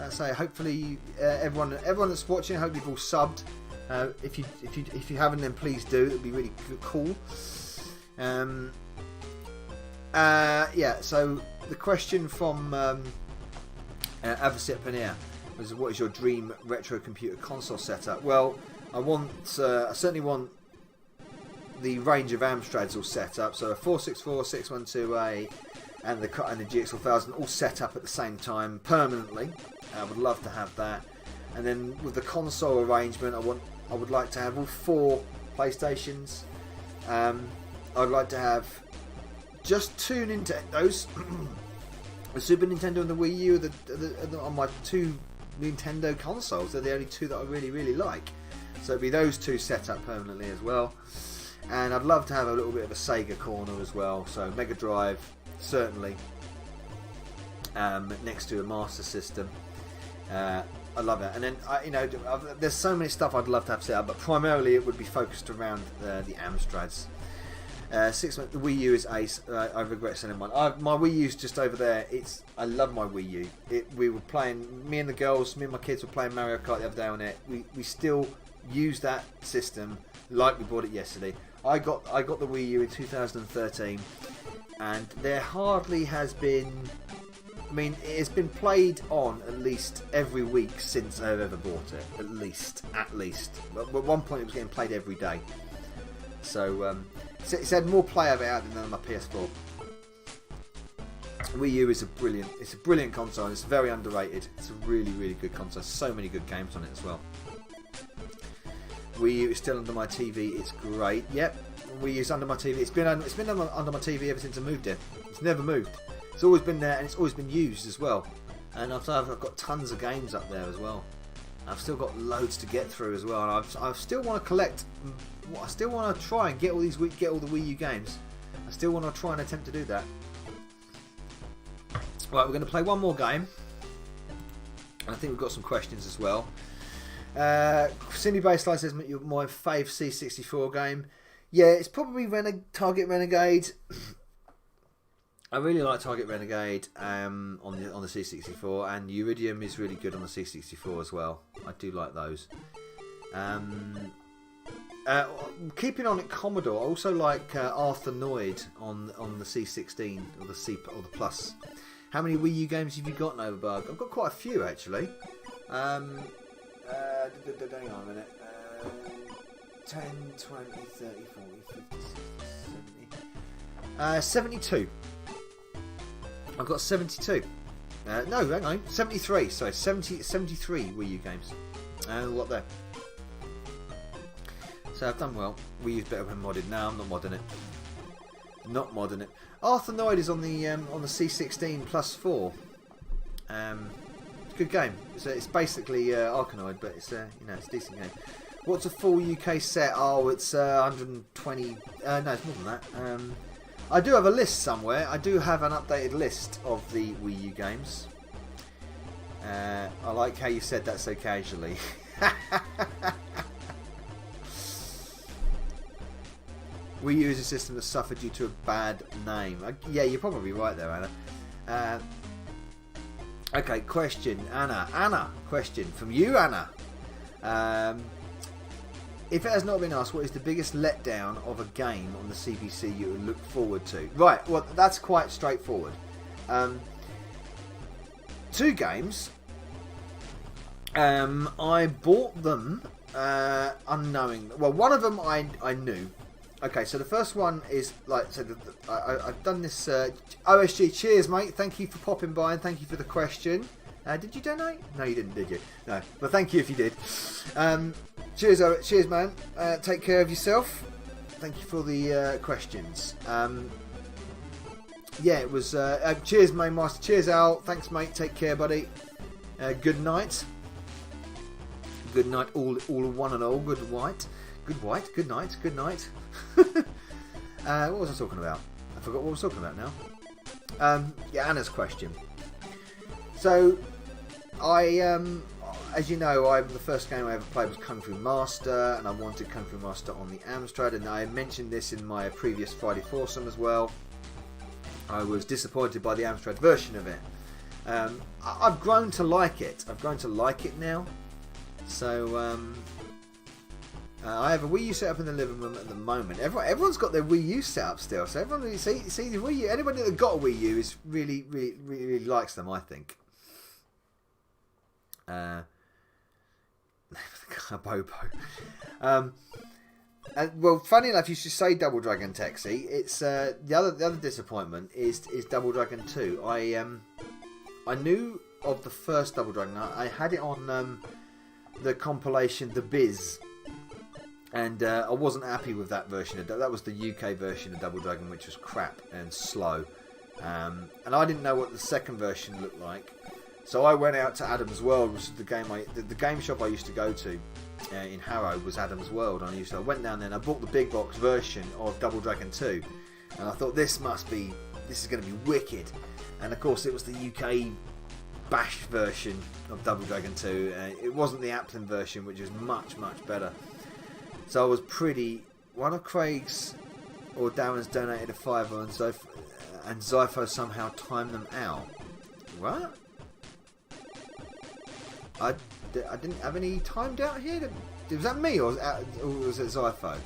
So hopefully everyone that's watching, I hope you've all subbed. If you haven't, then please do. It'd be really cool. Yeah. So the question from Avocet Panea was, what is your dream retro computer console setup? Well, I certainly want the range of Amstrads all set up. So a 464, 612A, and the GX4000 all set up at the same time permanently. I would love to have that. And then with the console arrangement, I would like to have all 4 PlayStations. I'd like to have just 2 Nintendos. The Super Nintendo and the Wii U on my 2 Nintendo consoles. They're the only 2 that I really, really like. So it'd be those 2 set up permanently as well. And I'd love to have a little bit of a Sega corner as well. So Mega Drive, certainly. Next to a Master System. I love it. And then, there's so many stuff I'd love to have set up, but primarily it would be focused around the Amstrads. The Wii U is ace. I regret selling mine. My Wii U's just over there. I love my Wii U. We were playing, me and my kids were playing Mario Kart the other day on it. We still use that system like we bought it yesterday. I got the Wii U in 2013, and there hardly has been... I mean, it's been played on at least every week since I've ever bought it. At least. At one point it was getting played every day. So, it's had more play of it out than on my PS4. Wii U is a brilliant console. It's very underrated. It's a really, really good console. So many good games on it as well. Wii U is still under my TV. It's great. Yep, Wii U's under my TV. It's been under my TV ever since I moved here. It's never moved. It's always been there, and it's always been used as well. And I've got tons of games up there as well. I've still got loads to get through as well. And I still want to collect. I still want to try and get all the Wii U games. I still want to try and attempt to do that. Right, we're going to play one more game. And I think we've got some questions as well. Cindy Baseline says my fave C64 game. Yeah, it's probably Target Renegade. I really like Target Renegade on the C64, and Uridium is really good on the C64 as well. I do like those. Keeping on at Commodore, I also like Arthur Noid on the C16 or the Plus. How many Wii U games have you got, Novabug? I've got quite a few actually. Hang on a minute. 10, 20, 30, 40, 50, 60, 70. 72. I've got 72. No, hang on. 73. Sorry, 73 Wii U games. What there? So I've done well. Wii U's better when modded. No, I'm not modding it. Not modding it. Arthur Noid is on the C16 plus 4. It's a good game. It's basically Arkanoid, but it's it's a decent game. What's a full UK set? Oh, it's 120. No, it's more than that. I do have a list somewhere. I do have an updated list of the Wii U games. I like how you said that so casually. Wii U is a system that suffered due to a bad name. Yeah, you're probably right there, Anna. Okay, question, Anna, question from you, Anna. If it has not been asked, what is the biggest letdown of a game on the CPC you would look forward to? Right, well, that's quite straightforward. 2 games. I bought them unknowing. Well, one of them I knew. Okay, so the first one is I've done this. OSG, cheers, mate. Thank you for popping by and thank you for the question. Did you donate? No, you didn't, did you? No, but thank you if you did. Cheers, man. Take care of yourself. Thank you for the questions. Yeah, it was. Cheers, main master. Cheers, Al. Thanks, mate. Take care, buddy. Good night. Good night, all one and all. Good white. Good white. Good night. Good night. What was I talking about? I forgot what I was talking about now. Yeah, Anna's question. So, as you know, the first game I ever played was Kung Fu Master, and I wanted Kung Fu Master on the Amstrad, and I mentioned this in my previous Friday foursome as well. I was disappointed by the Amstrad version of it. I've grown to like it. I've grown to like it now. So, I have a Wii U set up in the living room at the moment. Everyone's got their Wii U set up still. So everyone, see the Wii U. Anybody that got a Wii U is really likes them, I think. Bobo. Well, funny enough, you should say Double Dragon Taxi. It's the other disappointment is Double Dragon 2. I knew of the first Double Dragon. I had it on the compilation The Biz. And I wasn't happy with that version. That was the UK version of Double Dragon, which was crap and slow. And I didn't know what the second version looked like. So I went out to Adam's World, which is the game shop I used to go to in Harrow was Adam's World. And I went down there and I bought the big box version of Double Dragon 2. And I thought this is going to be wicked. And of course it was the UK bash version of Double Dragon 2. It wasn't the Applin version, which is much better. So I was one of Craig's or Darren's donated a £5 and Zypho somehow timed them out. What? I didn't have any timed out here. Was that me or was it Zypho? What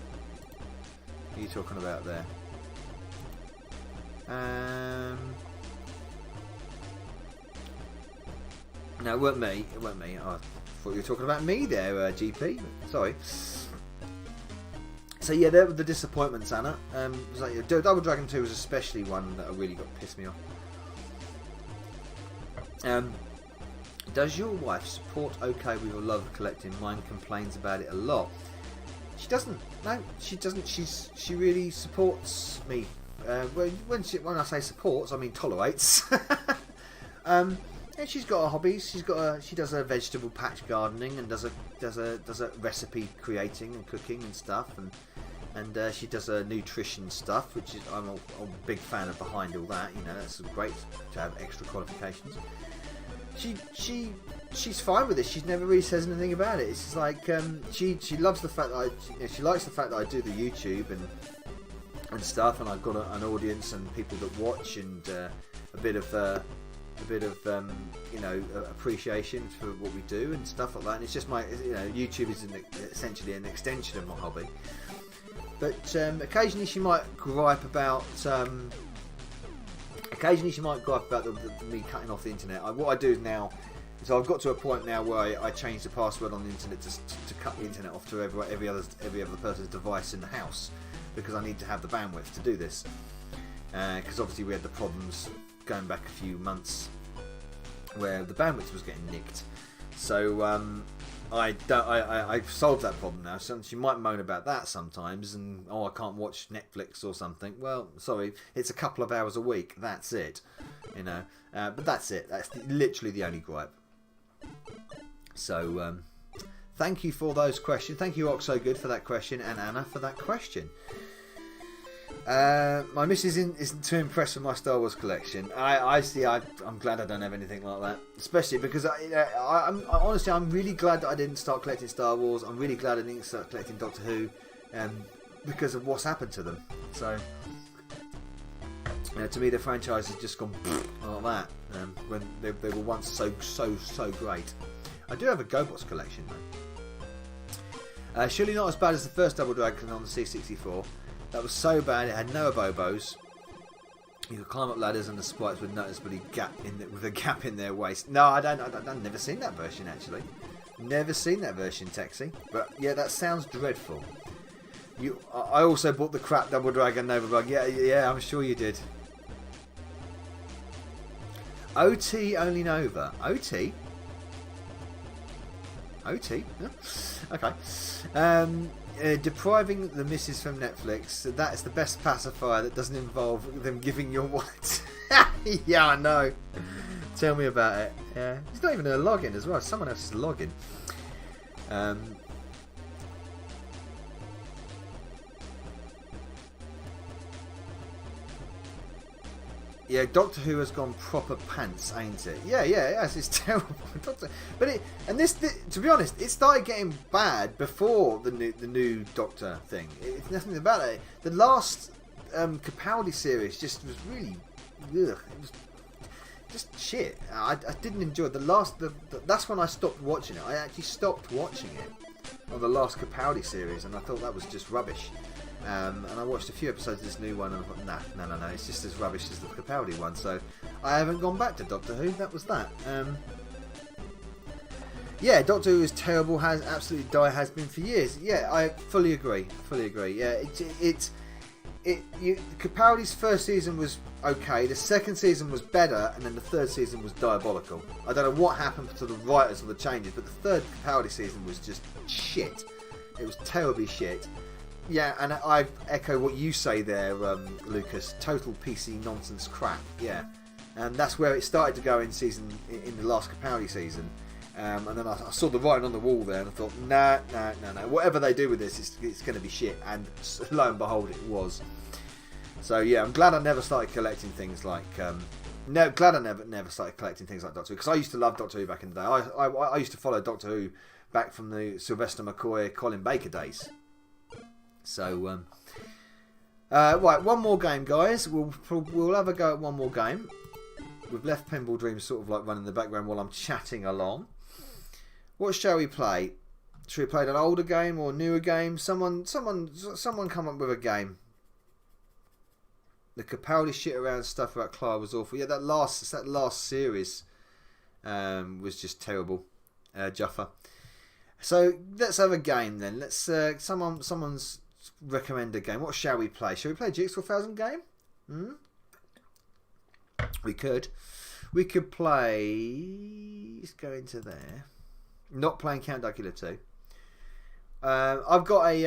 are you talking about there? No, it weren't me. It weren't me. I thought you were talking about me there, GP. Sorry. So yeah, there were the disappointments, Anna. Double Dragon 2 was especially one that really got pissed me off. Does your wife support OK with your love of collecting? Mine complains about it a lot. She doesn't. No, she doesn't. She really supports me. When I say supports, I mean tolerates. And she's got her hobbies. She does her vegetable patch gardening and does a recipe creating and cooking and stuff, and she does her nutrition stuff, which is I'm a big fan of behind all that. You know, that's great to have extra qualifications. She she's fine with it. She never really says anything about it. It's just like she loves the fact that she likes the fact that I do the YouTube and stuff, and I've got an audience and people that watch, and a bit of appreciation for what we do and stuff like that. And it's just YouTube is essentially an extension of my hobby. But occasionally she might gripe about me cutting off the internet. What I do now is I've got to a point now where I change the password on the internet to cut the internet off to every other person's device in the house, because I need to have the bandwidth to do this. Because obviously we had the problems going back a few months where the bandwidth was getting nicked. So I've solved that problem now. So she might moan about that sometimes, and I can't watch Netflix or something. Well, sorry, it's a couple of hours a week. That's it, but that's it. That's literally the only gripe. So thank you for those questions. Thank you, OxoGood, for that question, and Anna for that question. My missus isn't too impressed with my Star Wars collection. I'm glad I don't have anything like that, especially because honestly I'm really glad that I didn't start collecting Star Wars. I'm really glad I didn't start collecting Doctor Who, because of what's happened to them. So to me the franchise has just gone like that, when they were once so great. I do have a GoBots collection though. Surely not as bad as the first Double Dragon on the C64. That was so bad. It had no abobos. You could climb up ladders, and the sprites would noticeably with a gap in their waist. No, I've never seen that version actually. Never seen that version, Texie. But yeah, that sounds dreadful. I also bought the crap Double Dragon Novabug. Yeah, I'm sure you did. OT only Nova. OT. OT. Yeah. Okay. Depriving the missus from Netflix, that's the best pacifier that doesn't involve them giving your wallet. Yeah, I know. Tell me about it. Yeah, it's not even a login as well. Someone else's login. Yeah, Doctor Who has gone proper pants, ain't it? Yeah, yes, it's terrible. To be honest, it started getting bad before the new Doctor thing. It's nothing about it. The last Capaldi series just was really, ugh, it was just shit. I didn't enjoy it. That's when I stopped watching it. I actually stopped watching it on the last Capaldi series, and I thought that was just rubbish. And I watched a few episodes of this new one, and I thought, no, it's just as rubbish as the Capaldi one. So I haven't gone back to Doctor Who. That was that. Yeah, Doctor Who is terrible. Has been for years. Yeah, I fully agree. Yeah, Capaldi's first season was okay. The second season was better, and then the third season was diabolical. I don't know what happened to the writers or the changes, but the third Capaldi season was just shit. It was terribly shit. Yeah, and I echo what you say there, Lucas. Total PC nonsense crap. Yeah, and that's where it started to go in the last Capaldi season. And then I saw the writing on the wall there, and I thought, no. Whatever they do with this, it's going to be shit. And lo and behold, it was. So yeah, I'm glad I never started collecting things like. Glad I never started collecting things like Doctor Who, because I used to love Doctor Who back in the day. I used to follow Doctor Who back from the Sylvester McCoy, Colin Baker days. So, right, one more game, guys. We'll have a go at one more game. We've left Pinball Dreams sort of like running in the background while I'm chatting along. What shall we play? Should we play an older game or a newer game? Someone come up with a game. The Capaldi shit around stuff about Clara was awful. Yeah, that last series was just terrible. Juffa. So let's have a game then. Let's someone's recommend a game. What shall we play? Shall we play Jigsaw 1000 game? We could play. Let's go into there. Not playing Count Dracula 2. I've got a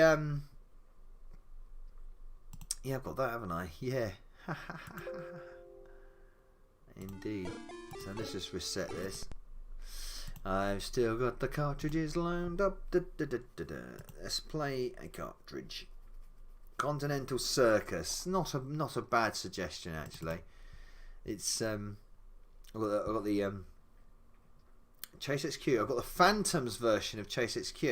yeah, I've got that, haven't I? Yeah. Indeed. So let's just reset this. I've still got the cartridges lined up. Let's play a cartridge. Continental Circus. Not a bad suggestion actually. It's I've got the Chase HQ. I've got the Phantoms version of Chase HQ.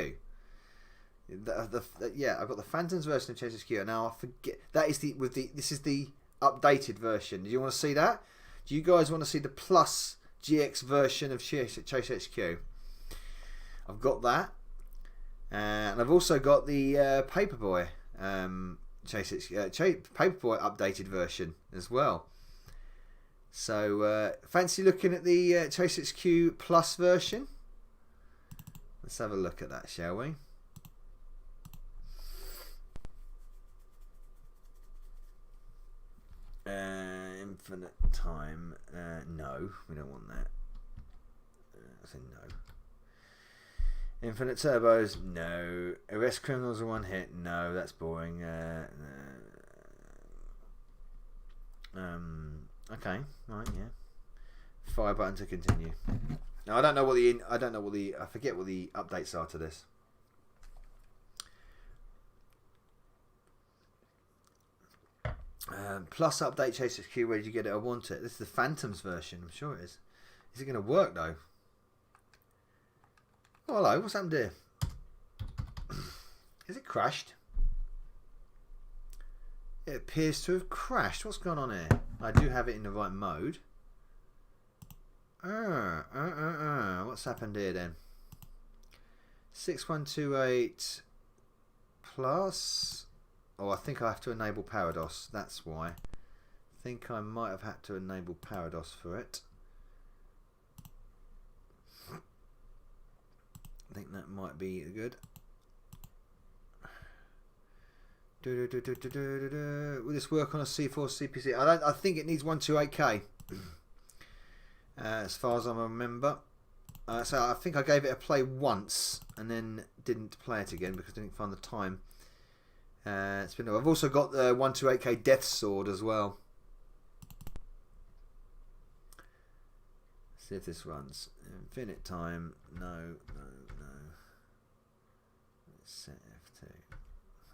Yeah, I've got the Phantoms version of Chase HQ. Now I forget that is this is the updated version. Do you want to see that? Do you guys want to see the Plus GX version of Chase HQ? I've got that, and I've also got the Paperboy Paperboy updated version as well. So fancy looking at the Chase HQ Plus version? Let's have a look at that, shall we? Infinite time. No, we don't want that. I say no. Infinite turbos. No. Arrest criminals in one hit. No, that's boring. Okay. Right. Yeah. Fire button to continue. Now I don't know what the I forget what the updates are to this. Plus update Chase HQ. Where did you get it? I want it. This is the Phantoms version. I'm sure it is. Is it going to work though? Oh, hello. What's happened here? Is it crashed? It appears to have crashed. What's going on here? I do have it in the right mode. What's happened here then? 6128 plus. Oh, I think I have to enable Parados. That's why. I think I might have had to enable Parados for it. I think that might be good. Will this work on a C4 CPC? I think it needs 128K. As far as I remember. So I think I gave it a play once and then didn't play it again because I didn't find the time. It's been. I've also got the 128K Death Sword as well. See if this runs. Infinite time. No. Let's set F2.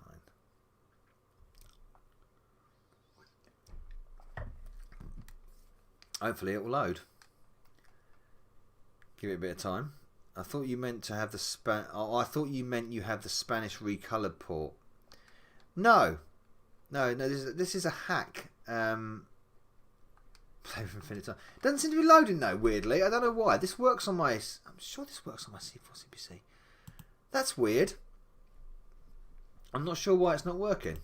Fine. Hopefully it will load. Give it a bit of time. I thought you meant to have the I thought you meant you have the Spanish recolored port. No. This is a hack. Play with infinite time. Doesn't seem to be loading though. Weirdly, I don't know why. This works on my. I'm sure this works on my C4 CPC. That's weird. I'm not sure why it's not working.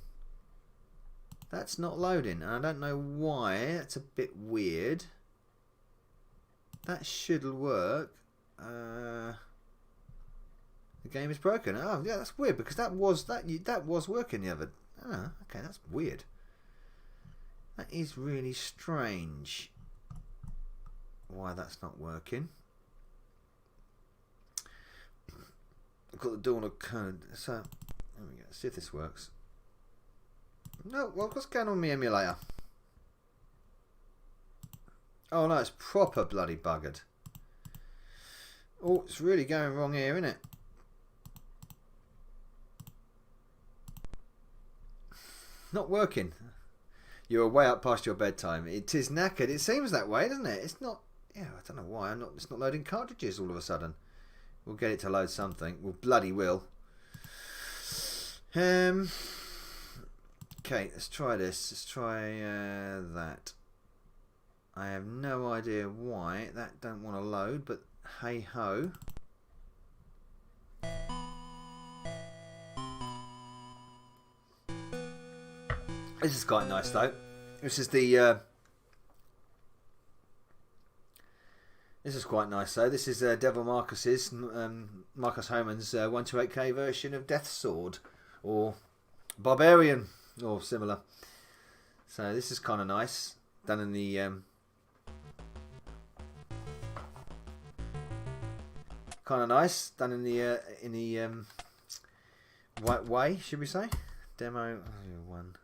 That's not loading, and I don't know why. That's a bit weird. That should work. The game is broken. Oh, yeah, that's weird because that was working the other. Oh, okay, that's weird. That is really strange. Why that's not working? I've got the Dawn of Code. So there we go. See if this works. No, well, what's going on with my emulator? Oh no, it's proper bloody buggered. Oh, it's really going wrong here, isn't it? Not working. You're way up past your bedtime. It is knackered. It seems that way, doesn't it? It's not. Yeah, I don't know why. It's not loading cartridges all of a sudden. We'll get it to load something. We'll bloody will. Okay, let's try this. Let's try that. I have no idea why that don't want to load, but hey ho. This is quite nice though. This is the. This is quite nice though. This is Devil Marcus's Marcus Homan's 128K version of Death Sword or Barbarian or similar. So this is kind of nice. Done in the kind of nice. Done in the right way, should we say? Demo 1.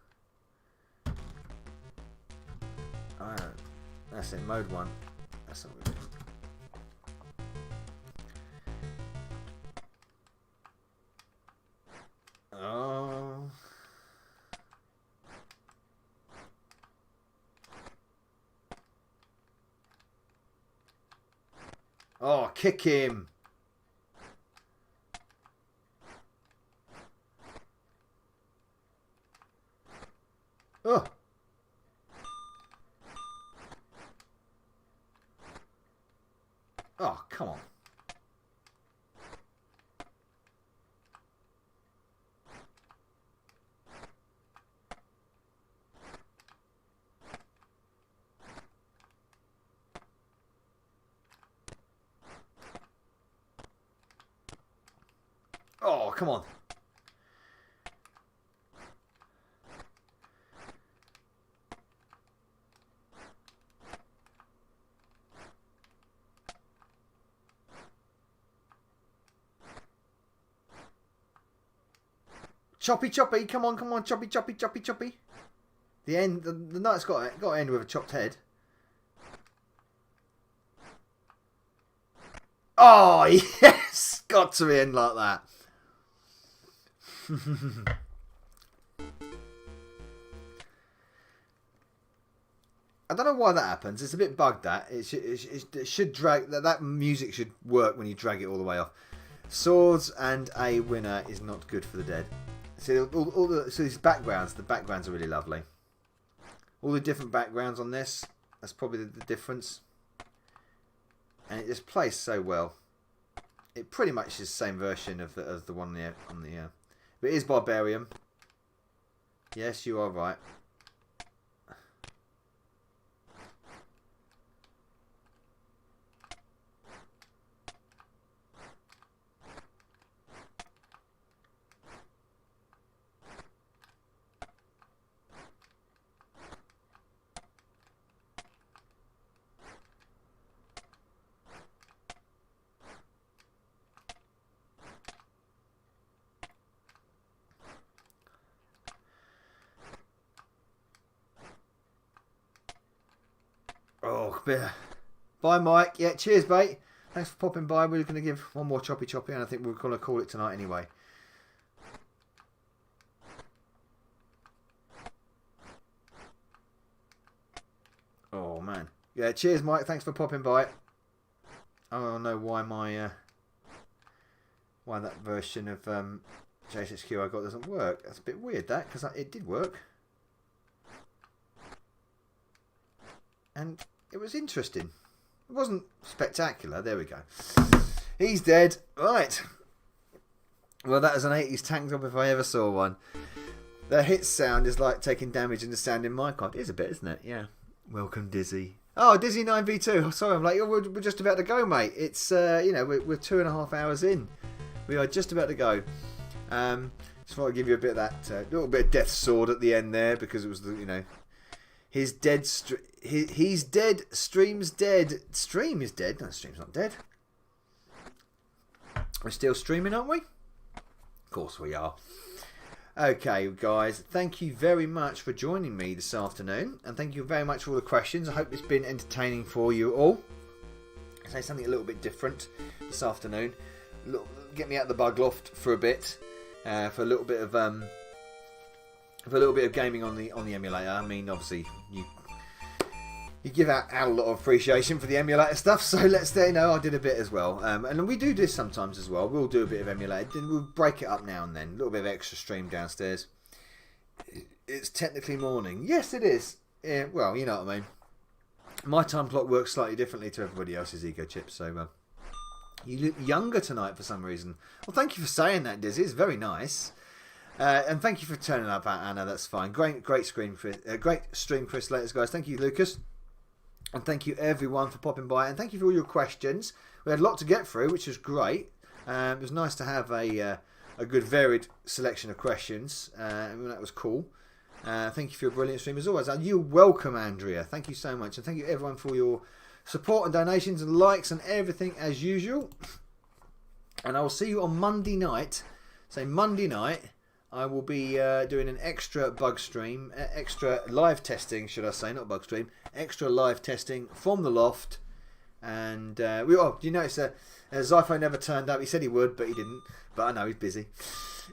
That's it, mode 1. That's not good. Oh. Oh, Kick him. Oh. Oh, come on. Oh, come on. Choppy, choppy, come on, choppy, choppy, choppy, choppy. The end, the night's got to end with a chopped head. Oh, yes! Got to end like that. I don't know why that happens. It's a bit bugged, that. It should drag... That music should work when you drag it all the way off. Swords and a winner is not good for the dead. So these backgrounds, the backgrounds are really lovely. All the different backgrounds on this, that's probably the difference. And it just plays so well. It pretty much is the same version of the one on the but it is Barbarian. Yes, you are right. Oh, beer. Bye, Mike. Yeah, cheers, mate. Thanks for popping by. We're going to give one more choppy, and I think we're going to call it tonight anyway. Oh, man. Yeah, cheers, Mike. Thanks for popping by. I don't know why why that version of JSHQ I got doesn't work. That's a bit weird, that, because it did work. And it was interesting. It wasn't spectacular. There we go. He's dead. Right. Well, that is an 80s tank top if I ever saw one. The hit sound is like taking damage in the sounding mic on. It is a bit, isn't it? Yeah. Welcome, Dizzy. Oh, Dizzy 9v2. Sorry, I'm like, oh, we're just about to go, mate. It's, you know, we're 2.5 hours in. We are just about to go. Just thought I'd give you a bit of that, little bit of death sword at the end there, because it was the, you know, he's dead. He's dead. Stream's dead. Stream is dead. No, Stream's not dead. We're still streaming, aren't we? Of course we are. Okay, guys. Thank you very much for joining me this afternoon, and thank you very much for all the questions. I hope it's been entertaining for you all. I'll say something a little bit different this afternoon. Get me out of the bug loft for a bit, for a little bit of gaming on the emulator. I mean, obviously you give out a lot of appreciation for the emulator stuff, so let's you know I did a bit as well, and we do this sometimes as well. We'll do a bit of emulator, then we'll break it up now and then. A little bit of extra stream downstairs. It's technically morning. Yes, it is. Yeah, well, you know what I mean. My time clock works slightly differently to everybody else's ego chips, so you look younger tonight for some reason. Well, thank you for saying that, Dizzy. It's very nice. And thank you for turning up, Anna. That's fine. Great stream, Chris. Laters, guys. Thank you, Lucas. And thank you, everyone, for popping by. And thank you for all your questions. We had a lot to get through, which was great. It was nice to have a good, varied selection of questions. That was cool. Thank you for your brilliant stream, as always. And you're welcome, Andrea. Thank you so much. And thank you, everyone, for your support and donations and likes and everything, as usual. And I will see you on Monday night. So Monday night, I will be doing an extra bug stream, extra live testing, should I say, not bug stream, extra live testing from the loft. And you notice Zypho never turned up. He said he would, but he didn't. But I know he's busy.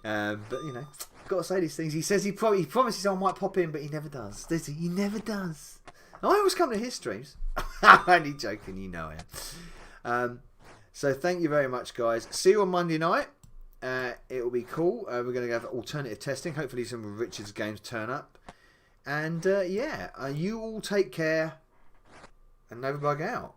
But you know, got to say these things. He says he promises I might pop in, but he never does. Does he? He never does. I always come to his streams. I'm only joking, you know I am. So thank you very much, guys. See you on Monday night. It will be cool. We're going to have alternative testing. Hopefully some of Richard's games turn up. And yeah, you all take care. And Novabug out.